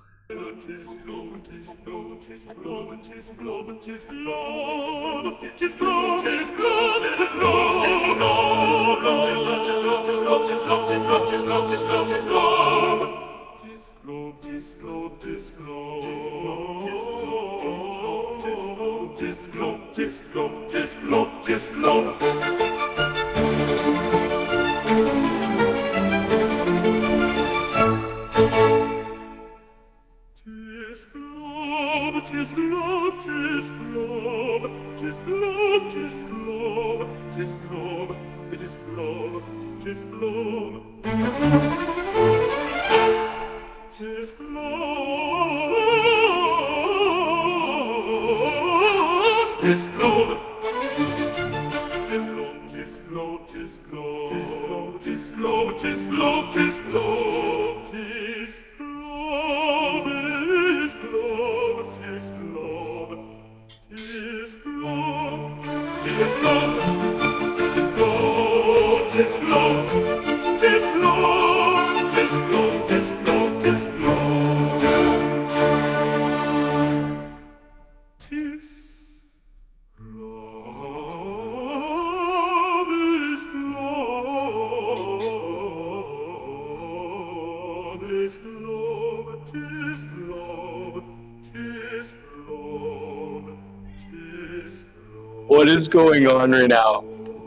What is going on right now?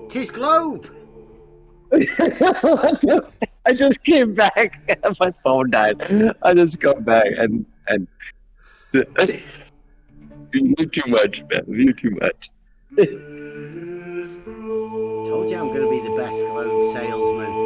Tis Globe. I just came back. My phone died. I just come back and you too much, man. You too much. Told you I'm going to be the best globe salesman.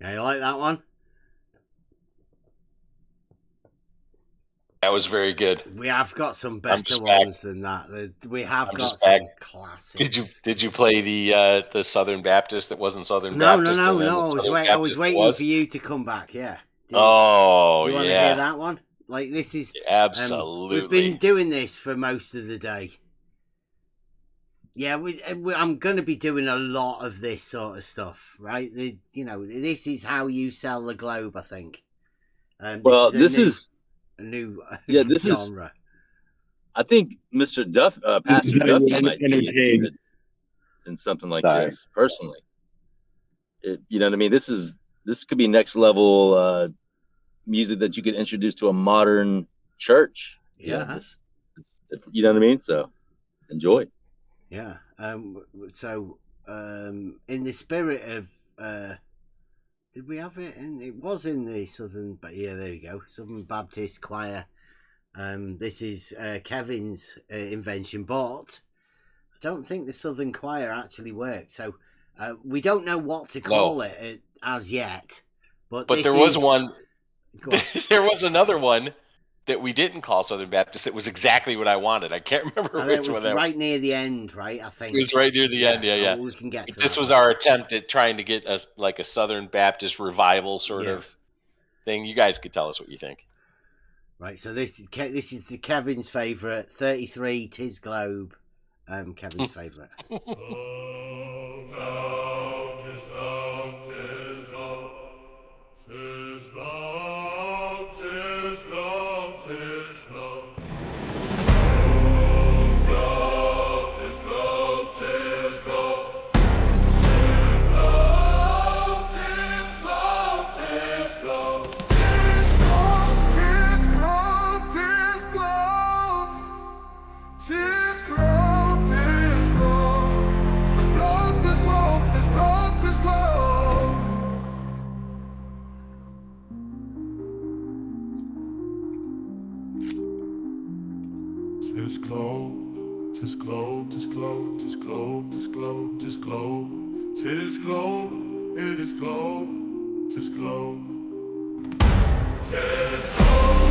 Yeah, you like that one? That was very good. We have got some better ones than that. We have got some classics. Did you play the Southern Baptist that wasn't Southern No. Baptist? I was waiting for you to come back. Yeah. You want to hear that one? Like this is absolutely. We've been doing this for most of the day. Yeah, I'm going to be doing a lot of this sort of stuff, right? This is how you sell the globe, I think. This is a new this genre. I think Mr. Pastor Duffy might be interested in something like this personally. You know what I mean? This could be next level music that you could introduce to a modern church. Yeah. You know what I mean? So enjoy. Yeah. So in the spirit of did we have it? It was in the Southern, but yeah, there you go. Southern Baptist Choir. This is Kevin's invention, but I don't think the Southern Choir actually works. So we don't know what to call it as yet. But there was one. There was another one that we didn't call Southern Baptist that was exactly what I wanted. I can't remember And which it was one that right near the end, right? I think it was right near the end. Yeah. We can get to this that was one. our attempt at trying to get us like a Southern Baptist revival sort of thing. You guys could tell us what you think. Right, so this is the Kevin's favourite, 33, Tis Globe, Kevin's favourite. Tis globe, tis globe, tis globe, tis globe, tis globe, tis globe, tis globe, it is globe, tis globe, tis globe.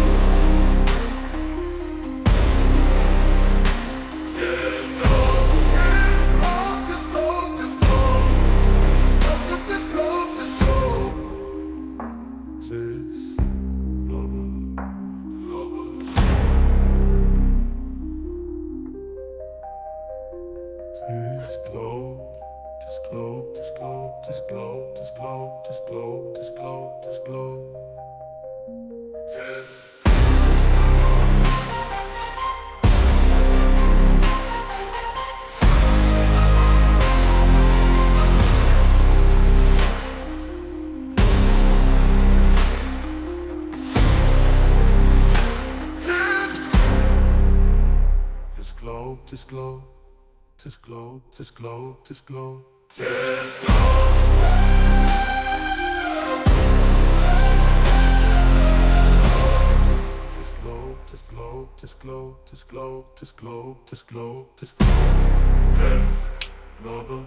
Tis globe, tis globe, tis globe, tis globe, tis globe, tis globe, tis globe, tis globe, tis globe, tis globe, tis globe, tis global.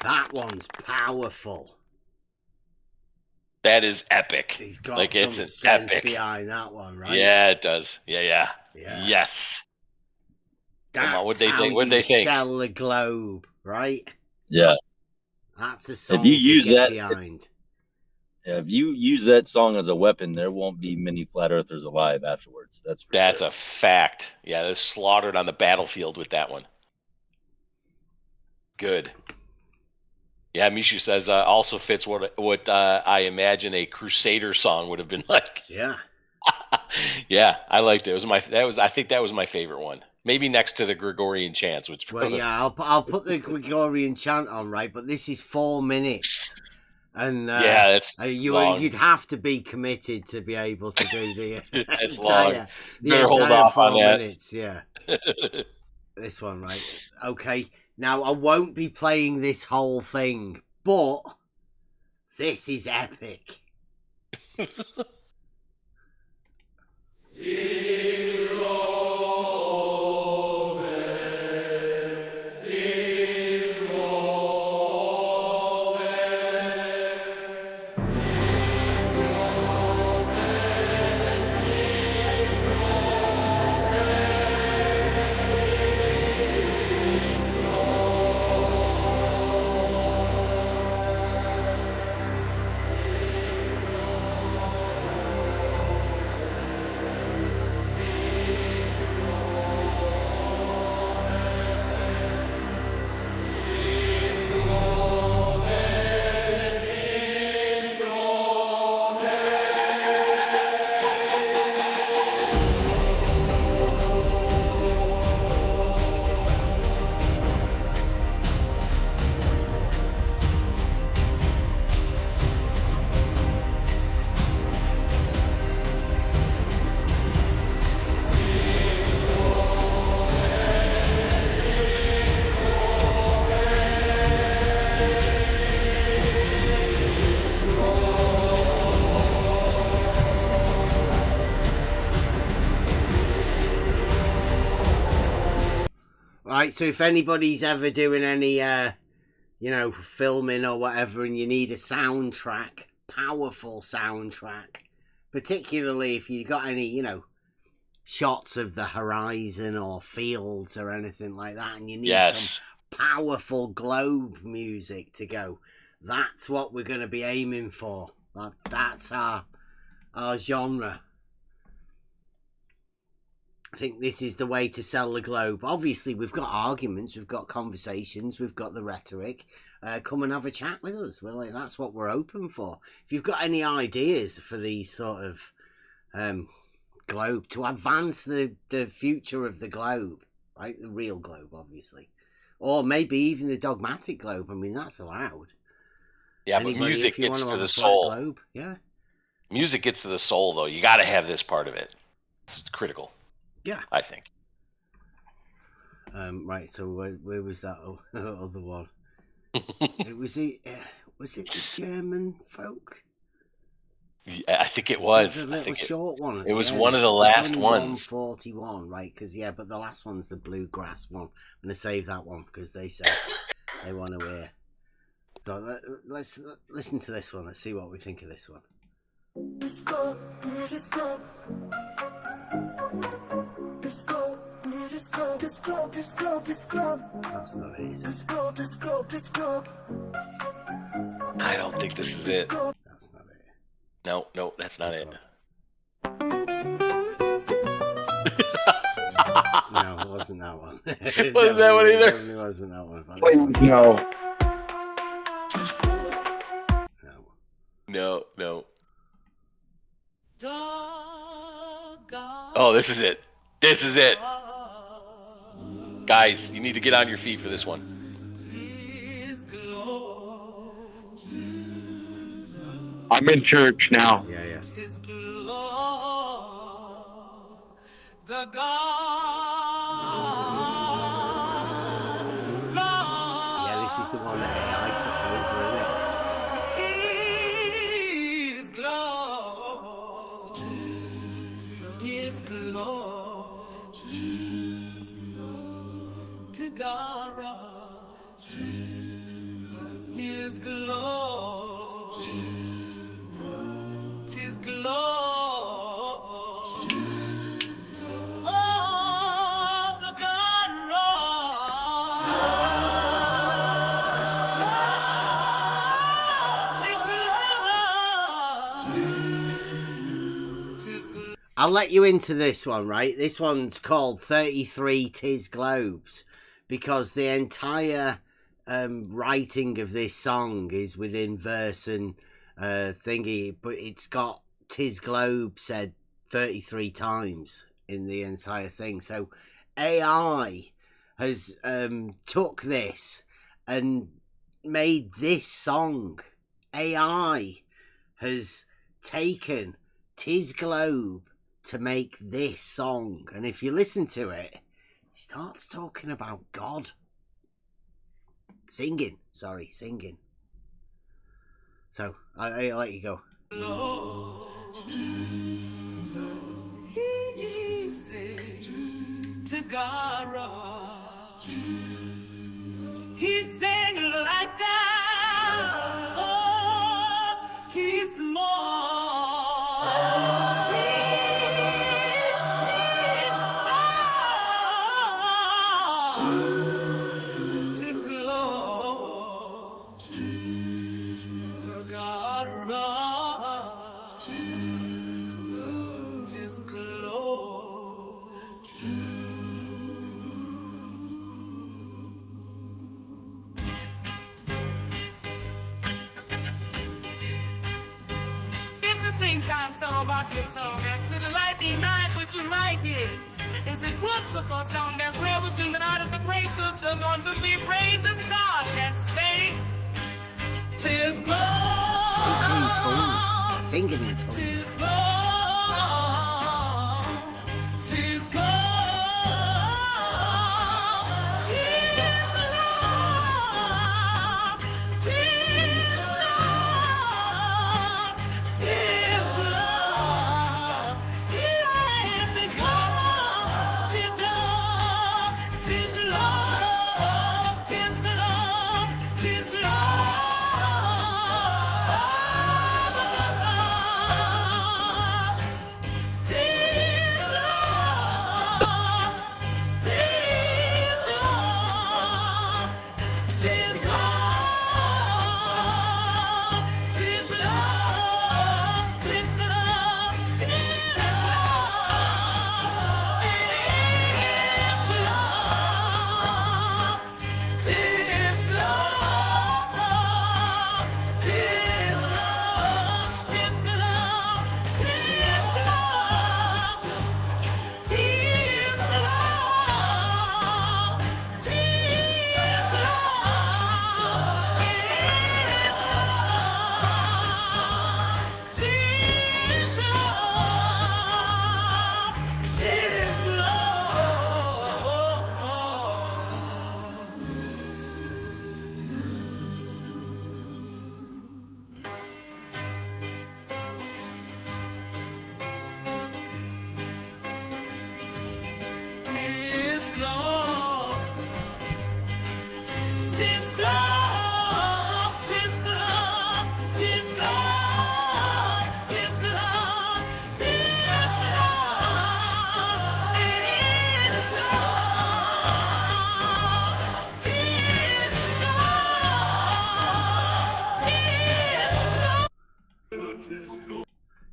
That one's powerful. That is epic. He's got like some it's an strength epic behind that one, right? Yeah, it does. Yeah. Yes. That's Come on, what'd they how think? What'd you they think? sell the globe, right? Yeah. That's a song If you to use get that, behind. if you use that song as a weapon, there won't be many flat earthers alive afterwards. That's a fact. Yeah, they're slaughtered on the battlefield with that one. Good. Yeah, Mishu says also fits what I imagine a Crusader song would have been like. Yeah. Yeah, I liked it. I think that was my favorite one. Maybe next to the Gregorian chants, which. Well, yeah, I'll put the Gregorian chant on, right? But this is 4 minutes, and yeah, that's long. You'd have to be committed to be able to do the that's entire, long. Hold off 4 on that. minutes. Yeah. This one, right? Okay. Now I won't be playing this whole thing, but this is epic. Right, so if anybody's ever doing any, filming or whatever, and you need a soundtrack, powerful soundtrack, particularly if you got any, shots of the horizon or fields or anything like that, and you need some powerful globe music to go, that's what we're going to be aiming for. That's our genre. I think this is the way to sell the globe. Obviously, we've got arguments, we've got conversations, we've got the rhetoric. Come and have a chat with us. That's what we're open for. If you've got any ideas for these sort of globe, to advance the future of the globe, right? The real globe, obviously. Or maybe even the dogmatic globe. I mean, that's allowed. Yeah, but music gets to the soul. Globe, yeah. Music gets to the soul, though. You got to have this part of it. It's critical. Yeah, I think. Right. So where was that other one? Was it the German folk? Yeah, I think it was. It was a little short one. It was one of the last ones. 141, right? Because but the last one's the bluegrass one. I'm gonna save that one because they said they want to hear. So let's listen to this one. Let's see what we think of this one. Disco. That's not it, is it? Disco. I don't think this is it. That's not it. No, that's not it. No, it wasn't that one. Wasn't that one either? It wasn't that one. No. Oh, this is it. This is it. Guys, you need to get on your feet for this one. I'm in church now. Yeah. Yeah, this is the one that AI took over, isn't it? I'll let you into this one, right? This one's called 33 Tis Globes because the entire writing of this song is within verse and thingy, but it's got Tis Globe said 33 times in the entire thing. So AI has took this and made this song. AI has taken Tis Globe to make this song, and if you listen to it, he starts talking about God. Singing. So I'll let you go. He's singing like that. Oh, he's more. Time song about the song to the lightning night with you like it. It's a crucible song that's revolutioning out of the grace system on to be praised as God can say. Tis glory. Singing in tongues. Tis glory. Tis glory. Tis glory. Tis glory. Tis glory.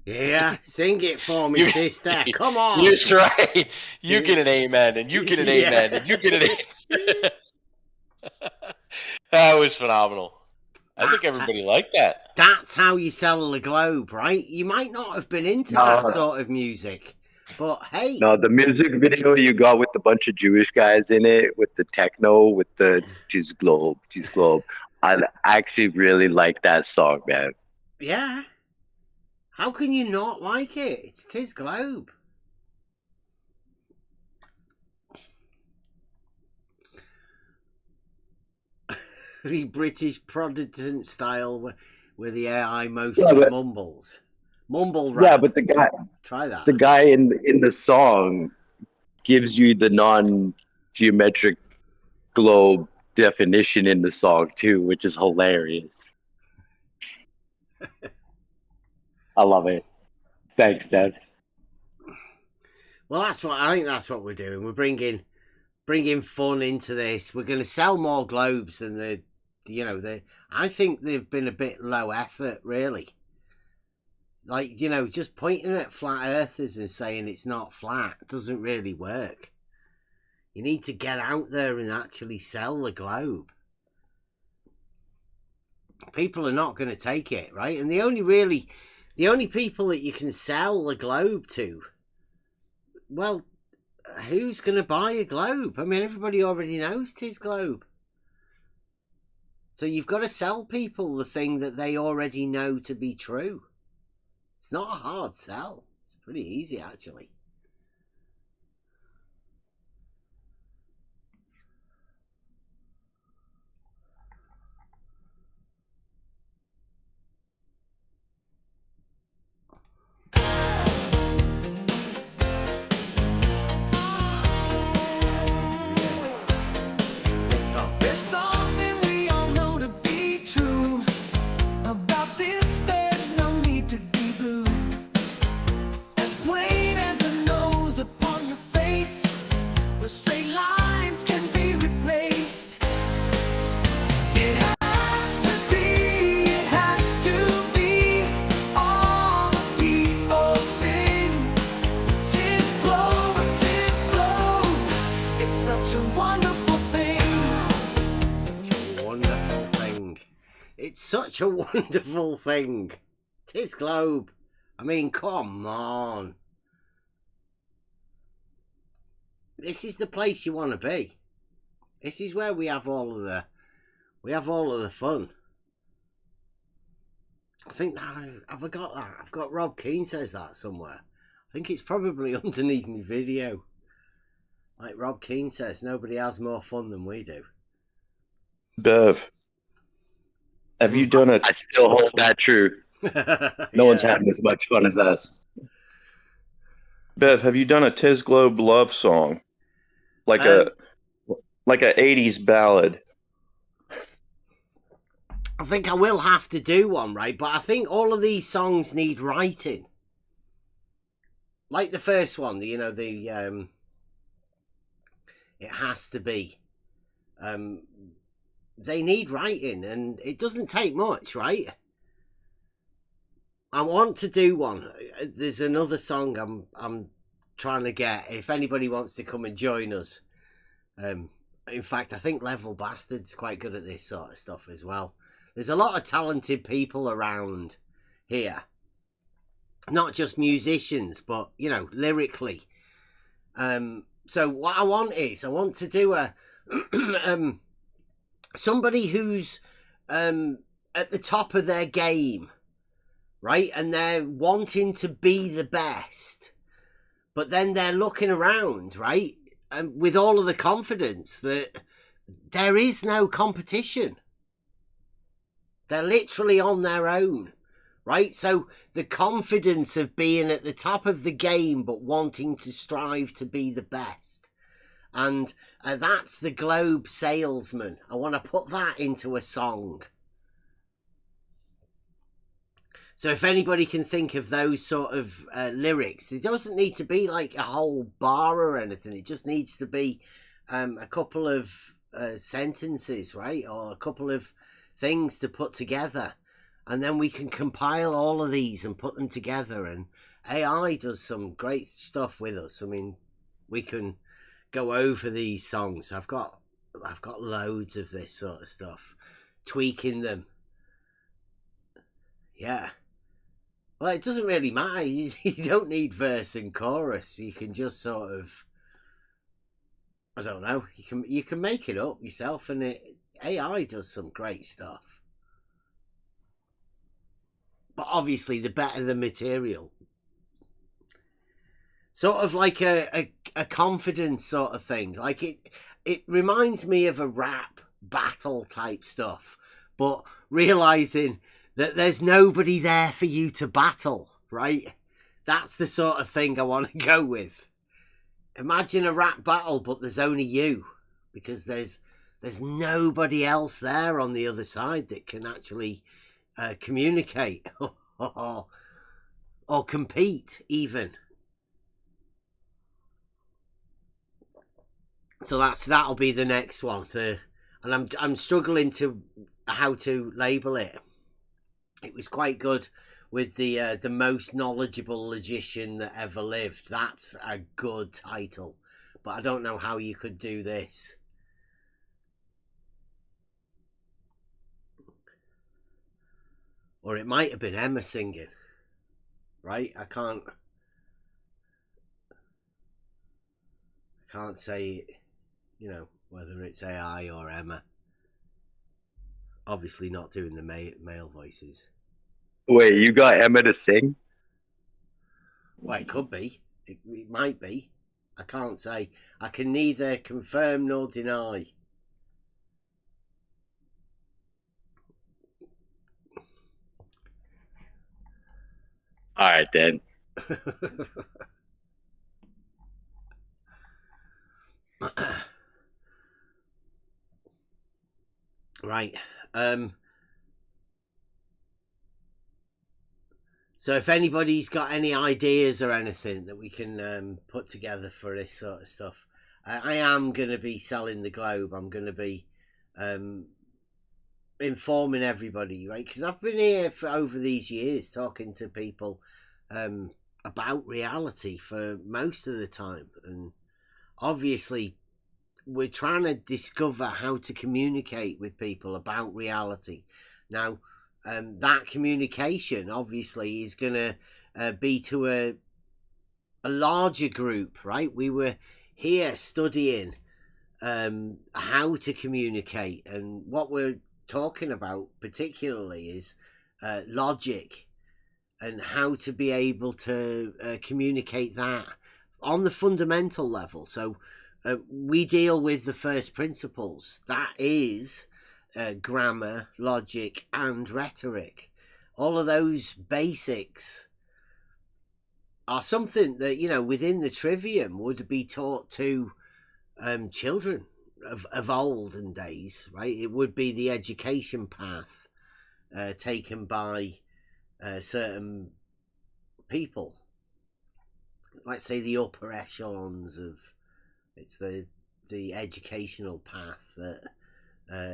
Yeah, sing it for me, sister. Come on. That's right. You get an amen, and you get an amen, and you get an amen. That was phenomenal. I think everybody liked that. That's how you sell the globe, right? You might not have been into that sort of music, but hey. No, the music video you got with a bunch of Jewish guys in it, with the techno, with the Tis Globe. I actually really like that song, man. Yeah. How can you not like it? It's Tis Globe. The British Protestant style where the AI mostly mumbles. Mumble rap. Yeah, but the guy... Try that. The guy in the song gives you the non-geometric globe definition in the song, too, which is hilarious. I love it. Thanks, Dev. Well, I think that's what we're doing. We're bringing fun into this. We're going to sell more globes than I think they've been a bit low effort, really. Like, just pointing at flat earthers and saying it's not flat doesn't really work. You need to get out there and actually sell the globe. People are not going to take it, right? And the only people that you can sell the globe to, well, who's going to buy a globe? I mean, everybody already knows Tis Globe. So you've got to sell people the thing that they already know to be true. It's not a hard sell. It's pretty easy, actually. Such a wonderful thing. Tis Globe. I mean, come on. This is the place you want to be. This is where we have all of the fun. I think have I got that? I've got Rob Keane says that somewhere. I think it's probably underneath my video. Like Rob Keane says, nobody has more fun than we do. Bev. Have you done it? I still hold that true. No one's having as much fun as us. Bev, have you done a Tis Globe love song? Like a 80s ballad? I think I will have to do one, right? But I think all of these songs need writing. Like the first one, it has to be. They need writing, and it doesn't take much, right? I want to do one. There's another song I'm trying to get. If anybody wants to come and join us, in fact, I think Level Bastard's quite good at this sort of stuff as well. There's a lot of talented people around here, not just musicians, but lyrically. So what I want to do a somebody who's at the top of their game, right? And they're wanting to be the best, but then they're looking around, right? And with all of the confidence that there is no competition. They're literally on their own, right? So the confidence of being at the top of the game, but wanting to strive to be the best. And that's the Globe salesman. I want to put that into a song. So if anybody can think of those sort of lyrics, it doesn't need to be like a whole bar or anything. It just needs to be a couple of sentences, right? Or a couple of things to put together. and then we can compile all of these and put them together, and AI does some great stuff with us. I mean, we can go over these songs. I've got loads of this sort of stuff, tweaking them. Yeah. Well, it doesn't really matter. You don't need verse and chorus. You can just sort of, I don't know. You can make it up yourself, and AI does some great stuff. But obviously, the better the material. Sort of like a confidence sort of thing. Like it reminds me of a rap battle type stuff, but realizing that there's nobody there for you to battle, right? That's the sort of thing I want to go with. Imagine a rap battle, but there's only you, because there's nobody else there on the other side that can actually communicate or compete even. So that'll be the next one. And I'm struggling to how to label it. It was quite good with the most knowledgeable logician that ever lived. That's a good title, but I don't know how you could do this. Or it might have been Emma singing, right? I can't say, you know, whether it's AI or Emma. Obviously not doing the male voices. Wait, you got Emma to sing? Well, it could be. It might be. I can't say. I can neither confirm nor deny. All right, then. Right. So if anybody's got any ideas or anything that we can put together for this sort of stuff, I am going to be selling the globe. I'm going to be informing everybody, right? Because I've been here for over these years talking to people about reality for most of the time. And obviously we're trying to discover how to communicate with people about reality. Now, that communication obviously is going to be to a larger group, right? We were here studying how to communicate, and what we're talking about particularly is logic and how to be able to communicate that on the fundamental level. So we deal with the first principles. That is grammar, logic, and rhetoric. All of those basics are something that, you know, within the trivium would be taught to children of olden days, right? It would be the education path taken by certain people. Let's say the upper echelons of, it's the educational path that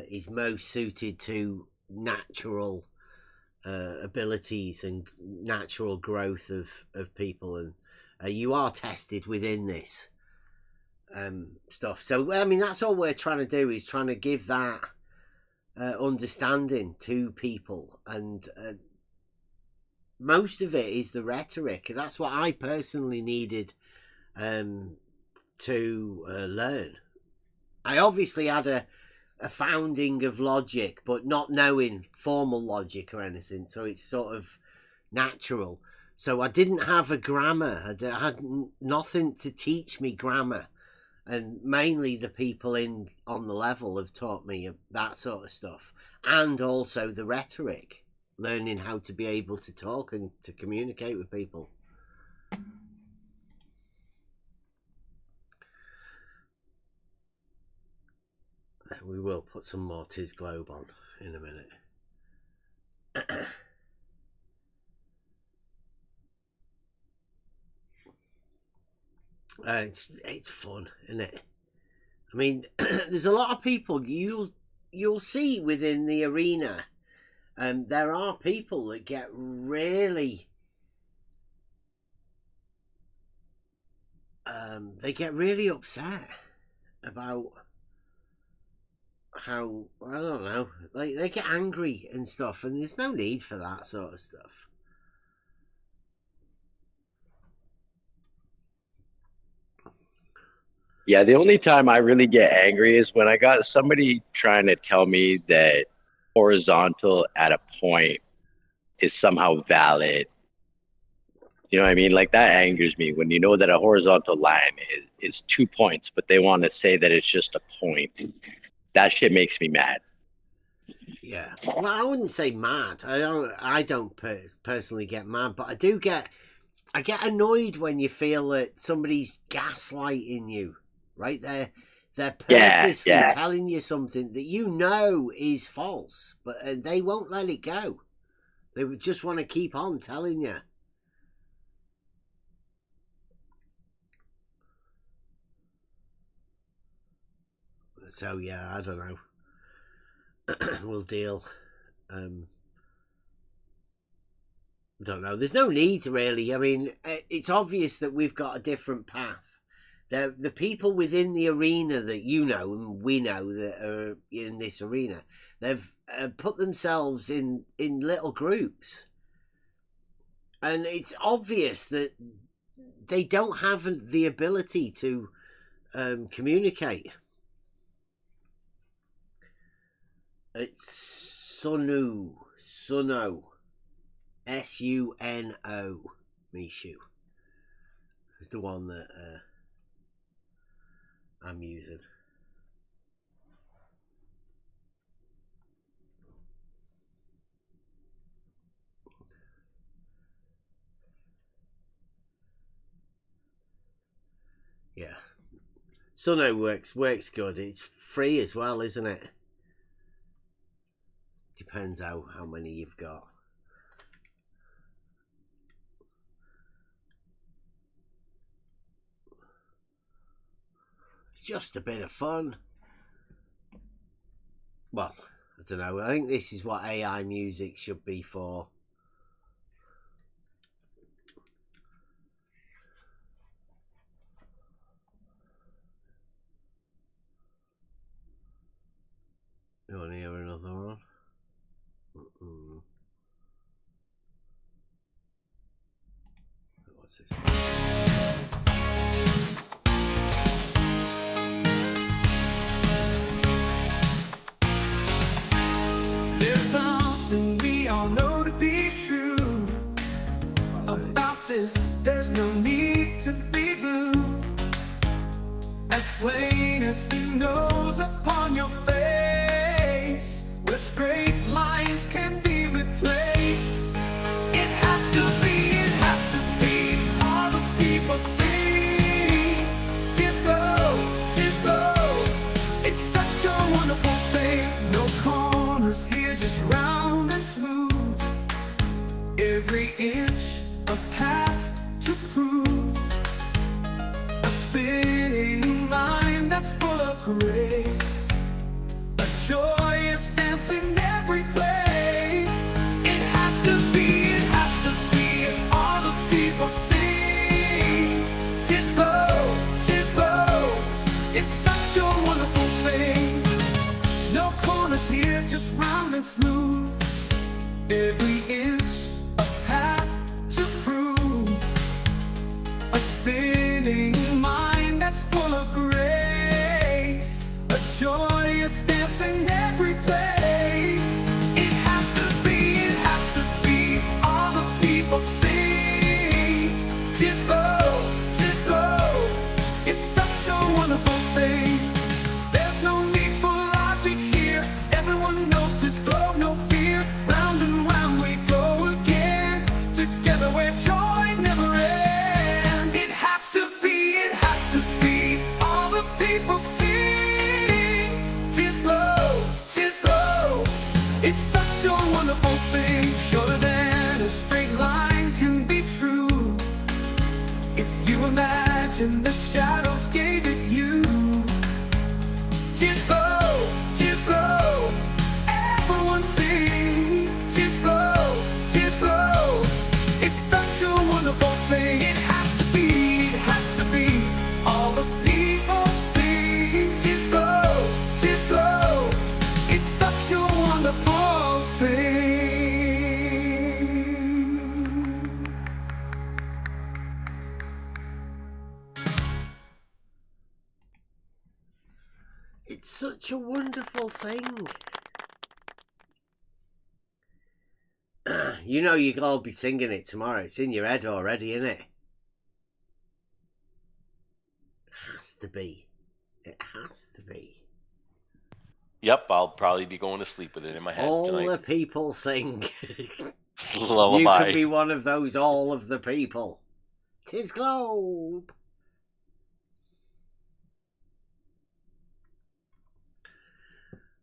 is most suited to natural abilities and natural growth of people, and you are tested within this stuff. So I mean, that's all we're trying to do, is trying to give that understanding to people, and most of it is the rhetoric. That's what I personally needed to learn. I obviously had a founding of logic, but not knowing formal logic or anything, so it's sort of natural. So I didn't have a grammar. I had nothing to teach me grammar, and mainly the people on the level have taught me that sort of stuff, and also the rhetoric, learning how to be able to talk and to communicate with people. We will put some more Tis Globe on in a minute. It's fun, isn't it? I mean, there's a lot of people you'll see within the arena There are people that get really upset about how, I don't know, like they get angry and stuff, and there's no need for that sort of stuff. Yeah, the only time I really get angry is when I got somebody trying to tell me that horizontal at a point is somehow valid. You know what I mean? Like, that angers me when you know that a horizontal line is 2 points, but they want to say that it's just a point. That shit makes me mad. Yeah. Well, I wouldn't say mad. I don't personally get mad, but I get annoyed when you feel that somebody's gaslighting you. Right? They're purposely telling you something that you know is false, but they won't let it go. They would just want to keep on telling you. So yeah, I don't know. We'll deal. Don't know. There's no need really. I mean, it's obvious that we've got a different path. The people within the arena that you know and we know that are in this arena, they've put themselves in little groups. And it's obvious that they don't have the ability to communicate. It's Suno. Suno. Mishu. It's the one that I'm using. Yeah. Suno works good. It's free as well, isn't it? Depends how many you've got. It's just a bit of fun. Well, I don't know. I think this is what AI music should be for. You want to hear another one? What's this one? There's something we all know to be true about this. There's no need to be blue, as plain as the nose upon your face, where straight lines can be replaced. It has to be all the people sing. Tis glow, it's such a wonderful thing. No corners here, just round and smooth. Every inch a path to prove. A spinning line that's full of grace. A joyous dance in every place. It has to be all the people sing. Tis glow, it's such a wonderful thing. No corners here, just round and smooth. Every inch a path to prove. A spinning mind that's full of grace. A joyous dance in every place. It has to be all the people sing. Tis glow, it's such a wonderful thing. There's no need for logic here. Everyone knows tis glow, no fear. Round and round we go again. Together where joy never ends. It has to be all the people sing. Tis glow, it's such a wonderful thing. Shorter than a straight line can be true. If you imagine the shadows gave it you. Tis glow, everyone sing. It's such a wonderful thing. You know you'll all be singing it tomorrow. It's in your head already, isn't it? It has to be. It has to be. Yep, I'll probably be going to sleep with it in my head all tonight. the people sing. Lullaby. You could be one of those all of the people. 'Tis Globe.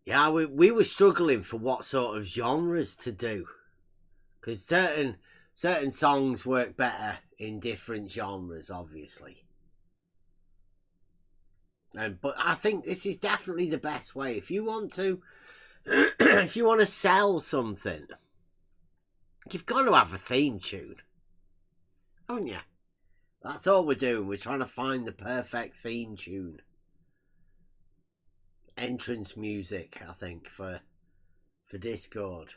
Yeah, we were struggling for what sort of genres to do. Because certain songs work better in different genres, obviously. But I think this is definitely the best way. If you want to, if you want to sell something, you've got to have a theme tune, haven't you? That's all we're doing. We're trying to find the perfect theme tune. Entrance music, I think, for Discord.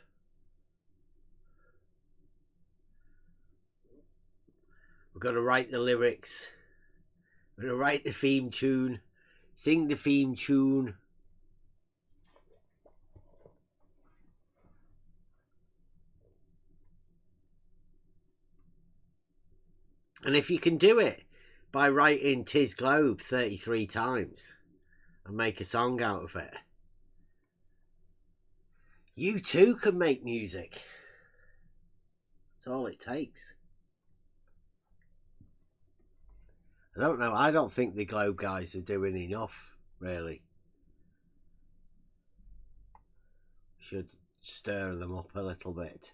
We've got to write the lyrics. We're going to write the theme tune. Sing the theme tune. And if you can do it by writing 'Tis Globe 33 times and make a song out of it, you too can make music. That's all it takes. I don't know. I don't think the Globe guys are doing enough, really. Should stir them up a little bit.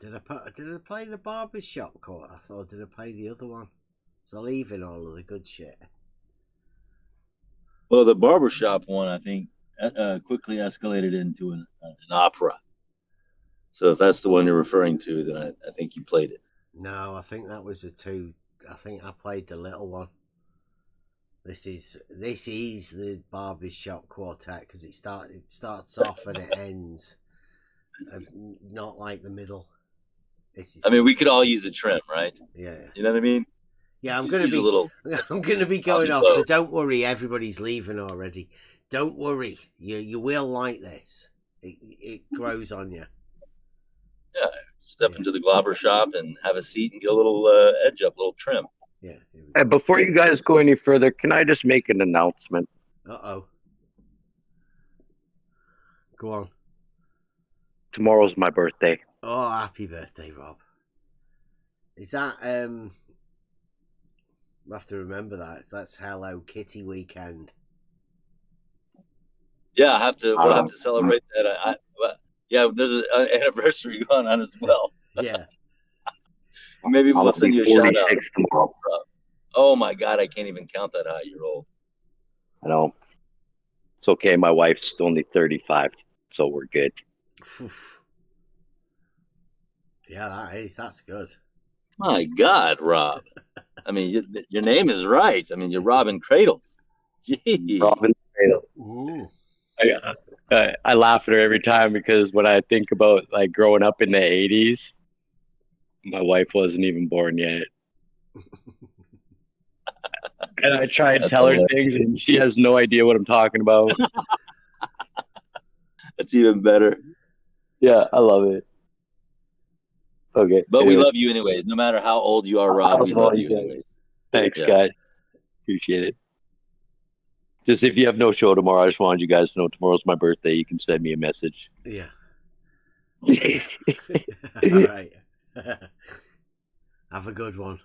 Did I play the barbershop quarter? Or did I play the other one? Was I leaving all of the good shit? Well, the barbershop one, I think, quickly escalated into an opera. So if that's the one you're referring to, then I think you played it. No, I think that was I think I played the little one. This is the barbershop quartet because it starts off and it ends, not like the middle. I mean, we could all use a trim, right? Yeah. You know what I mean? Yeah, I'm gonna be going off, so don't worry. Everybody's leaving already. Don't worry. You will like this. It grows on you. Yeah, step into the Glauber shop and have a seat and get a little edge up, a little trim. Yeah. And before you guys go any further, can I just make an announcement? Uh-oh. Go on. Tomorrow's my birthday. Oh, happy birthday, Rob. Is that we'll have to remember that. That's Hello Kitty weekend. Yeah, we'll have to celebrate that. Yeah, there's an anniversary going on as well. Yeah. Maybe we'll send you a shout out tomorrow. Oh my God, I can't even count that high. You're old. I know. It's okay. My wife's only 35, so we're good. Oof. Yeah, that's good. My God, Rob. I mean, your name is right. I mean, you're Robin Cradles. Gee. Robin Cradles. Ooh. I laugh at her every time because when I think about like growing up in the 80s, my wife wasn't even born yet. And I try and tell her things and she has no idea what I'm talking about. That's even better. Yeah, I love it. Okay. But we love you anyways. No matter how old you are, Rob, we love you anyways. Thanks, guys. Appreciate it. Just if you have no show tomorrow, I just wanted you guys to know tomorrow's my birthday. You can send me a message. Yeah. All right. Have a good one.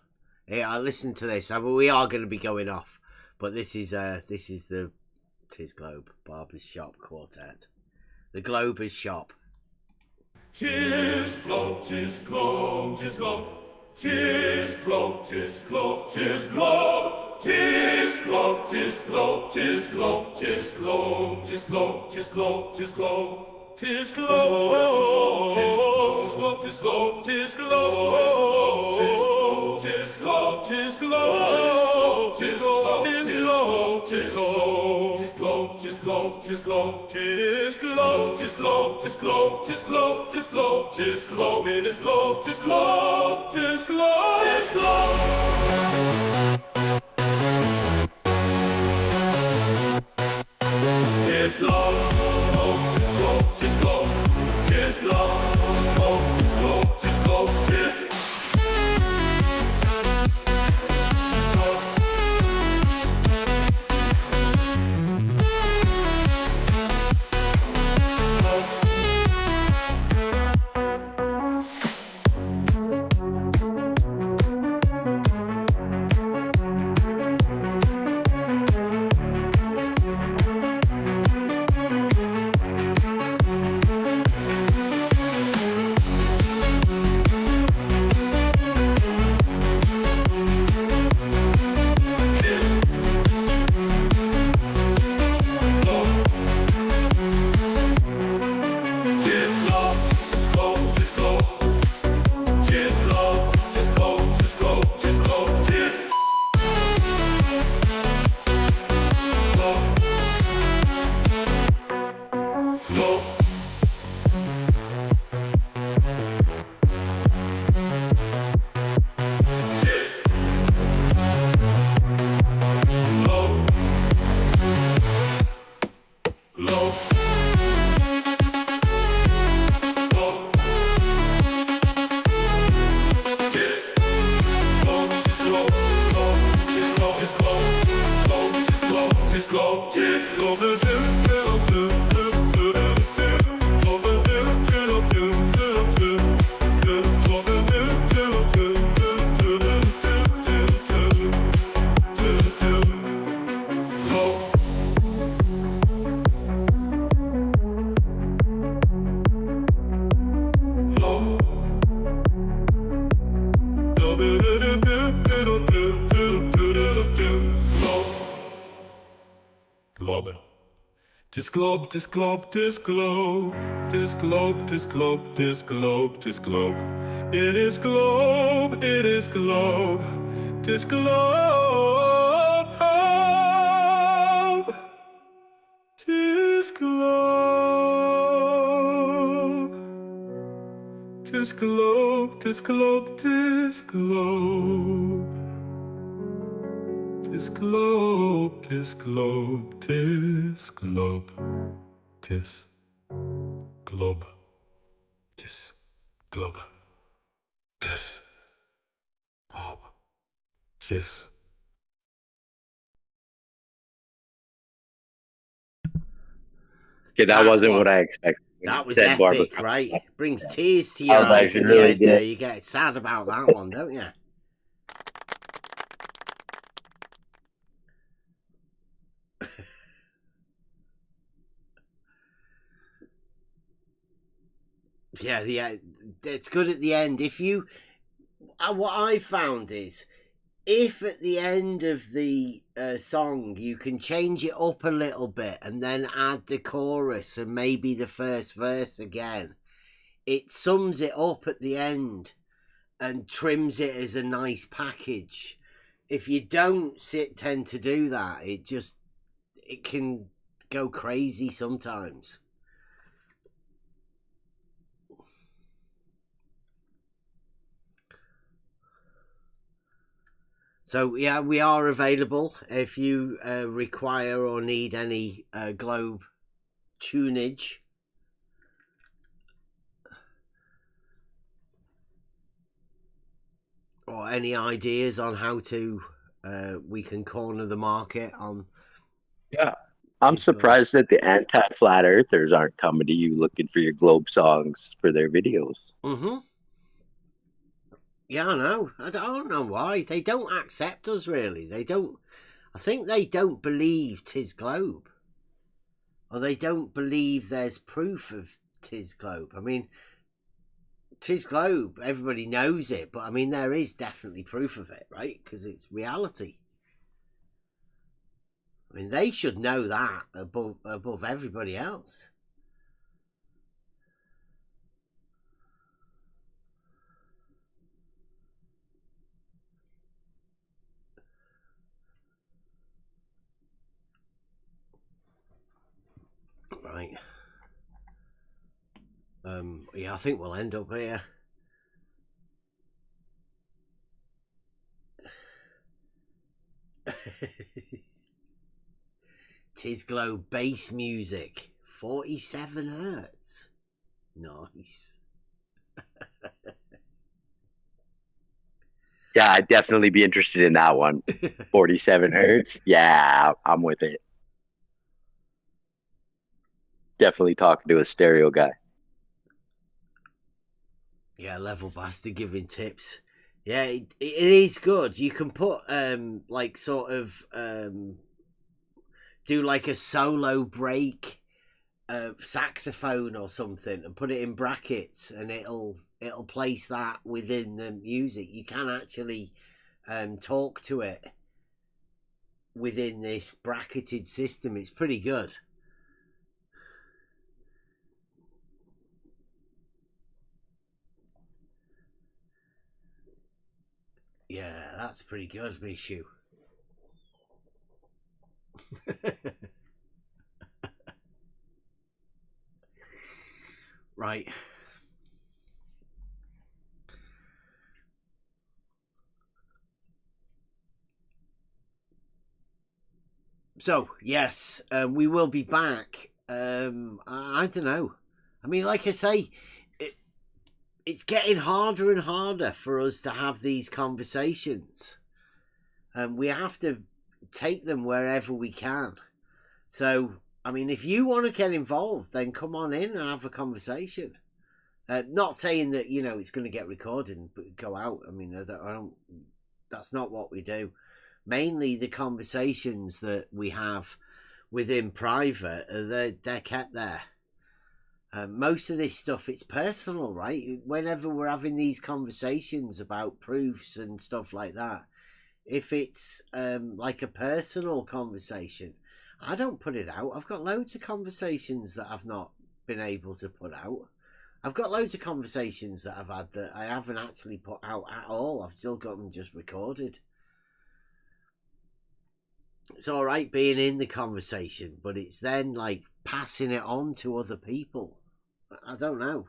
Yeah, I listened to this. We are going to be going off, but this is the Tis Globe Barbershop Quartet. The Globe is shop. Tis Globe, tis Globe, tis Globe, tis Globe, tis Globe, tis Globe, tis Globe, tis Globe, tis Globe, tis Globe, tis Globe, tis Globe, tis Globe. Tis Globe, tis Globe, tis Globe, tis Globe, tis Globe, tis Globe, tis Globe, tis Globe, tis Globe, tis Globe, tis Globe, tis Globe, tis Globe, tis Globe, tis Globe, tis Globe, tis Globe, tis Globe, it is Globe, tis Globe, tis Globe, tis Globe. This globe, this globe, this globe, this globe, this globe, this globe, this globe. It is globe, it is globe, this globe, this globe, this globe, this globe, this globe. This globe, this globe, this globe, this globe, this globe, this globe, this. Okay, that wasn't what I expected. That was Said epic, Barbara. right? Brings tears to That your was eyes actually at the really end there. good. You get sad about that one, don't you? Yeah, it's good at the end. If you, what I found is, if at the end of the song you can change it up a little bit and then add the chorus and maybe the first verse again, it sums it up at the end and trims it as a nice package. If you don't tend to do that, it can go crazy sometimes. So yeah, we are available if you require or need any globe tunage. Or any ideas on how to we can corner the market on. Yeah. I'm surprised that the anti-flat earthers aren't coming to you looking for your globe songs for their videos. Mm-hmm. Yeah, I know. I don't know why. They don't accept us, really. They don't. I think they don't believe 'tis globe. Or they don't believe there's proof of 'tis globe. I mean, 'tis globe, everybody knows it, but I mean, there is definitely proof of it, right? Because it's reality. I mean, they should know that above everybody else. Right. Yeah, I think we'll end up here. Tisglow bass music, 47 hertz. Nice. Yeah, I'd definitely be interested in that one. 47 hertz. Yeah, I'm with it. Definitely talking to a stereo guy. Yeah, Level Bastard giving tips. Yeah, it is good. You can put like sort of do like a solo break saxophone or something and put it in brackets, and it'll place that within the music. You can actually talk to it within this bracketed system. It's pretty good. Yeah, that's pretty good, Mishu. Right. So, yes, we will be back. I don't know. I mean, like I say, it's getting harder and harder for us to have these conversations. We have to take them wherever we can. So, I mean, if you want to get involved, then come on in and have a conversation. Not saying that, you know, it's going to get recorded and go out. I mean, I don't. That's not what we do. Mainly the conversations that we have within private, they're kept there. Most of this stuff, it's personal, right? Whenever we're having these conversations about proofs and stuff like that, if it's like a personal conversation, I don't put it out. I've got loads of conversations that I've not been able to put out. I've got loads of conversations that I've had that I haven't actually put out at all. I've still got them just recorded. It's all right being in the conversation, but it's then like passing it on to other people. I don't know.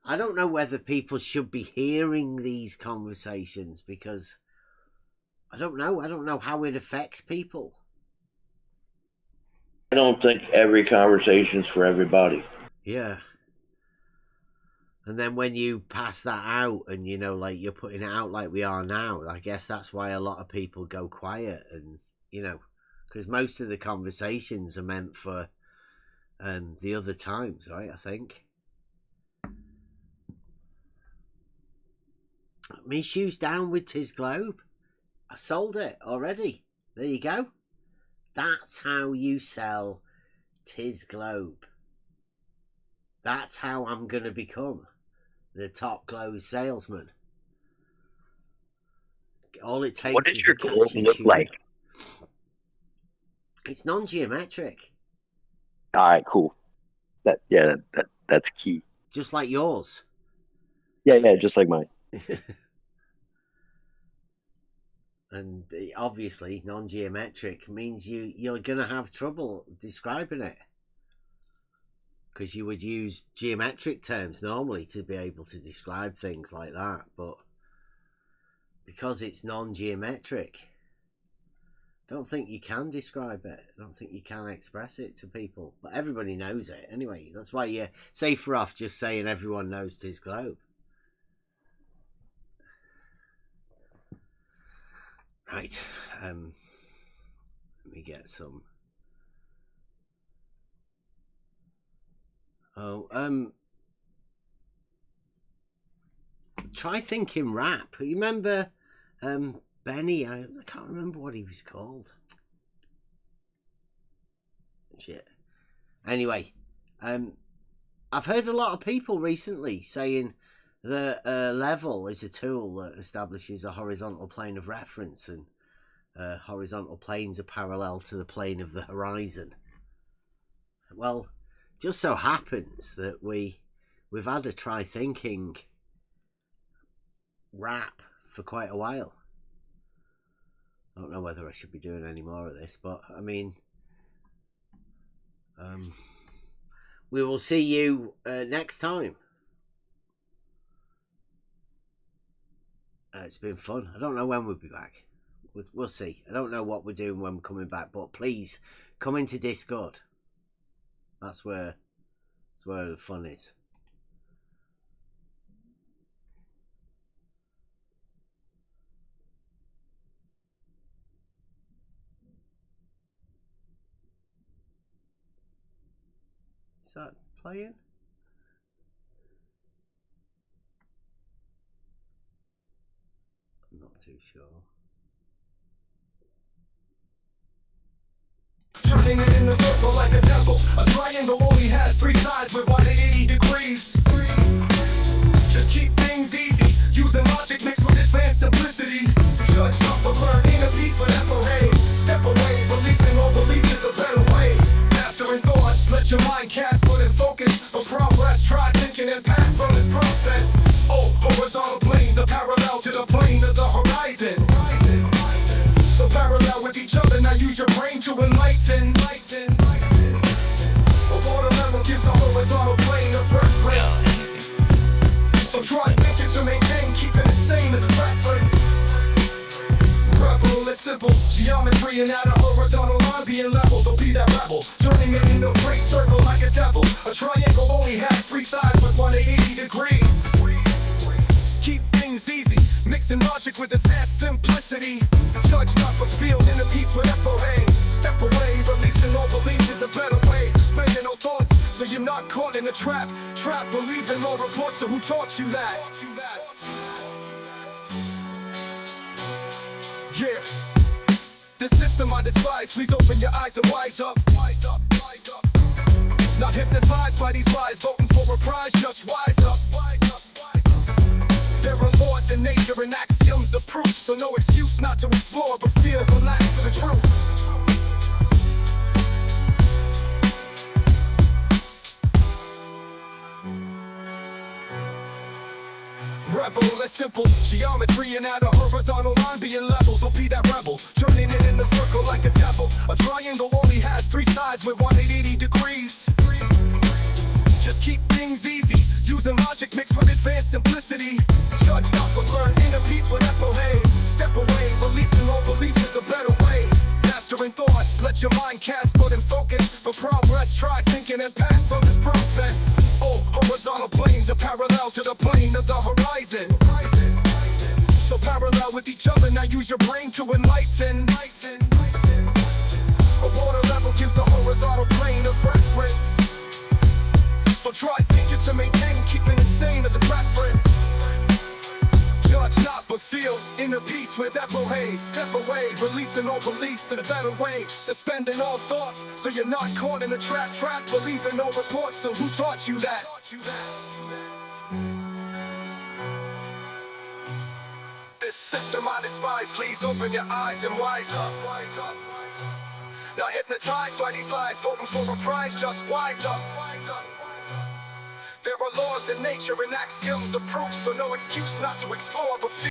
I don't know whether people should be hearing these conversations, because I don't know. I don't know how it affects people. I don't think every conversation's for everybody. Yeah. And then when you pass that out and, you know, like you're putting it out like we are now, I guess that's why a lot of people go quiet, and, you know, because most of the conversations are meant for the other times, right? I think. Me shoes down with Tisglobe. I sold it already. There you go. That's how you sell Tisglobe. That's how I'm going to become the top glow salesman. All it takes What does is your globe look like? It's non-geometric. All right, cool. That's key. Just like yours. Yeah, just like mine. And obviously, non-geometric means you're going to have trouble describing it, because you would use geometric terms normally to be able to describe things like that. But because it's non-geometric, I don't think you can describe it. I don't think you can express it to people. But everybody knows it anyway. That's why you're safer off just saying everyone knows Tisglobe. Right. Let me get some. Try thinking rap. You remember Benny? I can't remember what he was called. Shit. Anyway, I've heard a lot of people recently saying that level is a tool that establishes a horizontal plane of reference, and horizontal planes are parallel to the plane of the horizon. Well, just so happens that we've had a try thinking rap for quite a while. I don't know whether I should be doing any more of this, but I mean, we will see you next time. It's been fun. I don't know when we'll be back. We'll see. I don't know what we're doing when we're coming back, but please Come into Discord. That's where the fun is. Is that playing? I'm not too sure. Turning it in a circle like a devil. A triangle only has 3 sides with 180 degrees. Just keep things easy, using logic mixed with advanced simplicity. Judge not but learn, inner peace with that parade. Step away, releasing all beliefs is a better way. Mastering thoughts, let your mind cast, put in focus. For progress, try thinking and pass on this process. Oh, horizontal planes are parallel to the plane of the horizon. So parallel with each other, now use your brain to enlighten. A water level gives a horizontal plane of reference. So try thinking to maintain, keeping it same as a reference. Revel is simple, geometry and at a horizontal line being level. Don't be that rebel, turning it into a great circle like a devil. A triangle only has 3 sides with 180 degrees. Keep things easy, mixing logic with advanced simplicity. Judge not but feel, inner peace with epohe. Step away, releasing all beliefs is a better way. Suspending all thoughts, so you're not caught in a trap. Trap, believing all reports of who taught you that. Yeah. The system I despise, please open your eyes and wise up. Not hypnotized by these lies, voting for a prize, just wise up. There are laws in nature and axioms of proof, so no excuse not to explore, but feel relaxed for the truth. Revel is simple, geometry and at a horizontal line being level. Don't be that rebel, turning it in a circle like a devil. A triangle only has 3 sides with 180 degrees. Just keep things easy, using logic mixed with advanced simplicity. Judge not but learn, inner peace with epohe. Step away, releasing all beliefs is a better way. Mastering thoughts, let your mind cast, put in focus. For progress, try thinking and pass on this process. Oh, horizontal planes are parallel to the plane of the horizon. So parallel with each other, now use your brain to enlighten. A water level gives a horizontal plane of reference. So try thinking to maintain, keeping it sane as a preference. Judge not but feel, inner peace with epohe. Step away, releasing all beliefs in a better way. Suspending all thoughts, so you're not caught in a trap. Trap, believing all reports, so who taught you that? This system I despise, please open your eyes and wise up. Not hypnotized by these lies, voting for a prize, just wise up. There are laws in nature and axioms of proof, so no excuse not to explore, but